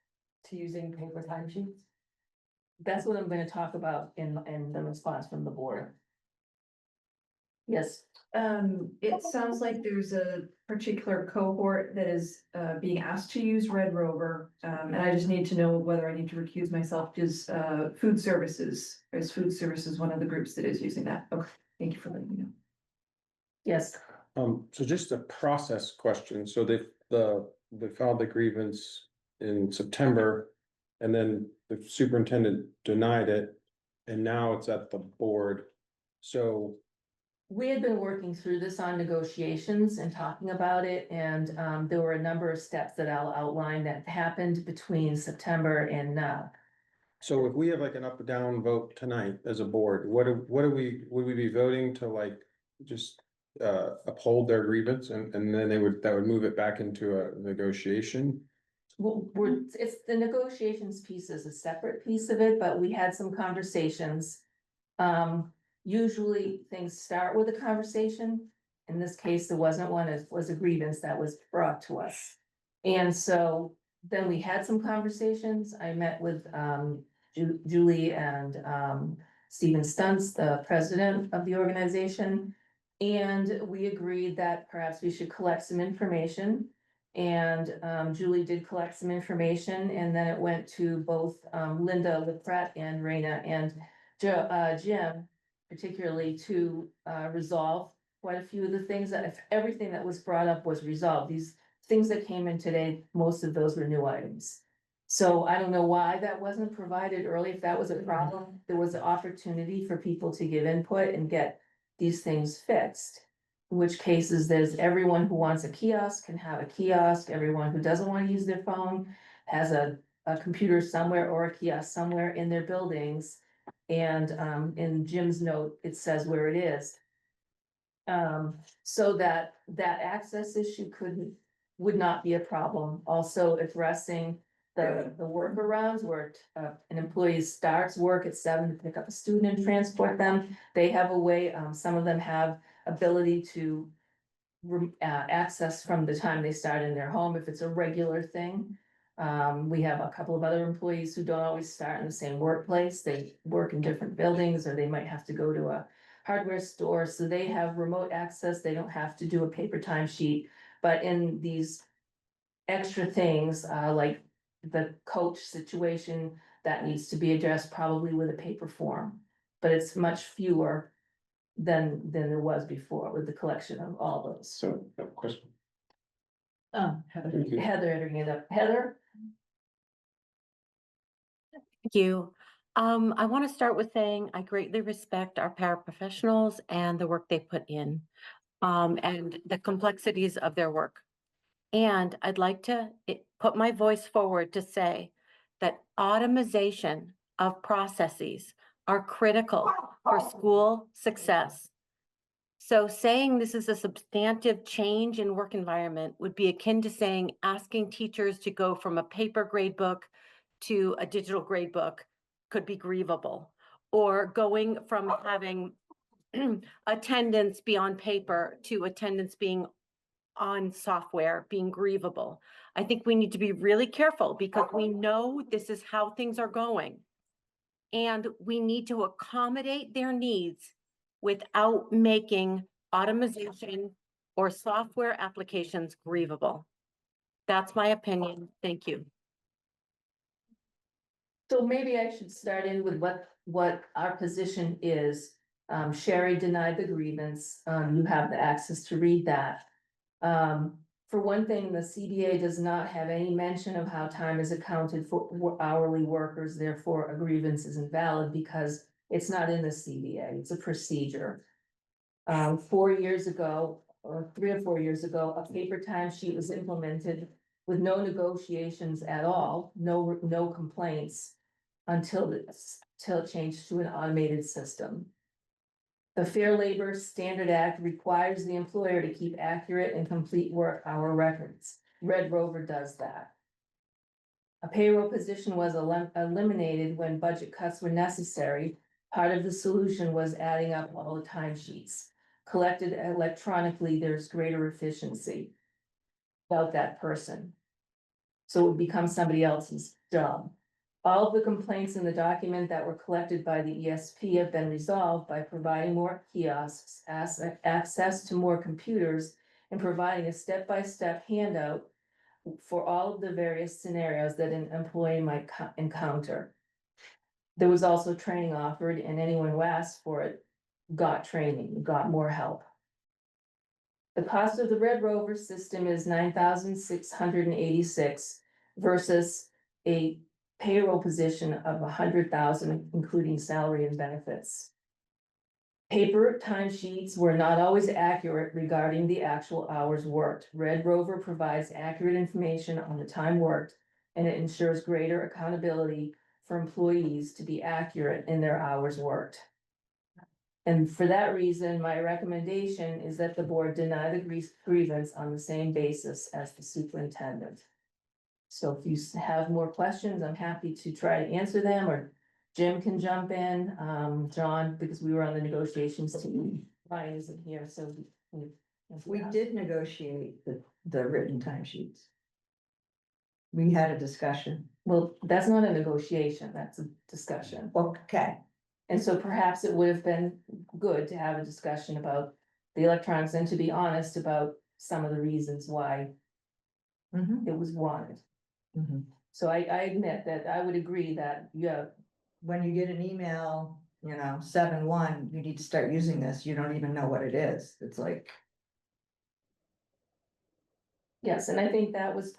to using paper timesheets? That's what I'm gonna talk about in the response from the board. Yes, It sounds like there's a particular cohort that is being asked to use Red Rover. And I just need to know whether I need to recuse myself, is food services, is food services one of the groups that is using that? Okay, thank you for letting me know. yes, So just a process question. So they filed the grievance in September. And then the superintendent denied it. And now it's at the board. So we had been working through this on negotiations and talking about it, and there were a number of steps that I'll outline that happened between September and now. so if we have like an up or down vote tonight as a board, would we be voting to like just uphold their grievance and then that would move it back into a negotiation? Well, it's the negotiations piece is a separate piece of it, but we had some conversations. Usually things start with a conversation. In this case, there wasn't one, it was a grievance that was brought to us. And so then we had some conversations. I met with Julie and Stephen Stuntz, the president of the organization. And we agreed that perhaps we should collect some information. And Julie did collect some information, and then it went to both Linda LaPret and Raina and Jim, particularly to resolve quite a few of the things that, if everything that was brought up was resolved, these things that came in today, most of those were new items. So I don't know why that wasn't provided early, if that was a problem, there was an opportunity for people to give input and get these things fixed. In which cases, there's everyone who wants a kiosk can have a kiosk, everyone who doesn't want to use their phone has a computer somewhere or a kiosk somewhere in their buildings. And in Jim's note, it says where it is. So that access issue would not be a problem. Also addressing the workarounds where an employee starts work at 7 to pick up a student and transport them. They have a way, some of them have ability to access from the time they start in their home if it's a regular thing. We have a couple of other employees who don't always start in the same workplace. They work in different buildings, or they might have to go to a hardware store, so they have remote access. They don't have to do a paper timesheet. But in these extra things, like the coach situation, that needs to be addressed probably with a paper form. But it's much fewer than there was before with the collection of all those. So, question. Heather entering it up. Heather? Thank you. I want to start with saying I greatly respect our paraprofessionals and the work they put in, and the complexities of their work. And I'd like to put my voice forward to say that automation of processes are critical for school success. So saying this is a substantive change in work environment would be akin to saying asking teachers to go from a paper grade book to a digital grade book could be grievable, or going from having attendance be on paper to attendance being on software being grievable. I think we need to be really careful because we know this is how things are going. And we need to accommodate their needs without making automation or software applications grievable. That's my opinion. Thank you. So maybe I should start in with what our position is. Sherry denied the grievance. You have the access to read that. For one thing, the CBA does not have any mention of how time is accounted for hourly workers, therefore a grievance is invalid because it's not in the CBA, it's a procedure. 4 years ago, or 3 or 4 years ago, a paper timesheet was implemented with no negotiations at all, no complaints until till it changed to an automated system. The Fair Labor Standard Act requires the employer to keep accurate and complete work hour records. Red Rover does that. A payroll position was eliminated when budget cuts were necessary. Part of the solution was adding up all the timesheets. Collected electronically, there's greater efficiency about that person. So it would become somebody else's job. All of the complaints in the document that were collected by the ESP have been resolved by providing more kiosks, access to more computers, and providing a step-by-step handout for all of the various scenarios that an employee might encounter. There was also training offered, and anyone who asked for it got training, got more help. The cost of the Red Rover system is $9,686 versus a payroll position of $100,000, including salary and benefits. Paper timesheets were not always accurate regarding the actual hours worked. Red Rover provides accurate information on the time worked, and it ensures greater accountability for employees to be accurate in their hours worked. And for that reason, my recommendation is that the board deny the grievance on the same basis as the superintendent. So if you have more questions, I'm happy to try to answer them, or Jim can jump in, John, because we were on the negotiations team. Ryan isn't here, so. We did negotiate the written timesheets. We had a discussion. Well, that's not a negotiation, that's a discussion. Okay. And so perhaps it would have been good to have a discussion about the electronics and to be honest about some of the reasons why it was wanted. So I admit that I would agree that, yeah. When you get an email, 7/1, you need to start using this, you don't even know what it is. It's like. Yes, and I think that was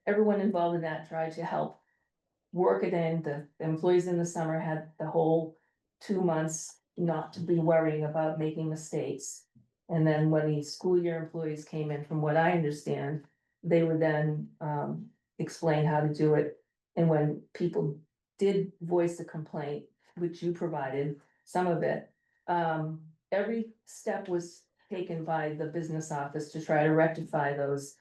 everyone involved in that tried to help work it in. The employees in the summer had the whole 2 months not to be worrying about making mistakes. And then when the school year employees came in, from what I understand, they would then explain how to do it. And when people did voice a complaint, which you provided some of it, every step was taken by the business office to try to rectify those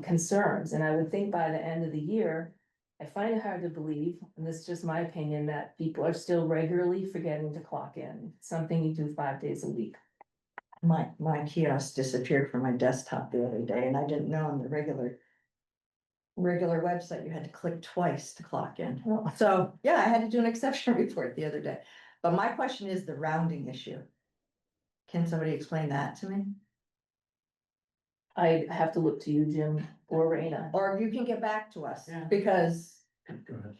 concerns. And I would think by the end of the year, I find it hard to believe, and this is just my opinion, that people are still regularly forgetting to clock in, something you do 5 days a week. My kiosk disappeared from my desktop the other day, and I didn't know on the regular website, you had to click twice to clock in. So, yeah, I had to do an exception report the other day. But my question is the rounding issue. Can somebody explain that to me? I have to look to you, Jim, or Raina. Or you can get back to us, because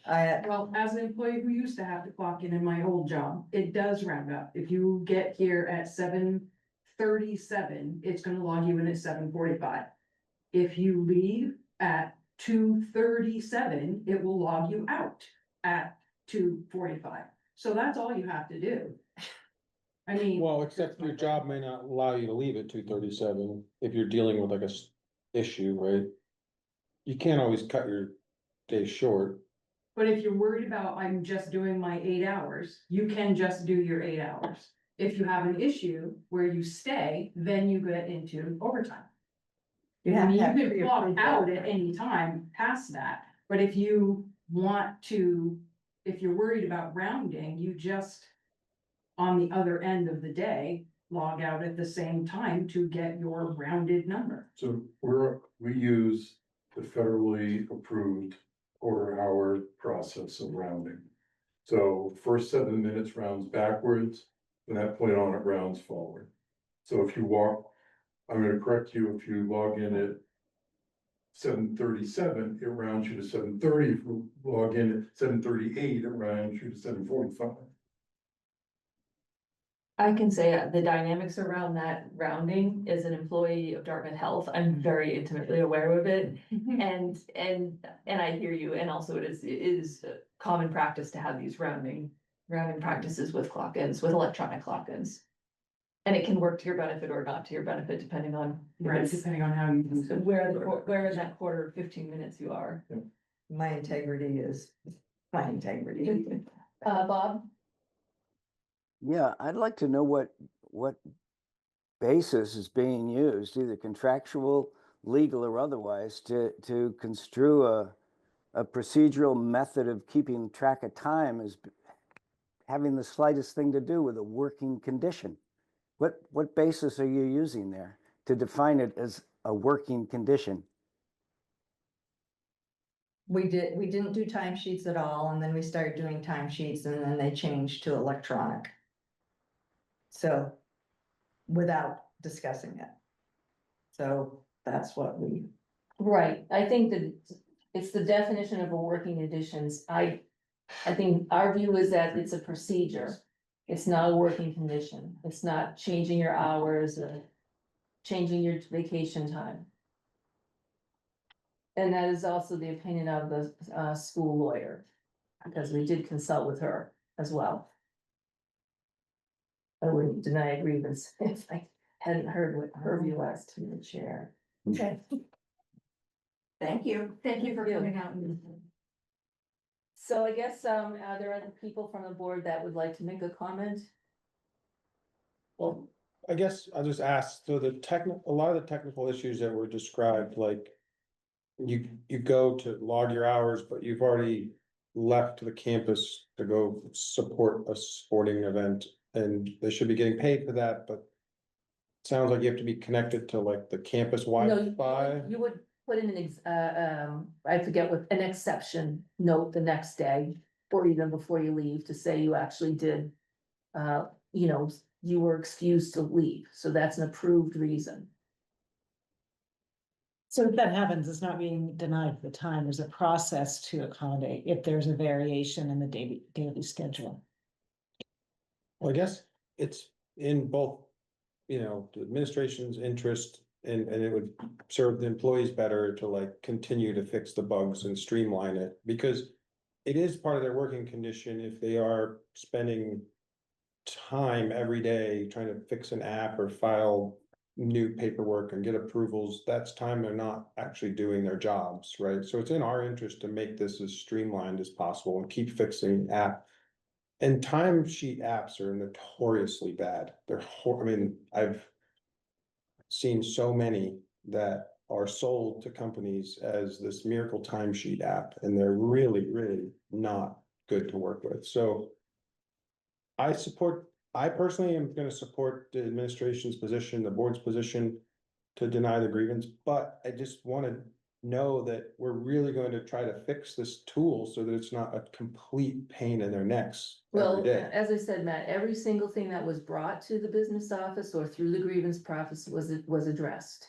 Well, as an employee who used to have to clock in my old job, it does round up. If you get here at 7:37, it's gonna log you in at 7:45. If you leave at 2:37, it will log you out at 2:45. So that's all you have to do. I mean. Well, except your job may not allow you to leave at 2:37 if you're dealing with like a issue, right? You can't always cut your day short. But if you're worried about, I'm just doing my 8 hours, you can just do your 8 hours. If you have an issue where you stay, then you get into overtime. You have to have You can clock pre-approved out overtime. at any time past that, but if you want to, if you're worried about rounding, you just, on the other end of the day, log out at the same time to get your rounded number. So we use the federally approved quarter hour process of rounding. So first 7 minutes rounds backwards, from that point on, it rounds forward. So if you I'm gonna correct you, if you log in at 7:37, it rounds you to 7:30. If you log in at 7:38, it rounds you to 7:45. I can say the dynamics around that rounding as an employee of Dartmouth Health, I'm very intimately aware of it. And I hear you, and also it is common practice to have these rounding practices with clock-ins, with electronic clock-ins. And it can work to your benefit or not to your benefit, depending on. Right, depending on how you use it. Where in that quarter, 15 minutes you are. My integrity is my integrity. Bob? Yeah, I'd like to know what basis is being used, either contractual, legal, or otherwise, to construe a procedural method of keeping track of time as having the slightest thing to do with a working condition. What basis are you using there to define it as a working condition? We didn't do timesheets at all, and then we started doing timesheets, and then they changed to electronic. So, without discussing it. So that's what we. Right, I think that it's the definition of a working conditions. I think our view is that it's a procedure. It's not a working condition. It's not changing your hours or changing your vacation time. And that is also the opinion of the school lawyer, because we did consult with her as well. I wouldn't deny a grievance if I hadn't heard what her view was to the chair. Okay. Thank you. Thank you for Yeah. coming out. So I guess, are there other people from the board that would like to make a comment? Well, I guess I'll just ask, so a lot of the technical issues that were described, like. You go to log your hours, but you've already left the campus to go support a sporting event, and they should be getting paid for that, but. Sounds like you have to be connected to like the campus No, Wi-Fi. you would put in I forget what, an exception note the next day, or even before you leave, to say you actually did. You were excused to leave, so that's an approved reason. So if that happens, it's not being denied the time. There's a process to accommodate if there's a variation in the daily schedule. Well, I guess it's in both, the administration's interest, and it would serve the employees better to like continue to fix the bugs and streamline it, because it is part of their working condition if they are spending time every day trying to fix an app or file new paperwork and get approvals. That's time they're not actually doing their jobs, right? So it's in our interest to make this as streamlined as possible and keep fixing app. And timesheet apps are notoriously bad. I've seen so many that are sold to companies as this miracle timesheet app, and they're really, really not good to work with. So I personally am gonna support the administration's position, the board's position to deny the grievance, but I just wanna know that we're really going to try to fix this tool so that it's not a complete pain in their necks every Well, day. as I said, Matt, every single thing that was brought to the business office or through the grievance process was addressed.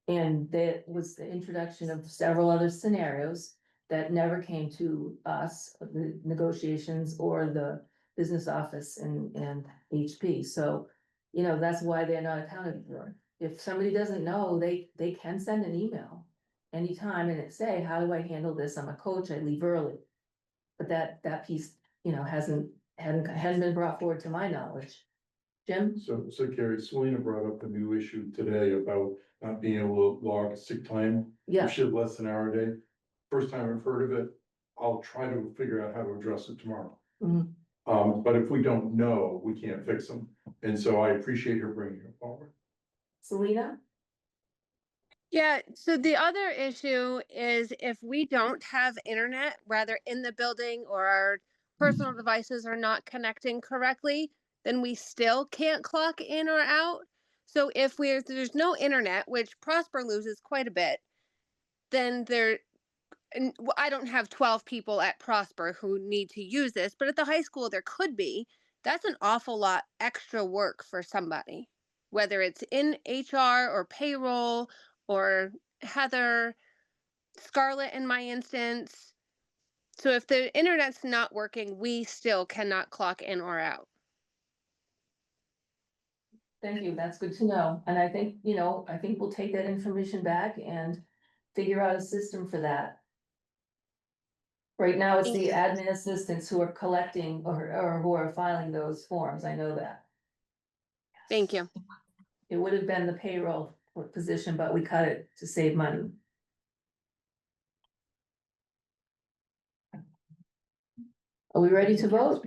And that was the introduction of several other scenarios that never came to us, the negotiations or the business office and HP. So, that's why they're not accounted for. If somebody doesn't know, they can send an email anytime and say, how do I handle this? I'm a coach, I leave early. But that piece, hadn't been brought forward to my knowledge. Jim? So Carrie, Selena brought up a new issue today about not being able to log sick time. Yeah. If she had less than an hour a day. First time I've heard of it. I'll try to figure out how to address it tomorrow. Mhm. But if we don't know, we can't fix them. And so I appreciate her bringing it forward. Selena? Yeah, so the other issue is if we don't have internet, rather in the building or our personal devices are not connecting correctly, then we still can't clock in or out. So if there's no internet, which Prosper loses quite a bit, then I don't have 12 people at Prosper who need to use this, but at the high school there could be. That's an awful lot extra work for somebody, whether it's in HR or payroll or Heather, Scarlett in my instance. So if the internet's not working, we still cannot clock in or out. Thank you, that's good to know. And I think we'll take that information back and figure out a system for that. Right now, it's the admin assistants who are collecting or who are filing those forms, I know that. Thank you. It would have been the payroll position, but we cut it to save money. Are we ready to vote?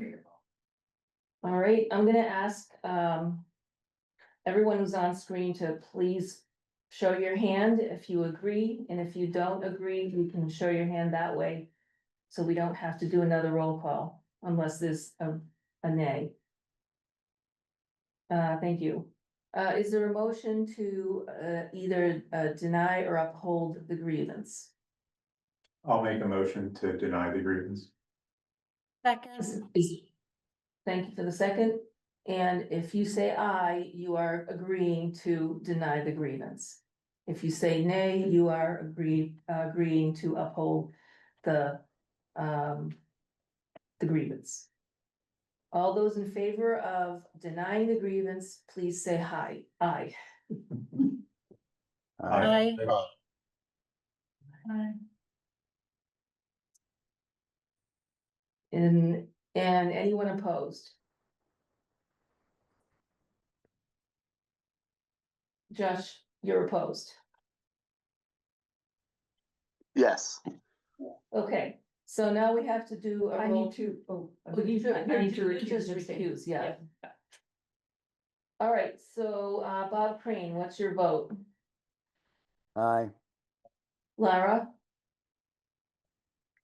All right, I'm gonna ask, everyone who's on screen to please show your hand if you agree, and if you don't agree, you can show your hand that way. So we don't have to do another roll call unless there's a nay. Thank you. Is there a motion to, either, deny or uphold the grievance? I'll make a motion to deny the grievance. Second. Thank you for the second. And if you say aye, you are agreeing to deny the grievance. If you say nay, you are agreeing to uphold the grievance. All those in favor of denying the grievance, please say aye. Aye. Aye. And anyone opposed? Josh, you're opposed. Yes. Okay, so now we have to do a I roll. need to, oh. Oh, you should, I need to just recuse, yeah. All right, so, Bob Crane, what's your vote? Aye. Lara,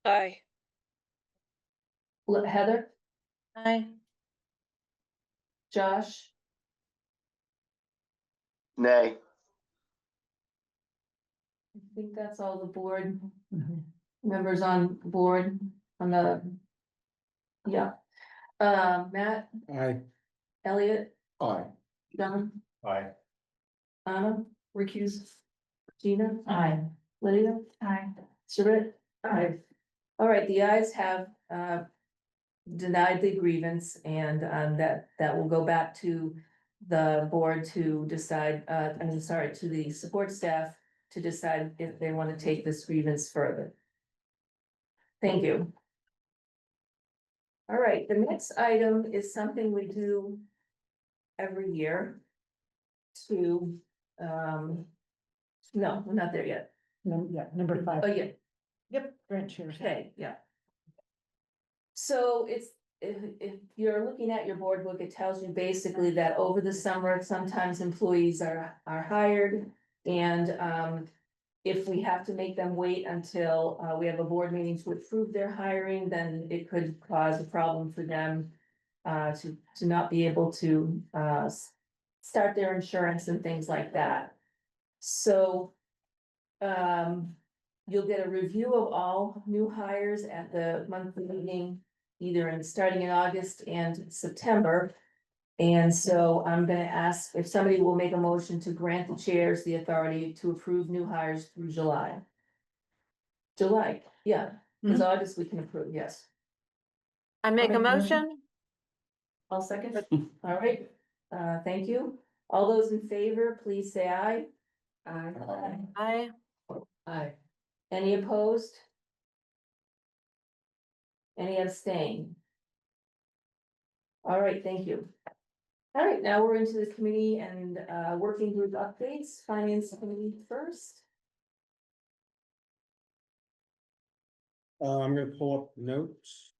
Aye. Heather, Aye. Josh, Nay. I think that's all the board members on board on the. Yeah, Matt, Aye. Elliot, Aye. John, Aye. Anna, Recuse. Gina. Aye. Lydia. Aye. Sarit. Aye. All right, the ayes have, denied the grievance, and, that will go back to the board to decide, to the support staff to decide if they want to take this grievance further. Thank you. All right, the next item is something we do every year to, no, we're not there yet. No, yeah, number 5. Oh, yeah, Yep, grant shares. okay, yeah. So it's, if you're looking at your board book, it tells you basically that over the summer, sometimes employees are hired. And if we have to make them wait until we have a board meeting to approve their hiring, then it could cause a problem for them to not be able to start their insurance and things like that. So you'll get a review of all new hires at the monthly meeting, either starting in August and September. And so I'm gonna ask if somebody will make a motion to grant the chairs the authority to approve new hires through July. July, yeah, because August we can approve, yes. I make a motion. I'll second. All right, thank you. All those in favor, please say aye. Aye. Aye. Aye. Any opposed? Any abstain? All right, thank you. All right, now we're into the committee and working group updates. Finance committee first. I'm gonna pull up notes.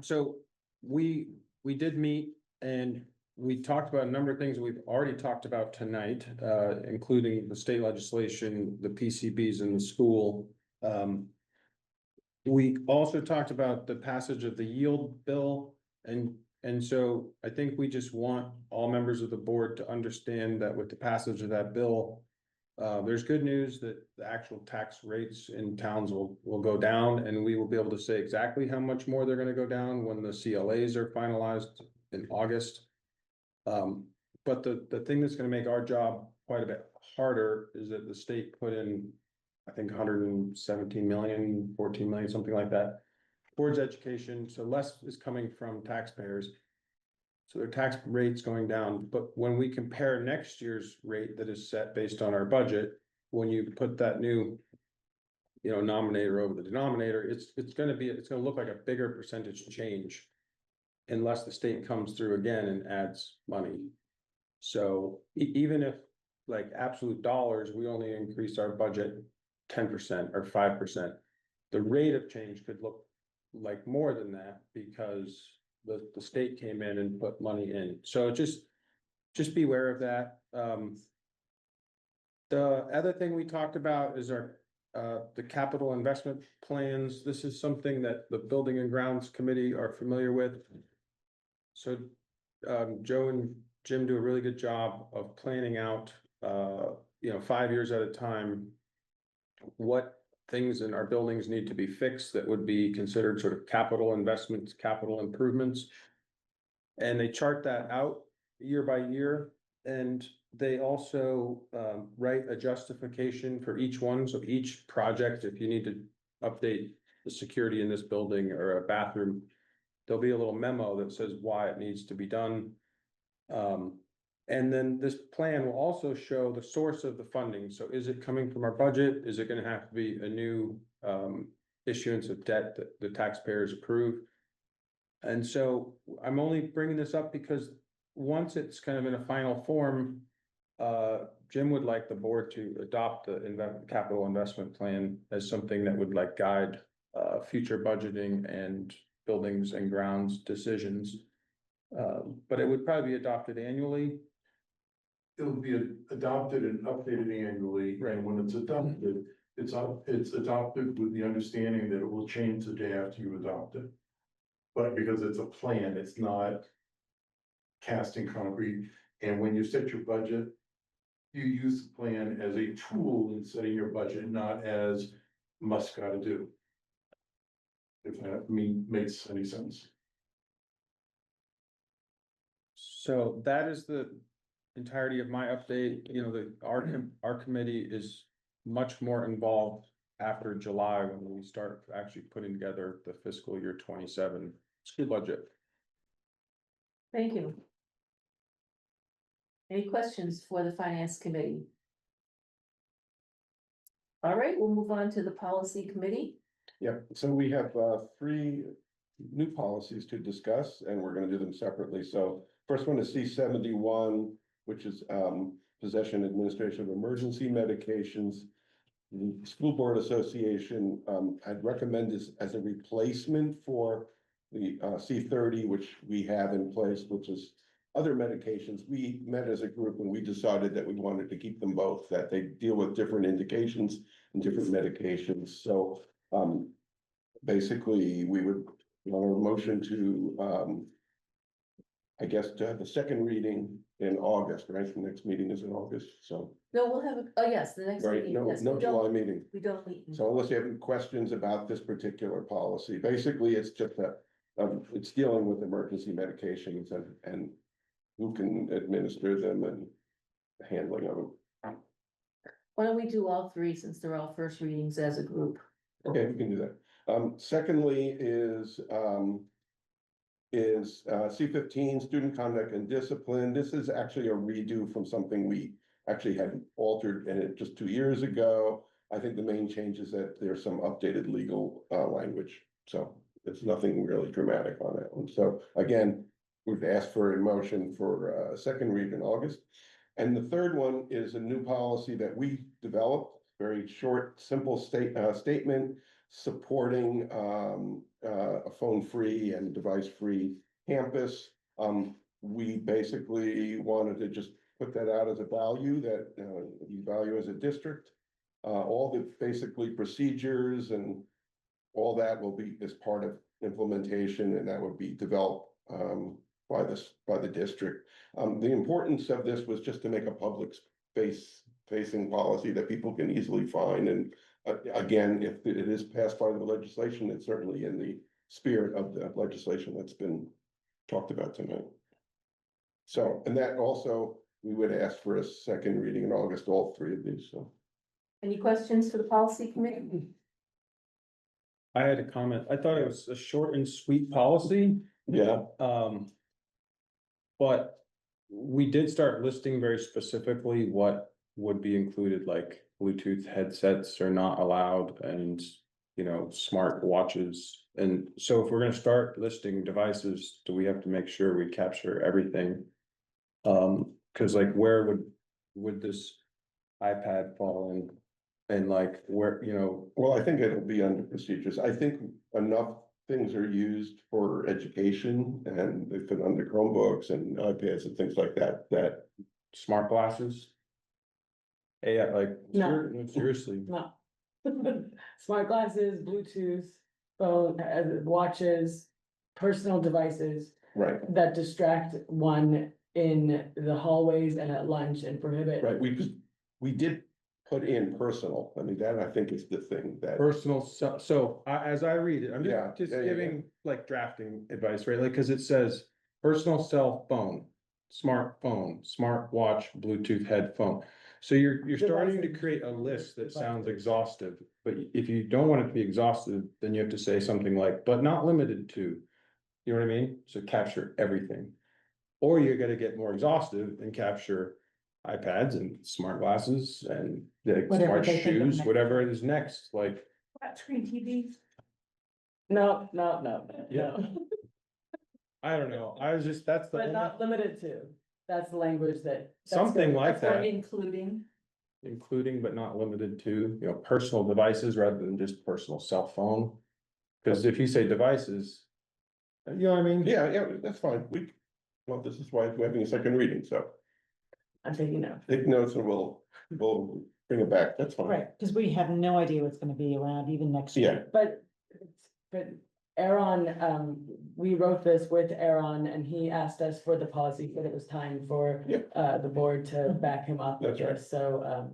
So we did meet and we talked about a number of things we've already talked about tonight, including the state legislation, the PCBs in the school. We also talked about the passage of the yield bill and so I think we just want all members of the board to understand that with the passage of that bill, there's good news that the actual tax rates in towns will go down and we will be able to say exactly how much more they're gonna go down when the CLAs are finalized in August. But the thing that's gonna make our job quite a bit harder is that the state put in, I think 117 million, 14 million, something like that, towards education, so less is coming from taxpayers. So their tax rate's going down, but when we compare next year's rate that is set based on our budget, when you put that new, nominator over the denominator, it's gonna look like a bigger percentage change. Unless the state comes through again and adds money. So even if like absolute dollars, we only increased our budget 10% or 5%. The rate of change could look like more than that because the state came in and put money in. So just be aware of that. The other thing we talked about is the capital investment plans. This is something that the Building and Grounds Committee are familiar with. So Joe and Jim do a really good job of planning out, 5 years at a time, what things in our buildings need to be fixed that would be considered sort of capital investments, capital improvements. And they chart that out year by year. And they also write a justification for each one. So each project, if you need to update the security in this building or a bathroom, there'll be a little memo that says why it needs to be done. And then this plan will also show the source of the funding. So is it coming from our budget? Is it gonna have to be a new issuance of debt that the taxpayers approve? And so I'm only bringing this up because once it's kind of in a final form, Jim would like the board to adopt the capital investment plan as something that would like guide future budgeting and buildings and grounds decisions. But it would probably be adopted annually. It'll be adopted and updated annually, and when it's adopted, it's adopted with the understanding that it will change the day after you adopt it. But because it's a plan, it's not cast in concrete, and when you set your budget, you use the plan as a tool in setting your budget, not as must gotta do. If that makes any sense. So that is the entirety of my update. Our committee is much more involved after July when we start actually putting together the fiscal year 27 school budget. Thank you. Any questions for the finance committee? All right, we'll move on to the policy committee. Yeah, so we have 3 new policies to discuss, and we're gonna do them separately. So first one is C-71, which is possession administration of emergency medications. The School Board Association, I'd recommend this as a replacement for the C-30, which we have in place, which is other medications. We met as a group and we decided that we wanted to keep them both, that they deal with different indications and different medications. So basically, we would want a motion to, I guess, to have the second reading in August, right? The next meeting is in August, so. No, we'll have, oh, yes, the next Right, meeting. no, Yes, no we don't- July meeting. We don't meet. So unless you have any questions about this particular policy, basically, it's just that, it's dealing with emergency medications and who can administer them and handling of them. Why don't we do all 3 since they're all first readings as a group? Okay, we can do that. Secondly is C-15, student conduct and discipline. This is actually a redo from something we actually had altered in it just 2 years ago. I think the main change is that there's some updated legal language, so it's nothing really dramatic on that one. So again, we've asked for a motion for a second read in August. And the third one is a new policy that we developed, very short, simple statement supporting a phone-free and device-free campus. We basically wanted to just put that out as a value that we value as a district. All the basically procedures and all that will be as part of implementation, and that would be developed by the district. The importance of this was just to make a public facing policy that people can easily find. And again, if it is passed by the legislation, it's certainly in the spirit of the legislation that's been talked about tonight. So, and that also, we would ask for a second reading in August, all 3 of these, so. Any questions for the policy committee? I had a comment. I thought it was a short and sweet policy. Yeah. But we did start listing very specifically what would be included, like Bluetooth headsets are not allowed and, smart watches. And so if we're gonna start listing devices, do we have to make sure we capture everything? Cause like where would would this iPad fall in? And like, where, you know, Well, I think it'll be under procedures. I think enough things are used for education and they fit under Chromebooks and iPads and things like that, that. smart glasses? Yeah, like, No. seriously, No. Smart glasses, Bluetooth, phone, watches, personal devices Right, that distract one in the hallways and at lunch and prohibit. right. We did put in personal. I mean, that I think is the thing that. personal, so as I read it, I'm Yeah, just yeah, yeah, giving like drafting advice, right? Like, cause it says personal cell phone, smartphone, smartwatch, Bluetooth headphone. So you're starting to create a list that sounds exhaustive, but if you don't want it to be exhaustive, then you have to say something like, but not limited to. You know what I mean? So capture everything. Or you're gonna get more exhaustive and capture iPads and smart glasses and like Whatever smart they think of shoes, next. whatever it is next, like. Flat screen TVs. No. Yeah. I don't know, I was just, that's the But only, not limited to, that's the language that. that's something good. like that, Including. including but not limited to, you know, personal devices rather than just personal cell phone. Cause if you say devices, you know what I mean? Yeah, that's fine. Well, this is why we're having a second reading, so I'm taking notes. take notes and we'll bring it back. That's fine. Right, because we have no idea what's gonna be around even next Yeah. year. But Aaron, we wrote this with Aaron and he asked us for the policy, but it was time for the board to back him up with That's right. this, so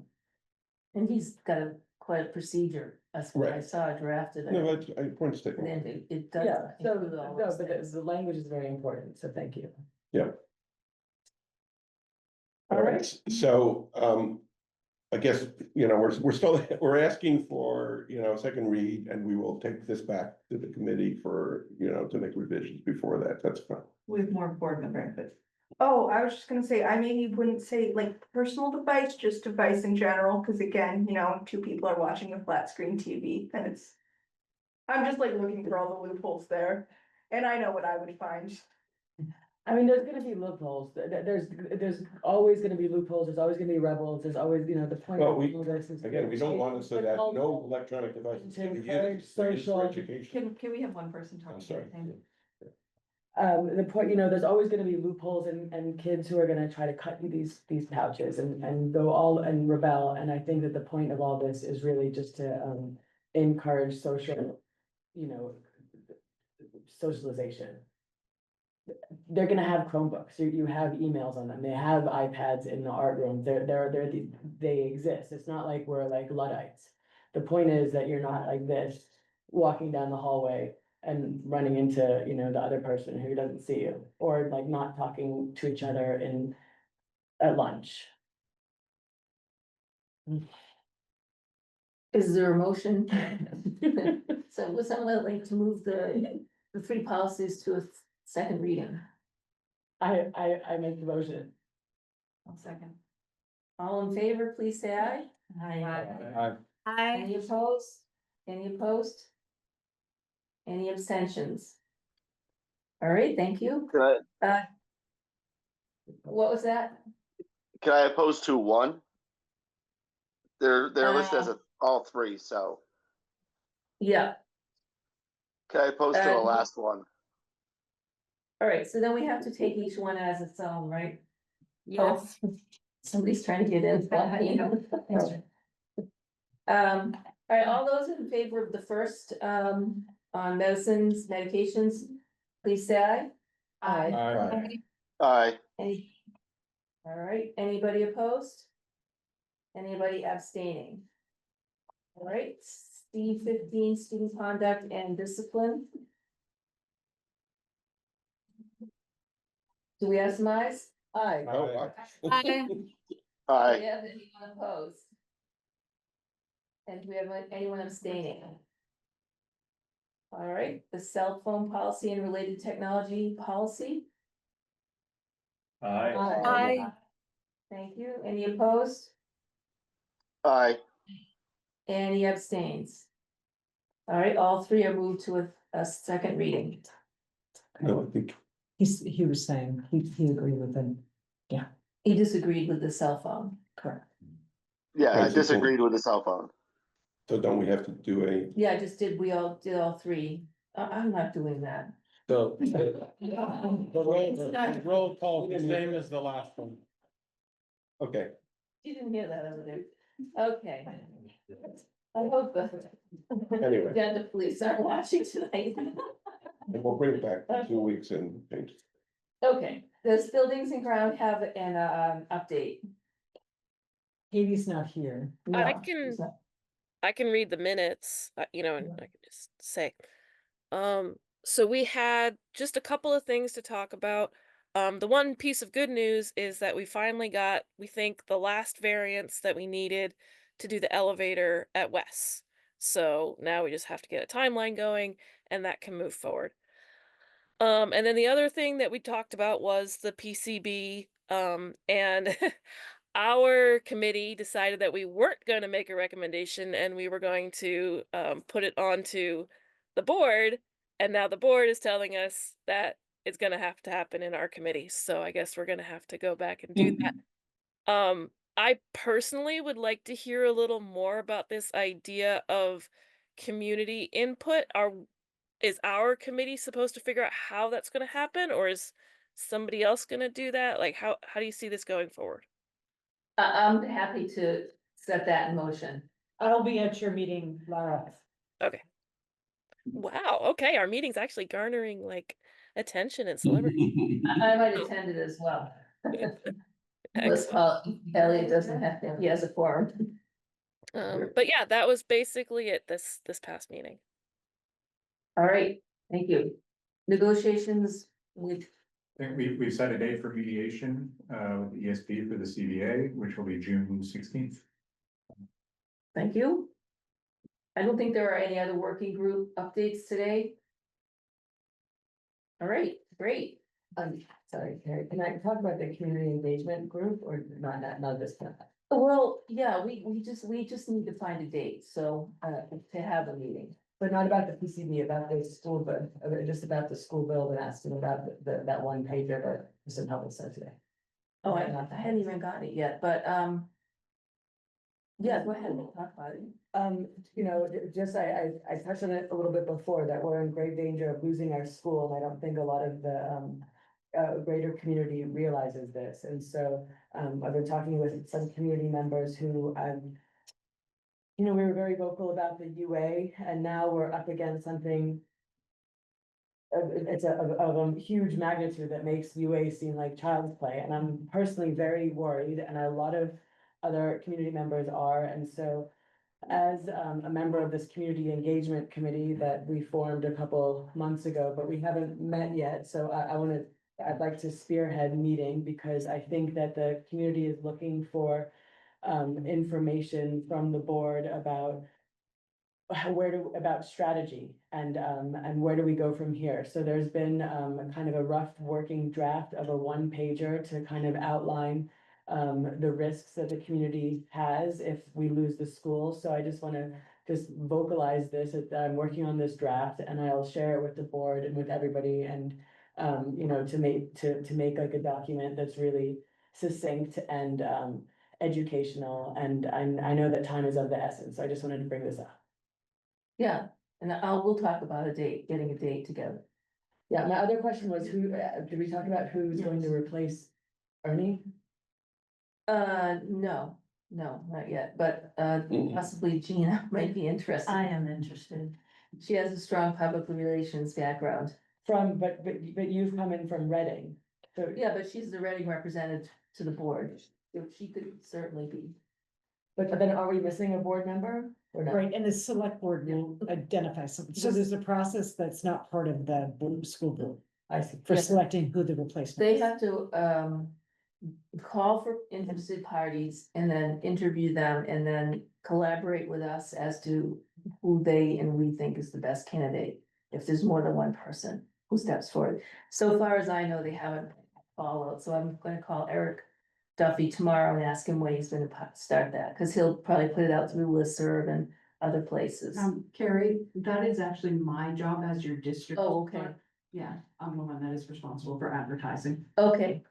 And he's got quite a procedure, that's what I Right. saw drafted. No, that's, I point to take. And then it does. yeah, so, include all no, those but things. the language is very important, so thank you. Yeah. All right, so, I guess, you know, we're still, we're asking for, you know, a second read and we will take this back to the committee for, you know, to make revisions before that. That's fine. With more board member input. Oh, I was just gonna say, I maybe wouldn't say like personal device, just device in general, because again, you know, two people are watching a flat screen TV and it's. I'm just like looking for all the loopholes there, and I know what I would find. I mean, there's gonna be loopholes, there's always gonna be loopholes, there's always gonna be rebels, there's always, you know, the point. Well, of we, all this is again, we don't want it so but that all- no electronic devices To can be encourage used for social- education. Can we have one person talk? I'm sorry. The point, you know, there's always gonna be loopholes and kids who are gonna try to cut you these pouches and go all and rebel, and I think that the point of all this is really just to encourage social, you know, socialization. They're gonna have Chromebooks, you have emails on them, they have iPads in the art room, they exist, it's not like we're like Luddites. The point is that you're not like this, walking down the hallway and running into, you know, the other person who doesn't see you, or like not talking to each other at lunch. Is there a motion? So would someone like to move the three policies to a second reading? I make the motion. One second. All in favor, please say aye. Any opposed? Any opposed? Any abstentions? All right, thank you. What was that? Can I oppose to one? They're listed as all three, so Yeah, can I oppose to the Uh, last one? all right, so then we have to take each one as its own, right? Yes. Oh, somebody's trying to get in. All right, all those in favor of the first, on medicines, medications, please say aye. Aye. Aye. Any? All right, anybody opposed? Anybody abstaining? All right, C15, student conduct and discipline. Do we have some ayes? Aye. Oh, Aye. Do Aye. we have anyone opposed? And do we have anyone abstaining? All right, the cell phone policy and related technology policy. Aye. Aye. Thank you. Any opposed? Aye. Any abstains? All right, all three are moved to a second reading. No, I think, He was saying, he agreed with them. He disagreed with the cell phone. Correct. Yeah, I Right, so- disagreed with the cell phone. So don't we have to do a, Yeah, I just did, we all did all three. I'm not doing that. So the roll call, the same as the last one. okay, You didn't hear that over there. Okay. I hope the Anyway. agenda police aren't watching tonight. and we'll bring it back in 2 weeks and change. Okay, does buildings and ground have an update? Katie's not here. No, it's not. I can read the minutes, you know, and I can just say. So we had just a couple of things to talk about. The one piece of good news is that we finally got, we think, the last variance that we needed to do the elevator at Wes. So now we just have to get a timeline going and that can move forward. And then the other thing that we talked about was the PCB, and our committee decided that we weren't going to make a recommendation and we were going to put it onto the board. And now the board is telling us that it's going to have to happen in our committee. So I guess we're going to have to go back and do that. I personally would like to hear a little more about this idea of community input. Is our committee supposed to figure out how that's going to happen, or is somebody else going to do that? Like, how do you see this going forward? I'm happy to set that in motion. I'll be at your meeting, Lara. Okay. Wow. Okay, our meeting's actually garnering like attention and celebrity. I might attend it as well. Unless Elliot doesn't have to, he has a quorum. But yeah, that was basically it this past meeting. All right, thank you. Negotiations with, I think we've set a date for mediation, with the ESP for the CBA, which will be June 16th. thank you. I don't think there are any other working group updates today. All right, great. Sorry, Carrie, can I talk about the community engagement group or not this time? Well, yeah, we just need to find a date, so, to have a meeting. But not about the PCB, about the school, but just about the school build and asking about that one pager that Mr. Public sent today. Oh, I hadn't even got it yet, but, yeah, go ahead, we'll talk about it. You know, just I touched on it a little bit before, that we're in grave danger of losing our school, and I don't think a lot of the greater community realizes this, and so I've been talking with some community members who you know, we were very vocal about the UA, and now we're up against something. It's of a huge magnitude that makes UA seem like child's play, and I'm personally very worried, and a lot of other community members are, and so. As a member of this community engagement committee that we formed a couple months ago, but we haven't met yet, so I'd like to spearhead meeting, because I think that the community is looking for information from the board about about strategy and where do we go from here? So there's been kind of a rough working draft of a one pager to kind of outline the risks that the community has if we lose the school. So I just want to just vocalize this, that I'm working on this draft, and I'll share it with the board and with everybody, and you know, to make like a document that's really succinct and educational. And I know that time is of the essence, so I just wanted to bring this up. Yeah, and we'll talk about a date, getting a date together. Yeah, my other question was did we talk about who's going to replace Ernie? No, not yet, but possibly Gina might be interested. I am interested. She has a strong public relations background. But you've come in from Reading, so. Yeah, but she's the Reading representative to the board, so she could certainly be. But then are we missing a board member or not? Right, and the select board will identify something. So there's a process that's not part of the school board. I see. For Yeah. selecting who the replacement They is. have to call for interested parties and then interview them and then collaborate with us as to who they and we think is the best candidate. If there's more than one person who steps forward. So far as I know, they haven't followed, so I'm gonna call Eric Duffy tomorrow and ask him when he's gonna start that, cause he'll probably put it out through listserv and other places. Carrie, that is actually my job as your district. Oh, okay. clerk. Yeah, I'm the one that is responsible for advertising. Okay.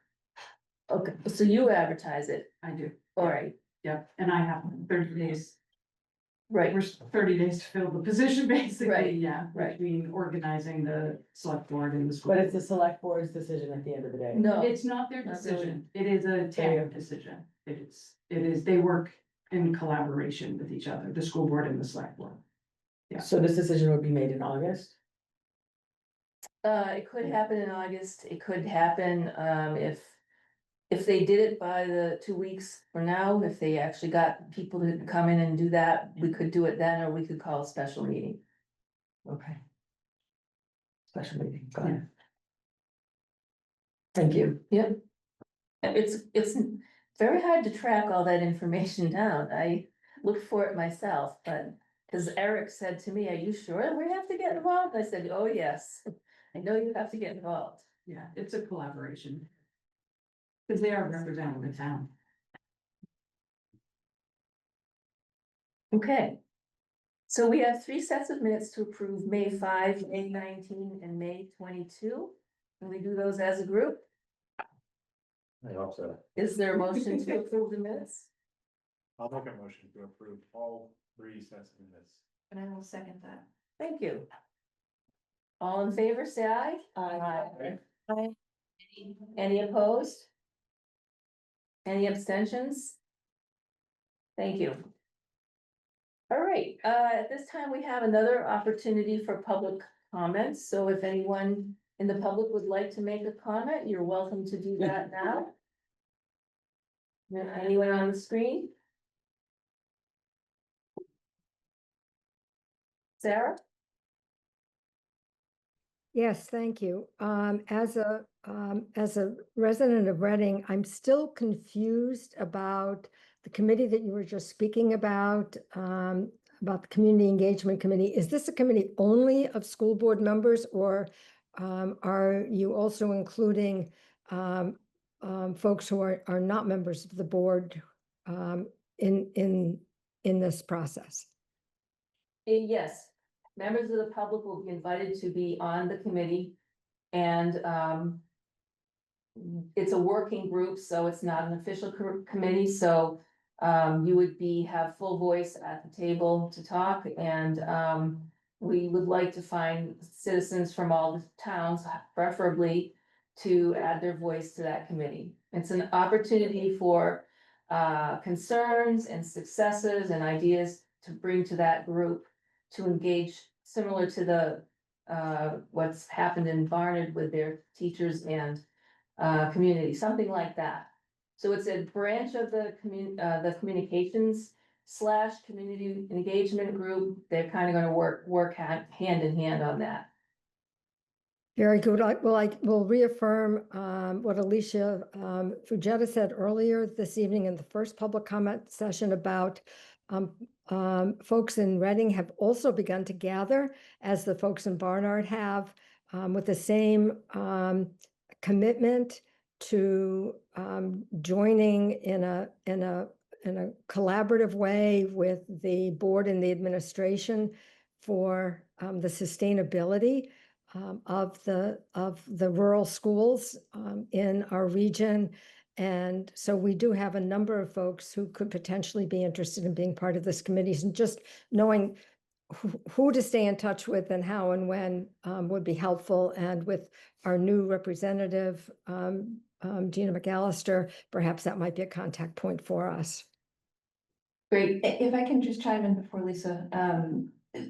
Okay, so you advertise it, I do. all right, Yep, and I have 30 days. Right. We're 30 days to fill the position, basically, Right, yeah, right. between organizing the select board and the school. But it's the select board's decision at the end of the day. No, It's not their not decision, it is a tandem decision, it is, they work in collaboration with each other, the school board and the select board. Yeah. So this decision would be made in August? It could happen in August, it could happen, if they did it by the 2 weeks from now, if they actually got people to come in and do that, we could do it then, or we could call a special meeting. Okay. Special meeting, got it. Thank you. Yep. It's very hard to track all that information down. I looked for it myself, but, cause Eric said to me, are you sure we have to get involved? I said, oh, yes, I know you have to get involved. Yeah, it's a collaboration. Because they are representing the town. Okay. So we have 3 sets of minutes to approve, May 5, May 19, and May 22. Can we do those as a group? I hope so. Is there a motion to approve the minutes? I'll make a motion to approve all 3 sets of minutes. And I will second that. Thank you. All in favor, say aye. Aye. Aye. Any opposed? Any abstentions? Thank you. All right, at this time, we have another opportunity for public comments, so if anyone in the public would like to make a comment, you're welcome to do that now. Anyone on the screen? Sarah? Yes, thank you. As a resident of Reading, I'm still confused about the committee that you were just speaking about the Community Engagement Committee. Is this a committee only of school board members, or are you also including folks who are not members of the board in this process? Yes, members of the public will be invited to be on the committee, and it's a working group, so it's not an official committee, so you would have full voice at the table to talk, and we would like to find citizens from all the towns, preferably, to add their voice to that committee. It's an opportunity for concerns and successes and ideas to bring to that group, to engage, similar to the what's happened in Barnard with their teachers and community, something like that. So it's a branch of the communications / community engagement group. They're kind of gonna work hand in hand on that. Very good. I will reaffirm what Alicia Fujetta said earlier this evening in the first public comment session about folks in Reading have also begun to gather, as the folks in Barnard have, with the same commitment to joining in a collaborative way with the board and the administration for the sustainability of the rural schools in our region. And so we do have a number of folks who could potentially be interested in being part of this committee, and just knowing who to stay in touch with and how and when would be helpful. And with our new representative, Gina McAllister, perhaps that might be a contact point for us. Great. If I can just chime in before Lisa,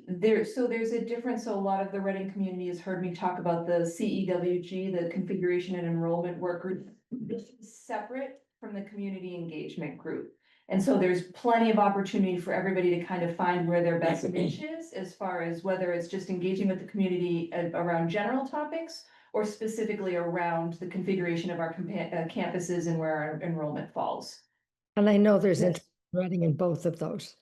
there's a difference. So a lot of the Reading community has heard me talk about the CEWG, the Configuration and Enrollment Work Group. This is separate from the Community Engagement Group. And so there's plenty of opportunity for everybody to kind of find where their best niche is, as far as whether it's just engaging with the community around general topics, or specifically around the configuration of our campuses and where our enrollment falls. And I know there's interest in Reading in both of those.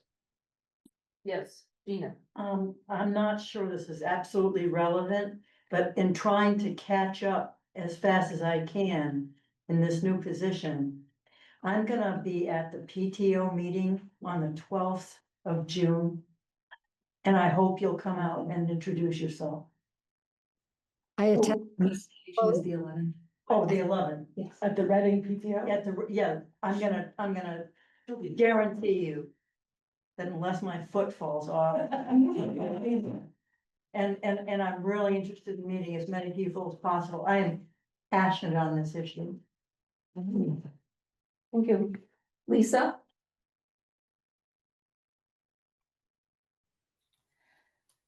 Yes, Gina. I'm not sure this is absolutely relevant, but in trying to catch up as fast as I can in this new position, I'm gonna be at the PTO meeting on the 12th of June. And I hope you'll come out and introduce yourself. I attend. Is the 11th. Oh, the 11th. Yes. At the Reading PTO? I'm gonna guarantee you that unless my foot falls off. And I'm really interested in meeting as many people as possible. I am passionate on this issue. Thank you. Lisa?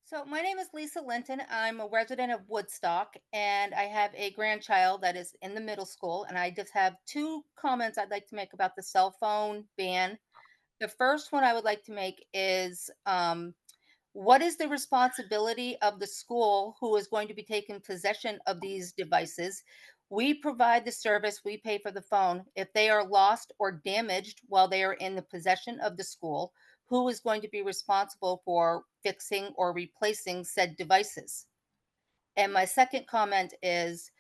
So my name is Lisa Linton. I'm a resident of Woodstock, and I have a grandchild that is in the middle school. And I just have two comments I'd like to make about the cell phone ban. The first one I would like to make is what is the responsibility of the school who is going to be taking possession of these devices? We provide the service, we pay for the phone. If they are lost or damaged while they are in the possession of the school, who is going to be responsible for fixing or replacing said devices? And my second comment is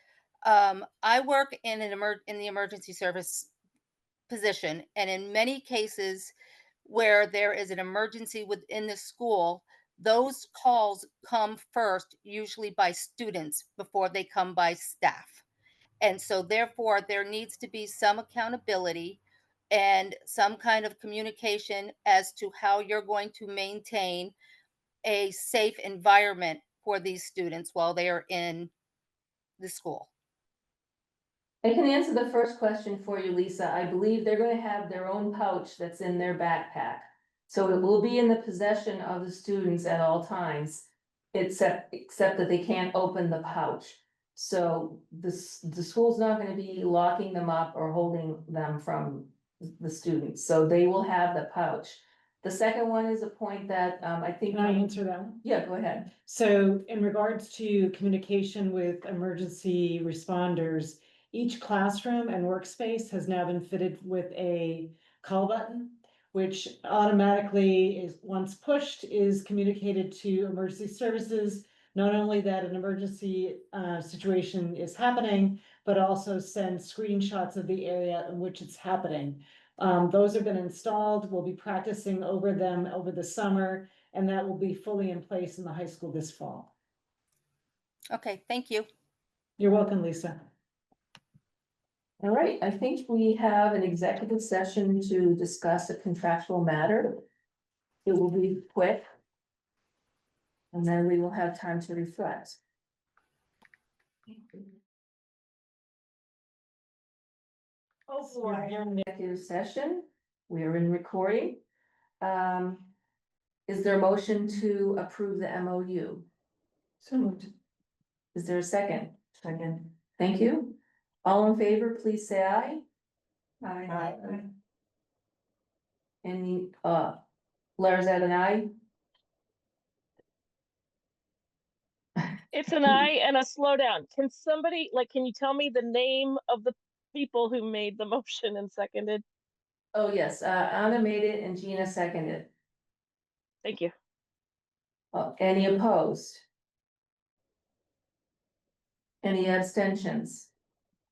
I work in in the emergency service position, and in many cases where there is an emergency within the school, those calls come first, usually by students before they come by staff. And so therefore there needs to be some accountability and some kind of communication as to how you're going to maintain a safe environment for these students while they are in the school. I can answer the first question for you, Lisa. I believe they're gonna have their own pouch that's in their backpack. So it will be in the possession of the students at all times, except that they can't open the pouch. So the school's not gonna be locking them up or holding them from the students, so they will have the pouch. The second one is a point that, I think. Can I answer that one? Yeah, go ahead. So in regards to communication with emergency responders, each classroom and workspace has now been fitted with a call button, which automatically is, once pushed, is communicated to emergency services. Not only that an emergency situation is happening, but also send screenshots of the area in which it's happening. Those have been installed. We'll be practicing over them over the summer, and that will be fully in place in the high school this fall. Okay, thank you. You're welcome, Lisa. All right, I think we have an executive session to discuss a contractual matter. It will be quick. And then we will have time to reflect. Oh, We're here in executive session. We are in recording. Is there a motion to approve the MOU? So moved. Is there a second? Second. Thank you. All in favor, please say aye. Aye. Any, Lara's at an aye? It's an I and a slowdown. Can somebody, can you tell me the name of the people who made the motion and seconded? Oh, yes, Anna made it and Gina seconded. Thank you. Any opposed? Any abstentions?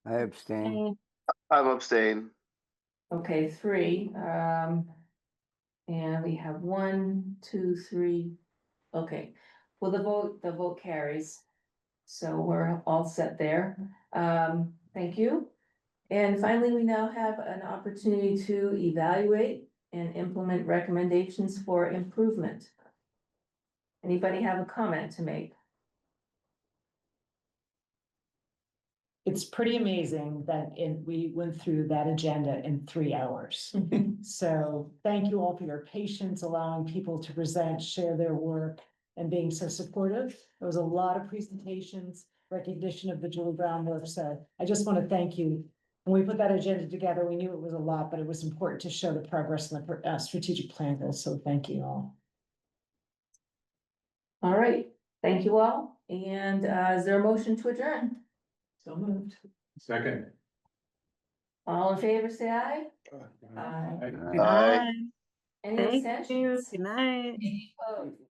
I abstain. I'm abstain. Okay, 3, and we have 1, 2, 3, okay, well, the vote carries. So we're all set there, thank you. And finally, we now have an opportunity to evaluate and implement recommendations for improvement. Anybody have a comment to make? It's pretty amazing that we went through that agenda in 3 hours. So thank you all for your patience, allowing people to present, share their work, and being so supportive. There was a lot of presentations, recognition of the Julie Brown work. So I just want to thank you. When we put that agenda together, we knew it was a lot, but it was important to show the progress in the strategic plan goals. So thank you all. All right, thank you all. And is there a motion to adjourn? So moved. Second. All in favor, say aye. Aye. Any Thank you. abstentions? Good night. Any opposed?